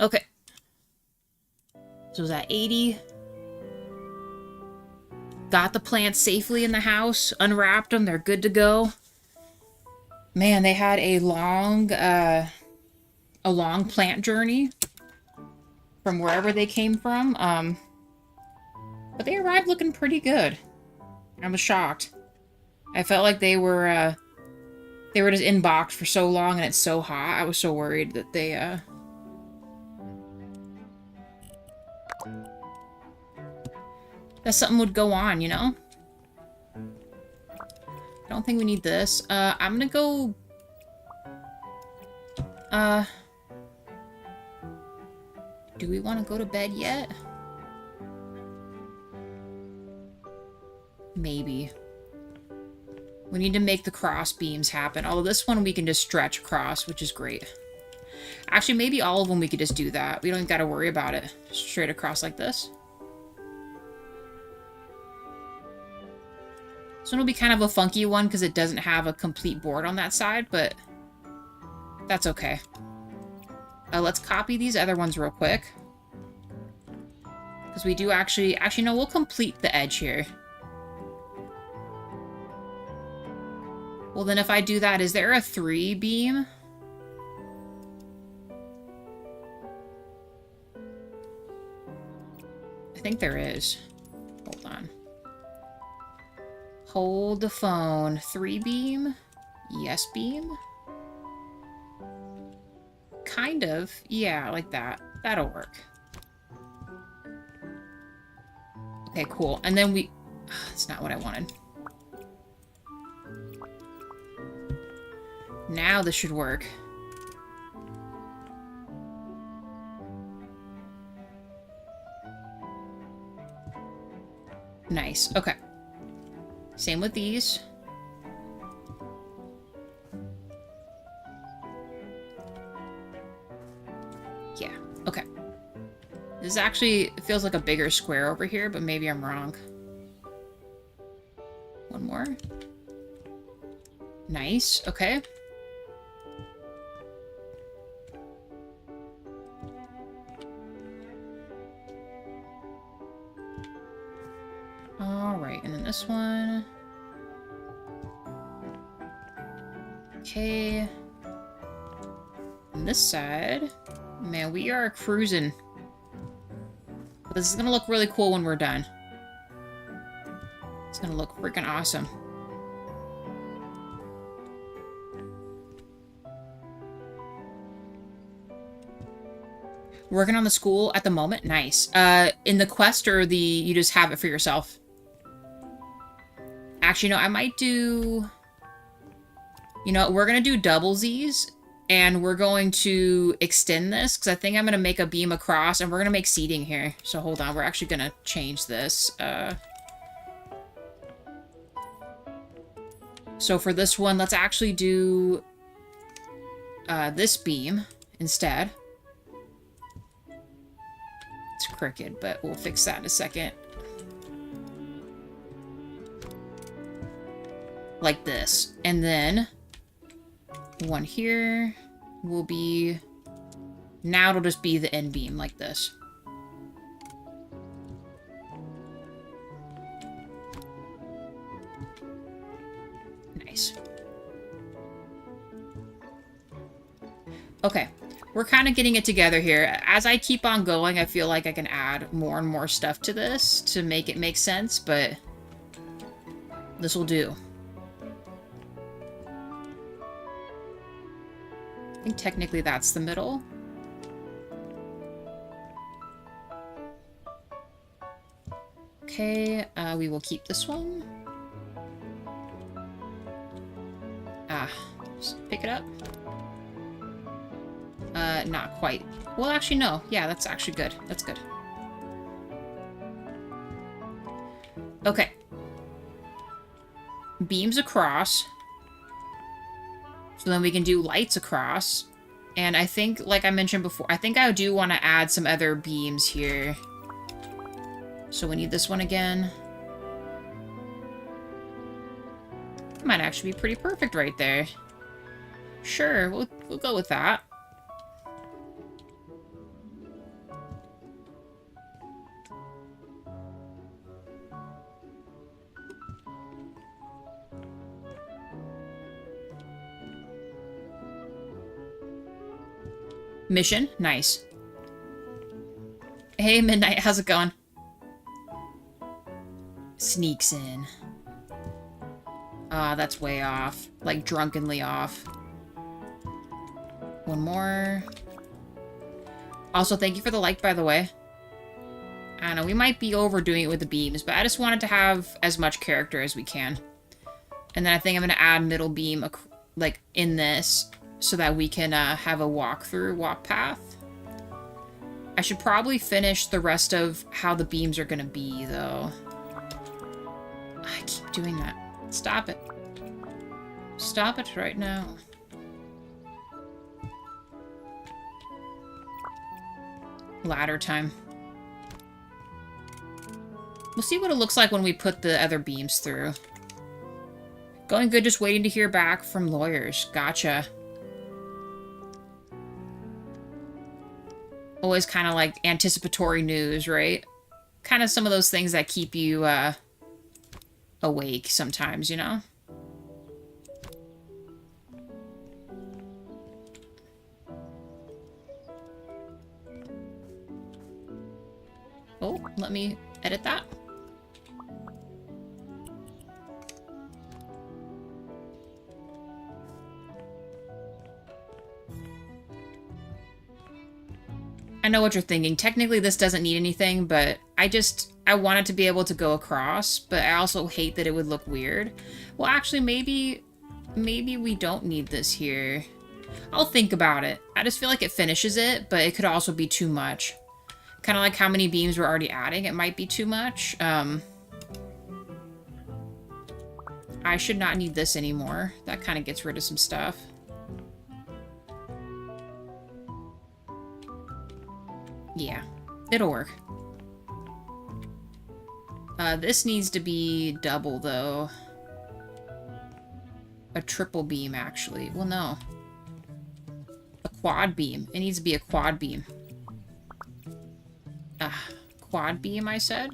Okay. So was that 80? Got the plants safely in the house, unwrapped them, they're good to go. Man, they had a long plant journey from wherever they came from. But they arrived looking pretty good. I was shocked. I felt like they were just in box for so long and it's so hot. I was so worried that they, that something would go on, you know? I don't think we need this. I'm gonna go... do we want to go to bed yet? Maybe. We need to make the cross beams happen. Although this one we can just stretch across, which is great. Actually, maybe all of them we could just do that. We don't even got to worry about it. Straight across like this. This one will be kind of a funky one because it doesn't have a complete board on that side, but that's okay. Let's copy these other ones real quick. Because we do actually no, we'll complete the edge here. Well, then if I do that, is there a 3 beam? I think there is. Hold on. Hold the phone. 3 beam? Yes beam? Kind of. Yeah, like that. That'll work. Okay, cool. And then we... That's not what I wanted. Now this should work. Nice. Okay. Same with these. Yeah. Okay. This actually feels like a bigger square over here, but maybe I'm wrong. One more. Nice. Okay. Alright, and then this one. Okay. On this side. Man, we are cruising. This is gonna look really cool when we're done. It's gonna look freaking awesome. Working on the school at the moment? Nice. In the quest or the... you just have it for yourself? Actually, no, I might do... You know, we're gonna do double Z's, and we're going to extend this, because I think I'm gonna make a beam across, and we're gonna make seating here. So hold on, we're actually gonna change this. So for this one, let's actually do this beam instead. It's crooked, but we'll fix that in a second. Like this. And then one here will be... Now it'll just be the end beam like this. Nice. Okay. We're kind of getting it together here. As I keep on going, I feel like I can add more and more stuff to this to make it make sense, but this will do. I think technically that's the middle. Okay, we will keep this one. Just pick it up. Not quite. Well, actually, no. Yeah, that's actually good. That's good. Okay. Beams across. So then we can do lights across. And I think, like I mentioned before, I think I do want to add some other beams here. So we need this one again. Might actually be pretty perfect right there. Sure, we'll go with that. Mission? Nice. Hey, Midnight, how's it going? Sneaks in. Ah, that's way off. Like, drunkenly off. One more. Also, thank you for the like, by the way. I don't know, we might be overdoing it with the beams, but I just wanted to have as much character as we can. And then I think I'm going to add middle beam, like, in this, so that we can have a walk path. I should probably finish the rest of how the beams are going to be, though. I keep doing that. Stop it. Stop it right now. Ladder time. We'll see what it looks like when we put the other beams through. Going good, just waiting to hear back from lawyers. Gotcha. Always kind of like anticipatory news, right? Kind of some of those things that keep you awake sometimes, you know? Oh, let me edit that. I know what you're thinking. Technically, this doesn't need anything, but I wanted to be able to go across, but I also hate that it would look weird. Well, actually, maybe we don't need this here. I'll think about it. I just feel like it finishes it, but it could also be too much. Kind of like how many beams we're already adding. It might be too much. I should not need this anymore. That kind of gets rid of some stuff. Yeah, it'll work. This needs to be double, though. A triple beam, actually. Well, no. A quad beam. It needs to be a quad beam. Quad beam, I said?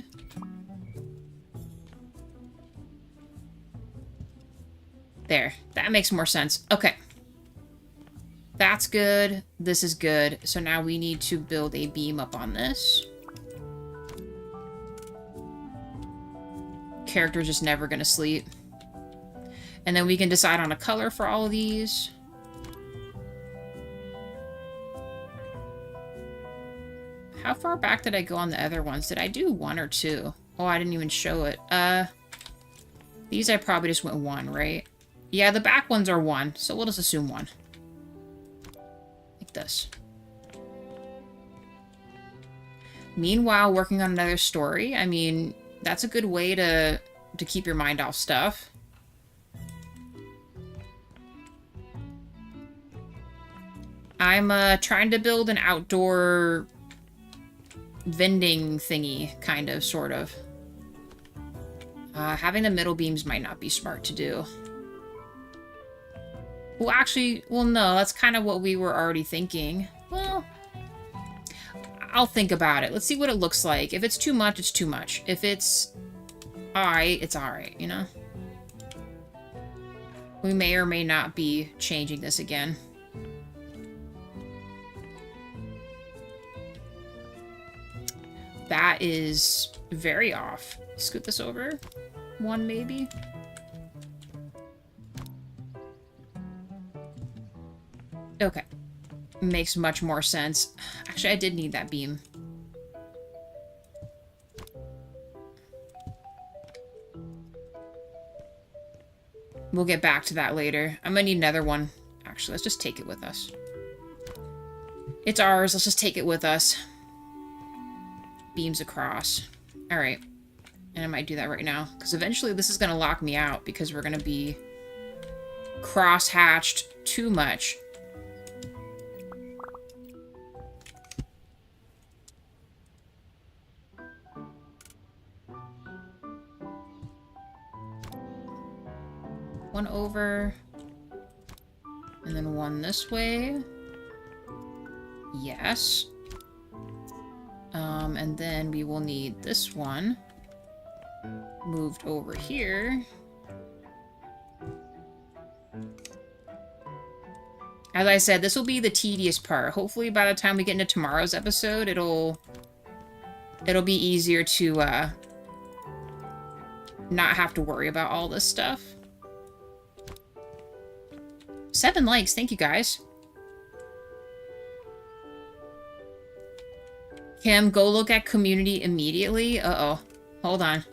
There. That makes more sense. Okay. That's good. This is good. So now we need to build a beam up on this. Character's just never gonna sleep. And then we can decide on a color for all of these. How far back did I go on the other ones? Did I do 1 or 2? Oh, I didn't even show it. These I probably just went 1, right? Yeah, the back ones are 1, so we'll just assume 1. Like this. Meanwhile, working on another story. I mean, that's a good way to keep your mind off stuff. I'm trying to build an outdoor vending thingy, kind of, sort of. Having the middle beams might not be smart to do. Well, actually, well, no, that's kind of what we were already thinking. Well, I'll think about it. Let's see what it looks like. If it's too much, it's too much. If it's alright, it's alright, you know? We may or may not be changing this again. That is very off. Scoot this over. 1, maybe. Okay. Makes much more sense. Actually, I did need that beam. We'll get back to that later. I'm gonna need another one. Actually, let's just take it with us. It's ours. Let's just take it with us. Beams across. Alright. And I might do that right now. Because eventually this is going to lock me out. Because we're going to be cross-hatched too much. One over. And then one this way. Yes. And then we will need this one moved over here. As I said, this will be the tedious part. Hopefully by the time we get into tomorrow's episode, it'll be easier to not have to worry about all this stuff. 7 likes, thank you guys. Kim, go look at community immediately. Uh-oh. Hold on.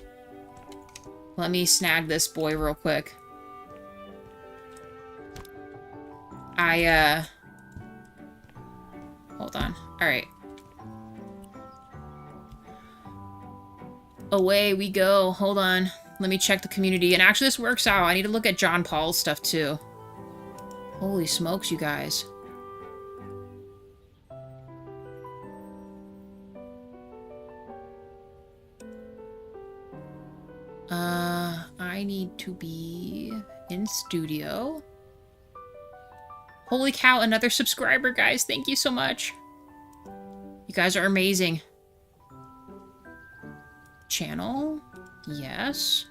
Let me snag this boy real quick. Hold on. Alright. Away we go. Hold on. Let me check the community. And actually, this works out. I need to look at John Paul's stuff, too. Holy smokes, you guys. I need to be in studio. Holy cow, another subscriber, guys. Thank you so much. You guys are amazing. Channel, yes.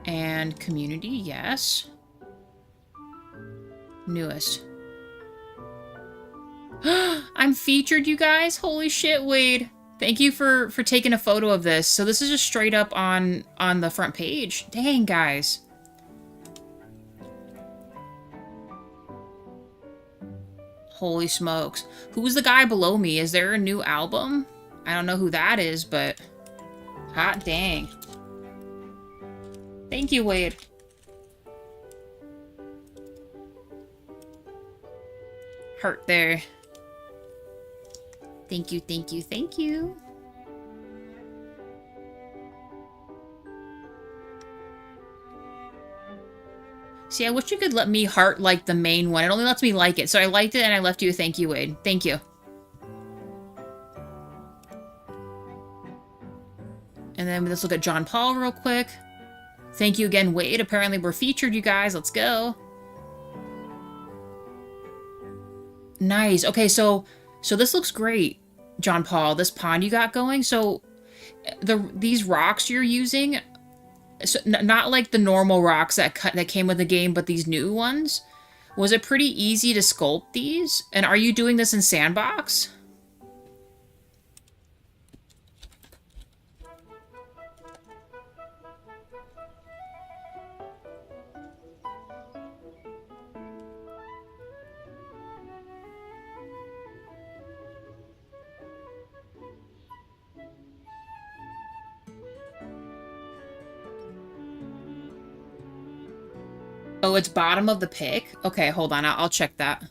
And community, yes. Newest. I'm featured, you guys. Holy shit, Wade. Thank you for taking a photo of this. So this is just straight up on the front page. Dang, guys. Holy smokes. Who's the guy below me? Is there a new album? I don't know who that is, but hot dang. Thank you, Wade. Heart there. Thank you, thank you, thank you. See, I wish you could let me heart like the main one. It only lets me like it. So I liked it and I left you a thank you, Wade. Thank you. And then let's look at John Paul real quick. Thank you again, Wade. Apparently we're featured, you guys. Let's go. Nice. Okay, so this looks great, John Paul. This pond you got going. So these rocks you're using, so not like the normal rocks that came with the game, but these new ones. Was it pretty easy to sculpt these? And are you doing this in Sandbox? Oh, it's bottom of the pick? Okay, hold on. I'll check that.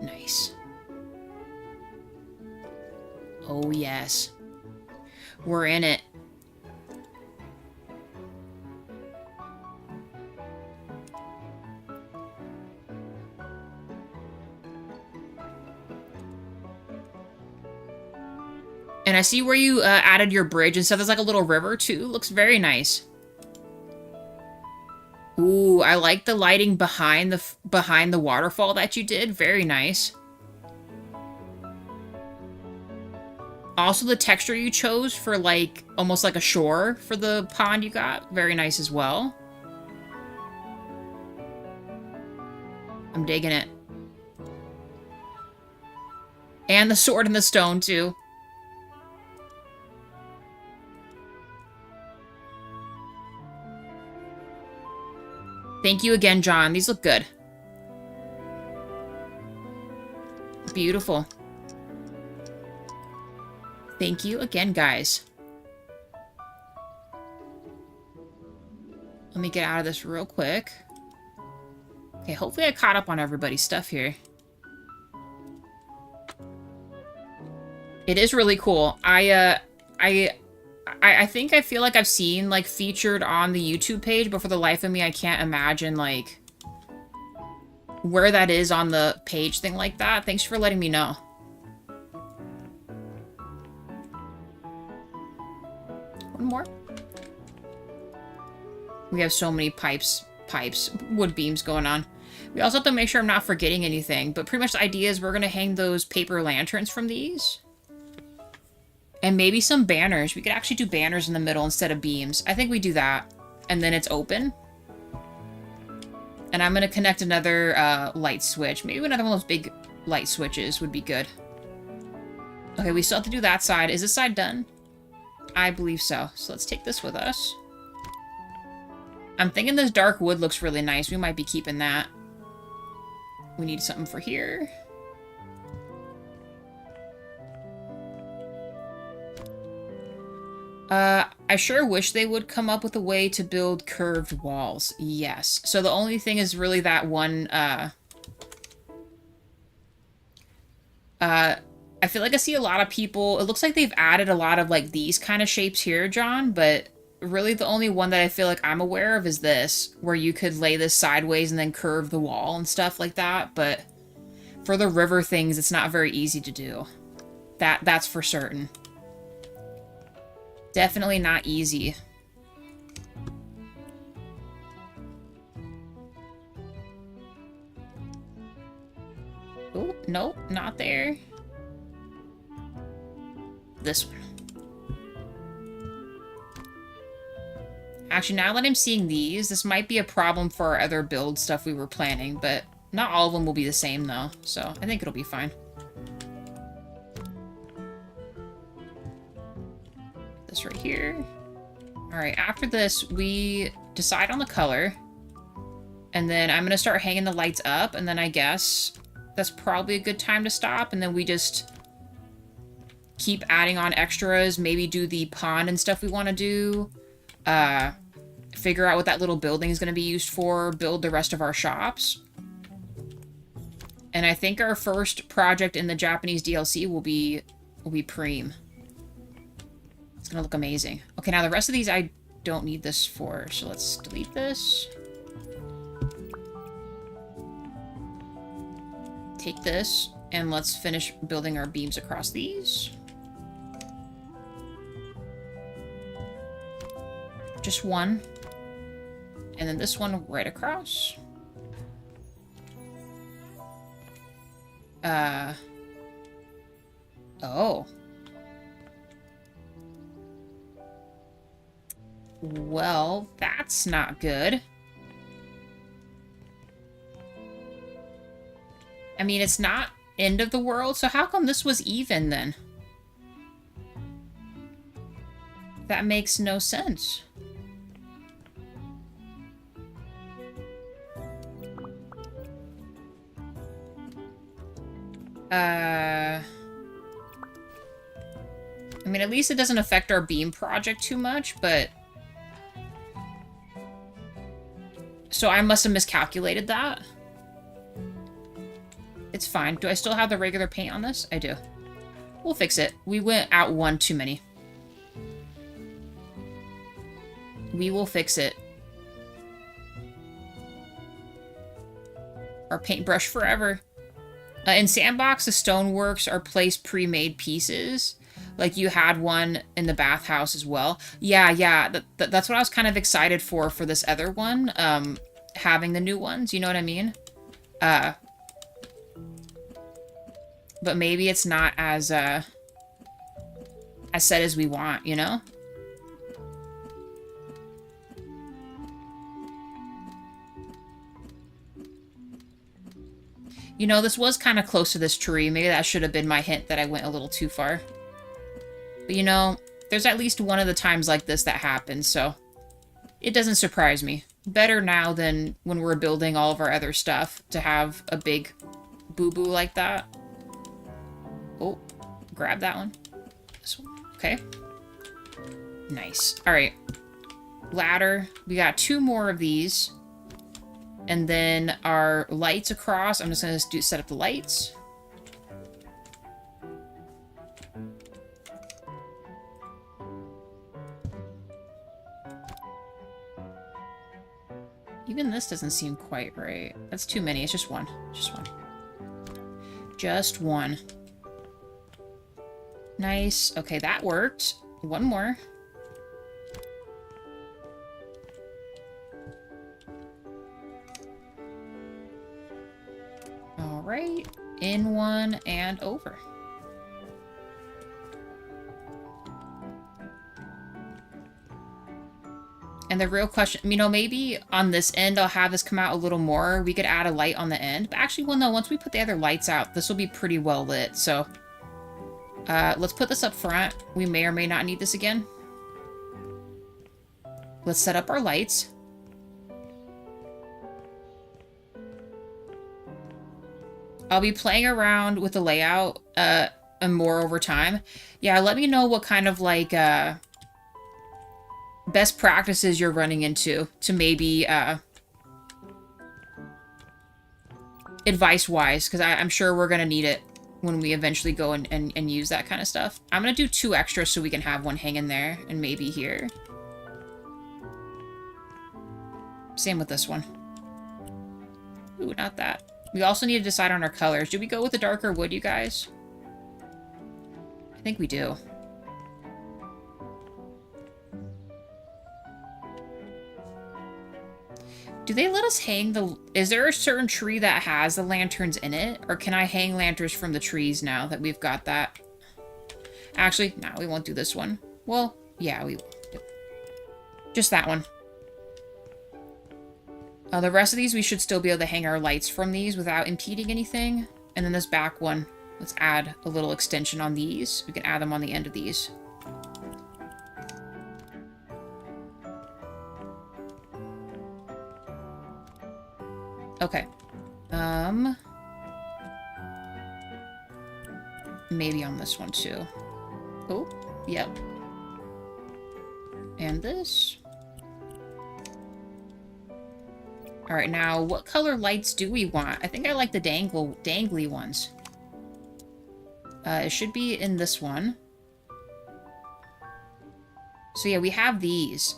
Nice. Oh, yes. We're in it. And I see where you added your bridge and stuff. There's like a little river too. Looks very nice. Ooh, I like the lighting behind the waterfall that you did. Very nice. Also, the texture you chose for like almost like a shore for the pond you got. Very nice as well. I'm digging it. And the sword and the stone too. Thank you again, John. These look good. Beautiful. Thank you again, guys. Let me get out of this real quick. Okay, hopefully I caught up on everybody's stuff here. It is really cool. I think I feel like I've seen, like, featured on the YouTube page, but for the life of me, I can't imagine, like, where that is on the page thing like that. Thanks for letting me know. more. We have so many wood beams going on. We also have to make sure I'm not forgetting anything, but pretty much the idea is we're going to hang those paper lanterns from these. And maybe some banners. We could actually do banners in the middle instead of beams. I think we do that. And then it's open. And I'm going to connect another light switch. Maybe another one of those big light switches would be good. Okay, we still have to do that side. Is this side done? I believe so. So let's take this with us. I'm thinking this dark wood looks really nice. We might be keeping that. We need something for here. I sure wish they would come up with a way to build curved walls. Yes. So the only thing is really that one, I feel like I see a lot of people, it looks like they've added a lot of, like, these kind of shapes here, John, but really the only one that I feel like I'm aware of is this, where you could lay this sideways and then curve the wall and stuff like that, but for the river things, it's not very easy to do. That's for certain. Definitely not easy. Oh, nope, not there. This one. Actually, now that I'm seeing these, this might be a problem for our other build stuff we were planning, but not all of them will be the same, though, so I think it'll be fine. This right here. Alright, after this, we decide on the color, and then I'm going to start hanging the lights up, and then I guess that's probably a good time to stop, and then we just keep adding on extras, maybe do the pond and stuff we want to do, figure out what that little building is going to be used for, build the rest of our shops. And I think our first project in the Japanese DLC will be Preem. It's going to look amazing. Okay, now the rest of these I don't need this for, so let's delete this. Take this, and let's finish building our beams across these. Just one. And then this one right across. Oh. Well, that's not good. I mean, it's not end of the world, so how come this was even then? That makes no sense. I mean, at least it doesn't affect our beam project too much, but... So I must have miscalculated that. It's fine. Do I still have the regular paint on this? I do. We'll fix it. We went out one too many. We will fix it. Our paintbrush forever. In Sandbox, the stoneworks are placed pre-made pieces. Like you had one in the bathhouse as well. Yeah. That's what I was kind of excited for this other one. Having the new ones, you know what I mean? But maybe it's not as set as we want, you know? You know, this was kind of close to this tree. Maybe that should have been my hint that I went a little too far. But you know, there's at least one of the times like this that happens, so it doesn't surprise me. Better now than when we're building all of our other stuff to have a big boo-boo like that. Oh, grab that one. This one. Okay. Nice. Alright. Ladder. We got 2 more of these. And then our lights across. I'm just going to set up the lights. Even this doesn't seem quite right. That's too many. It's just one. Just one. Just one. Nice. Okay, that worked. One more. right, in one and over. And the real question, you know, maybe on this end I'll have this come out a little more. We could add a light on the end. But actually, well, no, once we put the other lights out, this will be pretty well lit. So let's put this up front. We may or may not need this again. Let's set up our lights. I'll be playing around with the layout and more over time. Yeah, let me know what kind of, like, best practices you're running into to maybe, advice-wise, because I'm sure we're going to need it when we eventually go and use that kind of stuff. I'm going to do 2 extras so we can have one hanging there and maybe here. Same with this one. Ooh, not that. We also need to decide on our colors. Do we go with the darker wood, you guys? I think we do. Do they let us hang the... Is there a certain tree that has the lanterns in it? Or can I hang lanterns from the trees now that we've got that? Actually, no, we won't do this one. Well, yeah, we will. Just that one. The rest of these, we should still be able to hang our lights from these without impeding anything. And then this back one, let's add a little extension on these. We can add them on the end of these. Okay. Maybe on this one too. Oh, yep. And this. Alright, now, what color lights do we want? I think I like the dangly ones. It should be in this one. So yeah, we have these.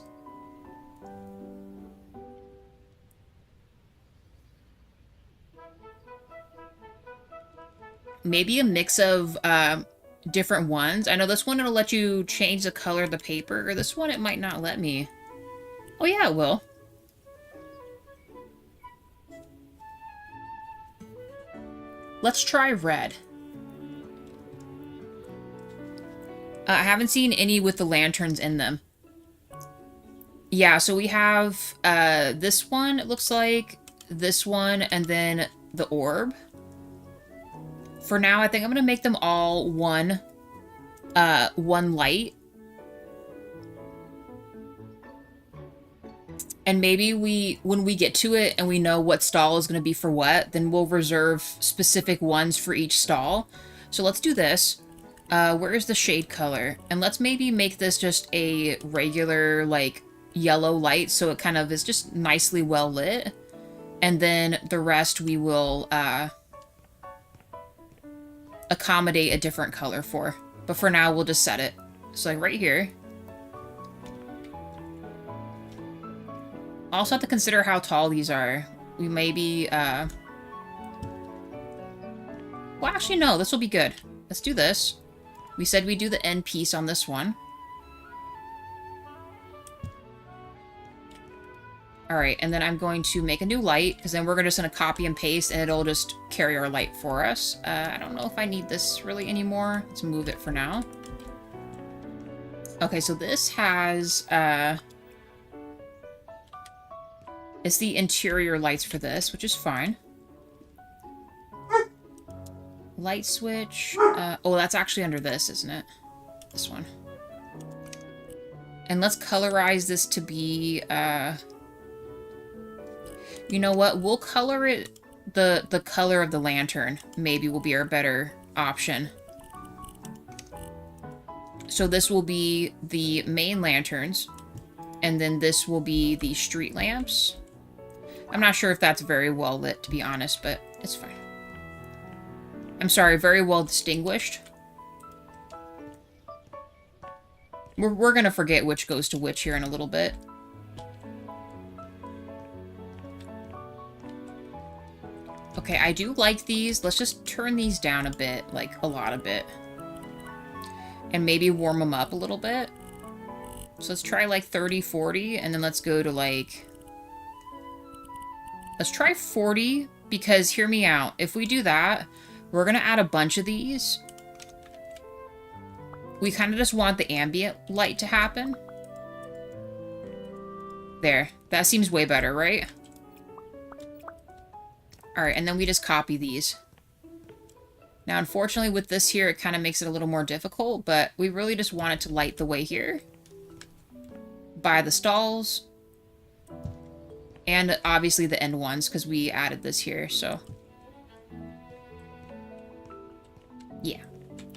Maybe a mix of different ones. I know this one, it'll let you change the color of the paper. Or this one, it might not let me. Oh yeah, it will. Let's try red. I haven't seen any with the lanterns in them. Yeah, so we have this one, it looks like, this one, and then the orb. For now, I think I'm going to make them all one light. And maybe when we get to it and we know what stall is going to be for what, then we'll reserve specific ones for each stall. So let's do this. Where is the shade color? And let's maybe make this just a regular, like, yellow light, so it kind of is just nicely well lit. And then the rest we will accommodate a different color for. But for now, we'll just set it. So, like, right here. Also have to consider how tall these are. We maybe, well, actually, no, this will be good. Let's do this. We said we'd do the end piece on this one. Alright, and then I'm going to make a new light, because then we're just going to copy and paste, and it'll just carry our light for us. I don't know if I need this really anymore. Let's move it for now. Okay, so this has, it's the interior lights for this, which is fine. Light switch. Oh, that's actually under this, isn't it? This one. And let's colorize this to be, you know what? We'll color it the color of the lantern. Maybe will be our better option. So this will be the main lanterns. And then this will be the street lamps. I'm not sure if that's very well lit, to be honest, but it's fine. I'm sorry, very well distinguished. We're gonna forget which goes to which here in a little bit. Okay, I do like these. Let's just turn these down a bit, like a lot a bit. And maybe warm them up a little bit. So let's try like 30, 40, and then let's go to like... Let's try 40, Because, hear me out, if we do that, we're going to add a bunch of these. We kind of just want the ambient light to happen. There. That seems way better, right? Alright, and then we just copy these. Now, unfortunately, with this here, it kind of makes it a little more difficult, but we really just want it to light the way here. By the stalls. And obviously the end ones, because we added this here, so. Yeah.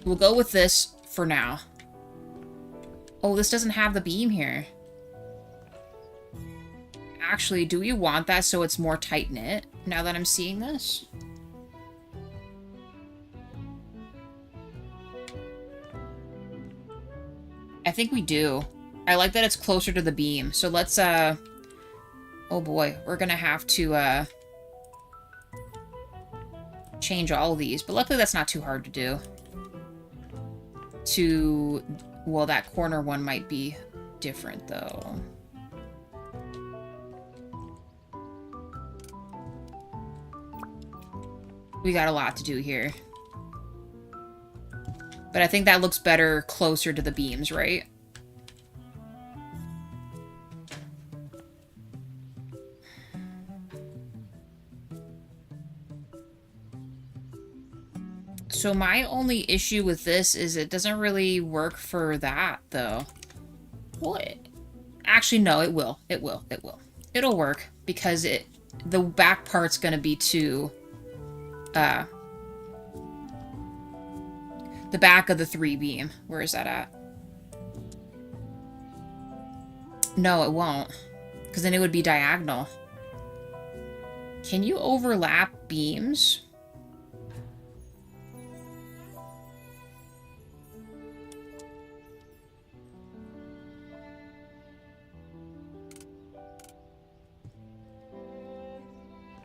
We'll go with this for now. Oh, this doesn't have the beam here. Actually, do we want that so it's more tight-knit, now that I'm seeing this? I think we do. I like that it's closer to the beam, so let's, oh boy, we're gonna have to, change all of these, but luckily that's not too hard to do. Well, that corner one might be different, though. We got a lot to do here. But I think that looks better closer to the beams, right? So my only issue with this is it doesn't really work for that, though. What? Actually, no, it will. It will. It will. It'll work, because the back part's gonna be too... the back of the 3-beam. Where is that at? No, it won't. Because then it would be diagonal. Can you overlap beams?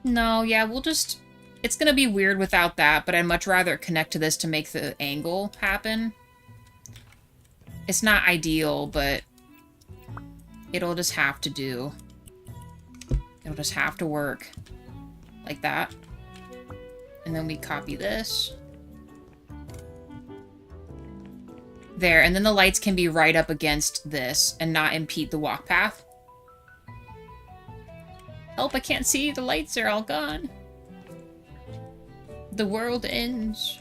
No, yeah, we'll just... It's gonna be weird without that, but I'd much rather connect to this to make the angle happen. It's not ideal, but it'll just have to do. It'll just have to work. Like that. And then we copy this. There, and then the lights can be right up against this and not impede the walk path. Help, I can't see. The lights are all gone. The world ends.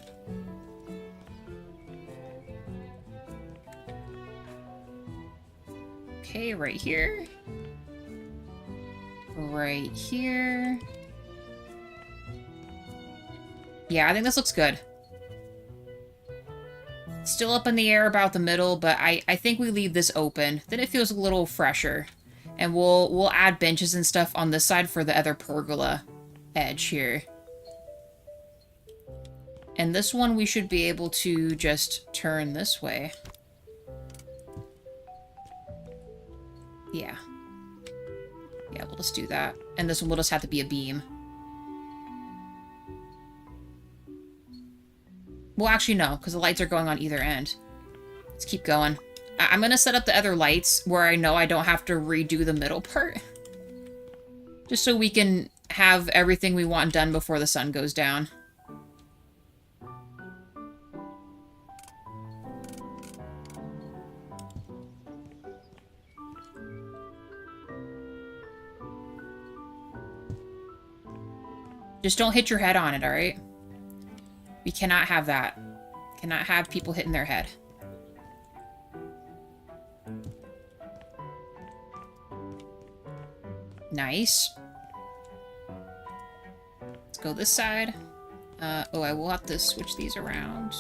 Okay, right here. Right here. Yeah, I think this looks good. Still up in the air about the middle, but I think we leave this open. Then it feels a little fresher. And we'll add benches and stuff on this side for the other pergola edge here. And this one we should be able to just turn this way. Yeah. Yeah, we'll just do that. And this one will just have to be a beam. Well, actually, no, because the lights are going on either end. Let's keep going. I'm going to set up the other lights where I know I don't have to redo the middle part. Just so we can have everything we want done before the sun goes down. Just don't hit your head on it, alright? We cannot have that. Cannot have people hitting their head. Nice. Let's go this side. Oh, I will have to switch these around.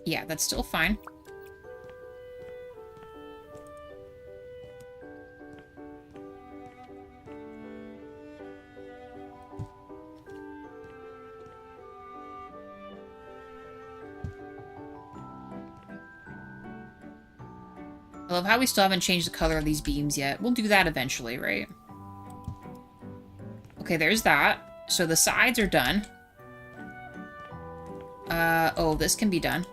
Yeah, that's still fine. I love how we still haven't changed the color of these beams yet. We'll do that eventually, right? Okay, there's that. So the sides are done. Oh, this can be done.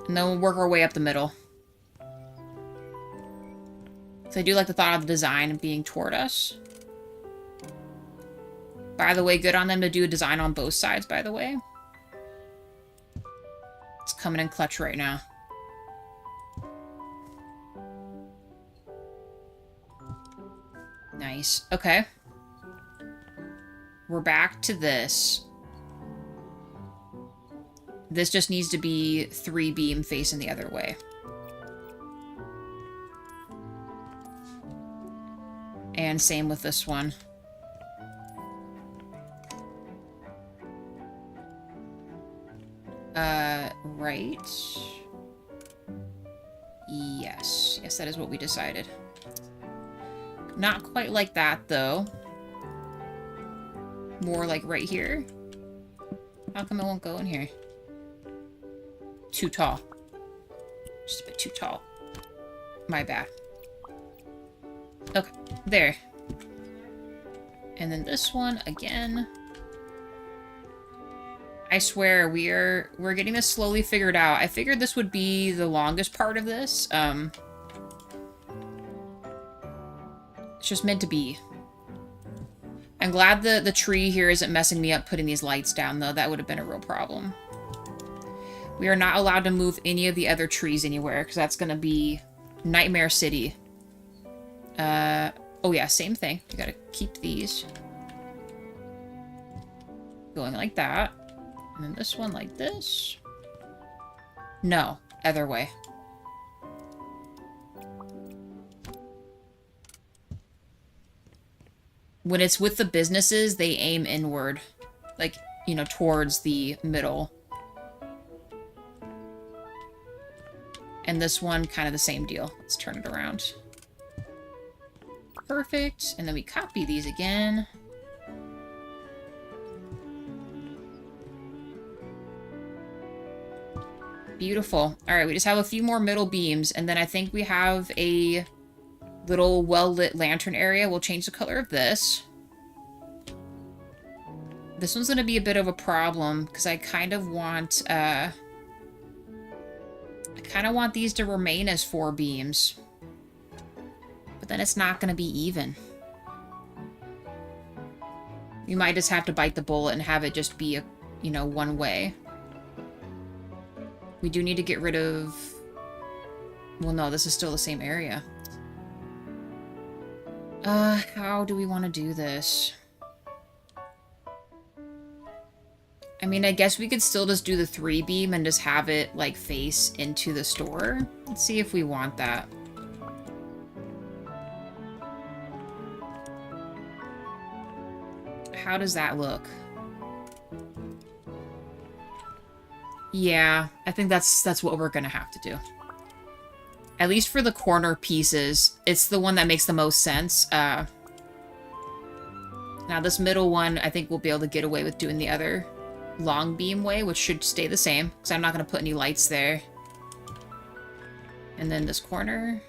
And then we'll work our way up the middle. So So I do like the thought of the design being toward us. By the way, good on them to do a design on both sides, by the way. It's coming in clutch right now. Nice. Okay. We're back to this. This just needs to be 3 beam facing the other way. And same with this one. Right. Yes. Yes, that is what we decided. Not quite like that, though. More like right here. How come it won't go in here? Too tall. Just a bit too tall. My bad. Okay, there. And then this one again. I swear we're getting this slowly figured out. I figured this would be the longest part of this. It's just meant to be. I'm glad the tree here isn't messing me up putting these lights down, though. That would have been a real problem. We are not allowed to move any of the other trees anywhere, because that's going to be Nightmare City. Oh yeah, same thing. You gotta keep these going like that. And then this one like this. No, other way. When it's with the businesses, they aim inward. Like, you know, towards the middle. And this one, kind of the same deal. Let's turn it around. Perfect. And then we copy these again. Beautiful. Alright, we just have a few more middle beams, and then I think we have a little well-lit lantern area. We'll change the color of this. This one's going to be a bit of a problem, because I kind of want, these to remain as 4 beams. But then it's not going to be even. You might just have to bite the bullet and have it just be, you know, one way. We do need to get rid of... Well, no, this is still the same area. How do we want to do this? I mean, I guess we could still just do the 3 beam and just have it, like, face into the store. Let's see if we want that. How does that look? Yeah, I think that's what we're gonna have to do. At least for the corner pieces, it's the one that makes the most sense. Now this middle one, I think we'll be able to get away with doing the other long beam way, which should stay the same, because I'm not gonna put any lights there. And then this corner.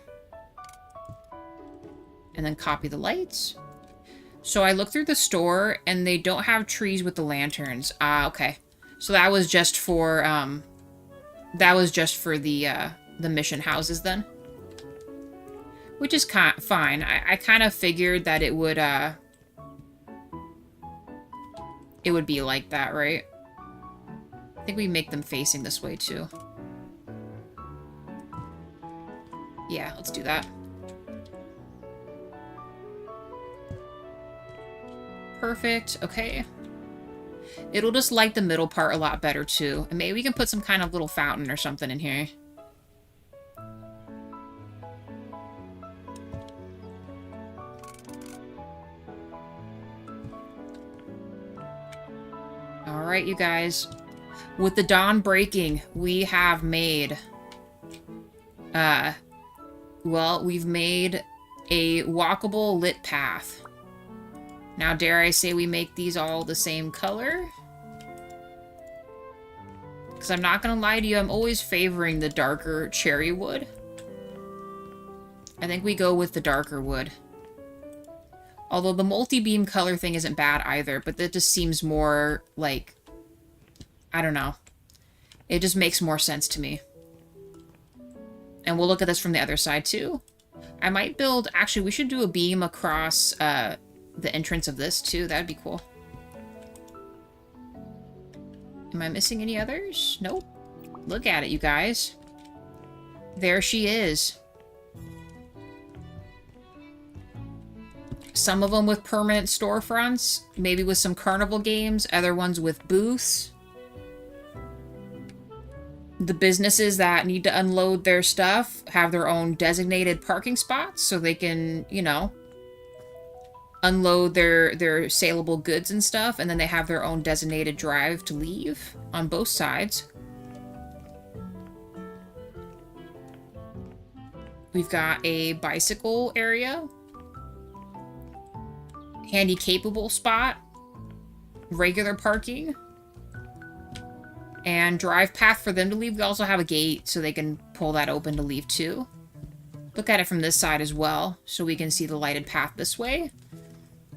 And then copy the lights. So I looked through the store, and they don't have trees with the lanterns. Okay. So that was just for, the mission houses then. Which is fine. I kind of figured that it would be like that, right? I think we make them facing this way too. Yeah, let's do that. Perfect, okay. It'll just light the middle part a lot better, too. And maybe we can put some kind of little fountain or something in here. Alright, you guys. With the dawn breaking, we have made... well, we've made a walkable lit path. Now, dare I say we make these all the same color? Because I'm not going to lie to you, I'm always favoring the darker cherry wood. I think we go with the darker wood. Although the multi-beam color thing isn't bad either, but that just seems more like... I don't know. It just makes more sense to me. And we'll look at this from the other side too. I might build... Actually, we should do a beam across the entrance of this, too. That'd be cool. Am I missing any others? Nope. Look at it, you guys. There she is. Some of them with permanent storefronts, maybe with some carnival games, other ones with booths. The businesses that need to unload their stuff have their own designated parking spots so they can, you know, unload their saleable goods and stuff, and then they have their own designated drive to leave on both sides. We've got a bicycle area, handy capable spot, regular parking, and drive path for them to leave. We also have a gate so they can pull that open to leave too. Look at it from this side as well, so we can see the lighted path this way.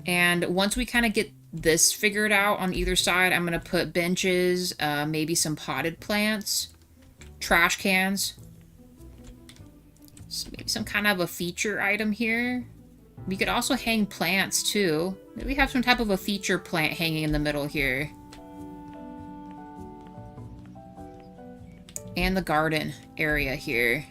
And once we kind of get this figured out on either side, I'm going to put benches, maybe some potted plants, trash cans, so maybe some kind of a feature item here. We could also hang plants too. Maybe we have some type of a feature plant hanging in the middle here. And the garden area here.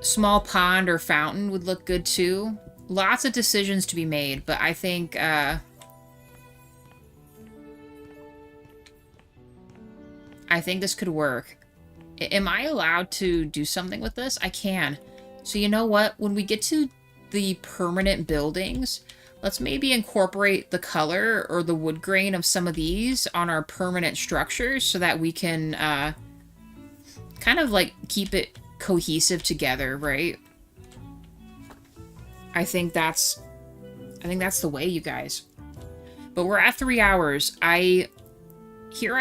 Small pond or fountain would look good too. Lots of decisions to be made, but I think this could work. Am I allowed to do something with this? I can. So you know what? When we get to the permanent buildings, let's maybe incorporate the color or the wood grain of some of these on our permanent structures so that we can kind of like keep it cohesive together, right? I think that's the way, you guys. But we're at 3 hours. I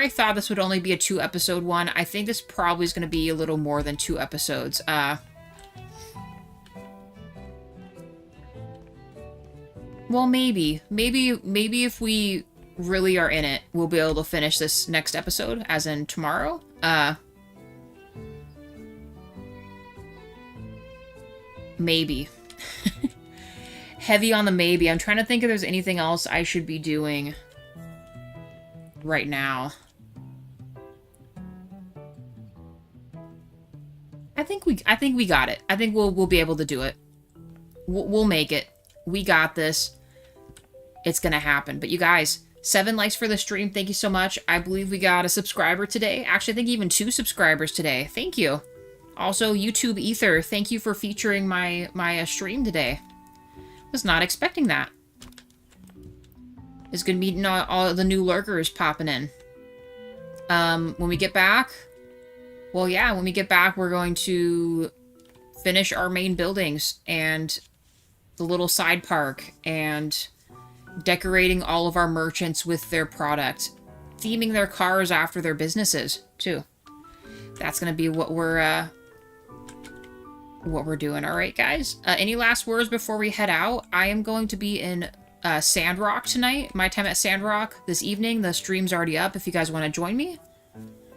thought this would only be a 2-episode one. I think this probably is going to be a little more than 2 episodes. Well, maybe if we really are in it, we'll be able to finish this next episode, as in tomorrow. Maybe. Heavy on the maybe. I'm trying to think if there's anything else I should be doing right now. I think we got it. I think we'll be able to do it. We'll make it. We got this. It's gonna happen. But you guys, 7 likes for the stream. Thank you so much. I believe we got a subscriber today. Actually, I think even 2 subscribers today. Thank you. Also, YouTube Ether, thank you for featuring my stream today. Was not expecting that. It's gonna be all the new lurkers popping in. When we get back, well, yeah, when we get back, we're going to finish our main buildings and the little side park and decorating all of our merchants with their product, theming their cars after their businesses too. That's gonna be what we're doing. All right, guys. Any last words before we head out? I am going to be in Sandrock tonight. My time at Sandrock this evening. The stream's already up. If you guys want to join me,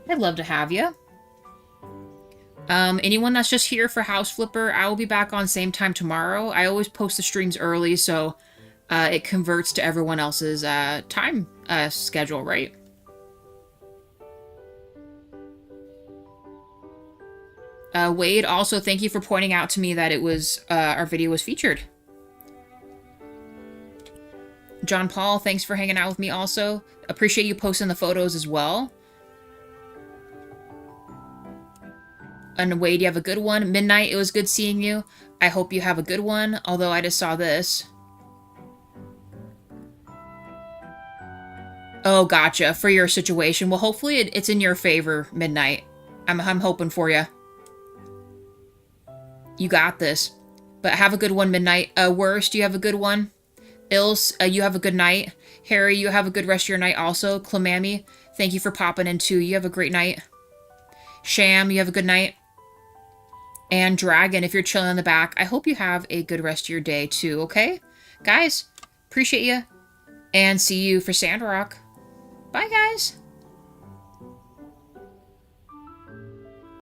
I'd love to have you. Anyone that's just here for House Flipper, I will be back on same time tomorrow. I always post the streams early, so it converts to everyone else's time schedule, right? Wade, also thank you for pointing out to me that it was our video was featured. John Paul, thanks for hanging out with me also. Appreciate you posting the photos as well. And Wade, you have a good one. Midnight, it was good seeing you. I hope you have a good one, although I just saw this. Oh, gotcha. For your situation. Well, hopefully it's in your favor, Midnight. I'm hoping for you. You got this. But have a good one, Midnight. Worst, you have a good one. Ilse, you have a good night. Harry, you have a good rest of your night also. Clamammy, thank you for popping in too. You have a great night. Sham, you have a good night. And Dragon, if you're chilling in the back, I hope you have a good rest of your day too, okay? Guys, appreciate you. And see you for Sandrock. Bye, guys.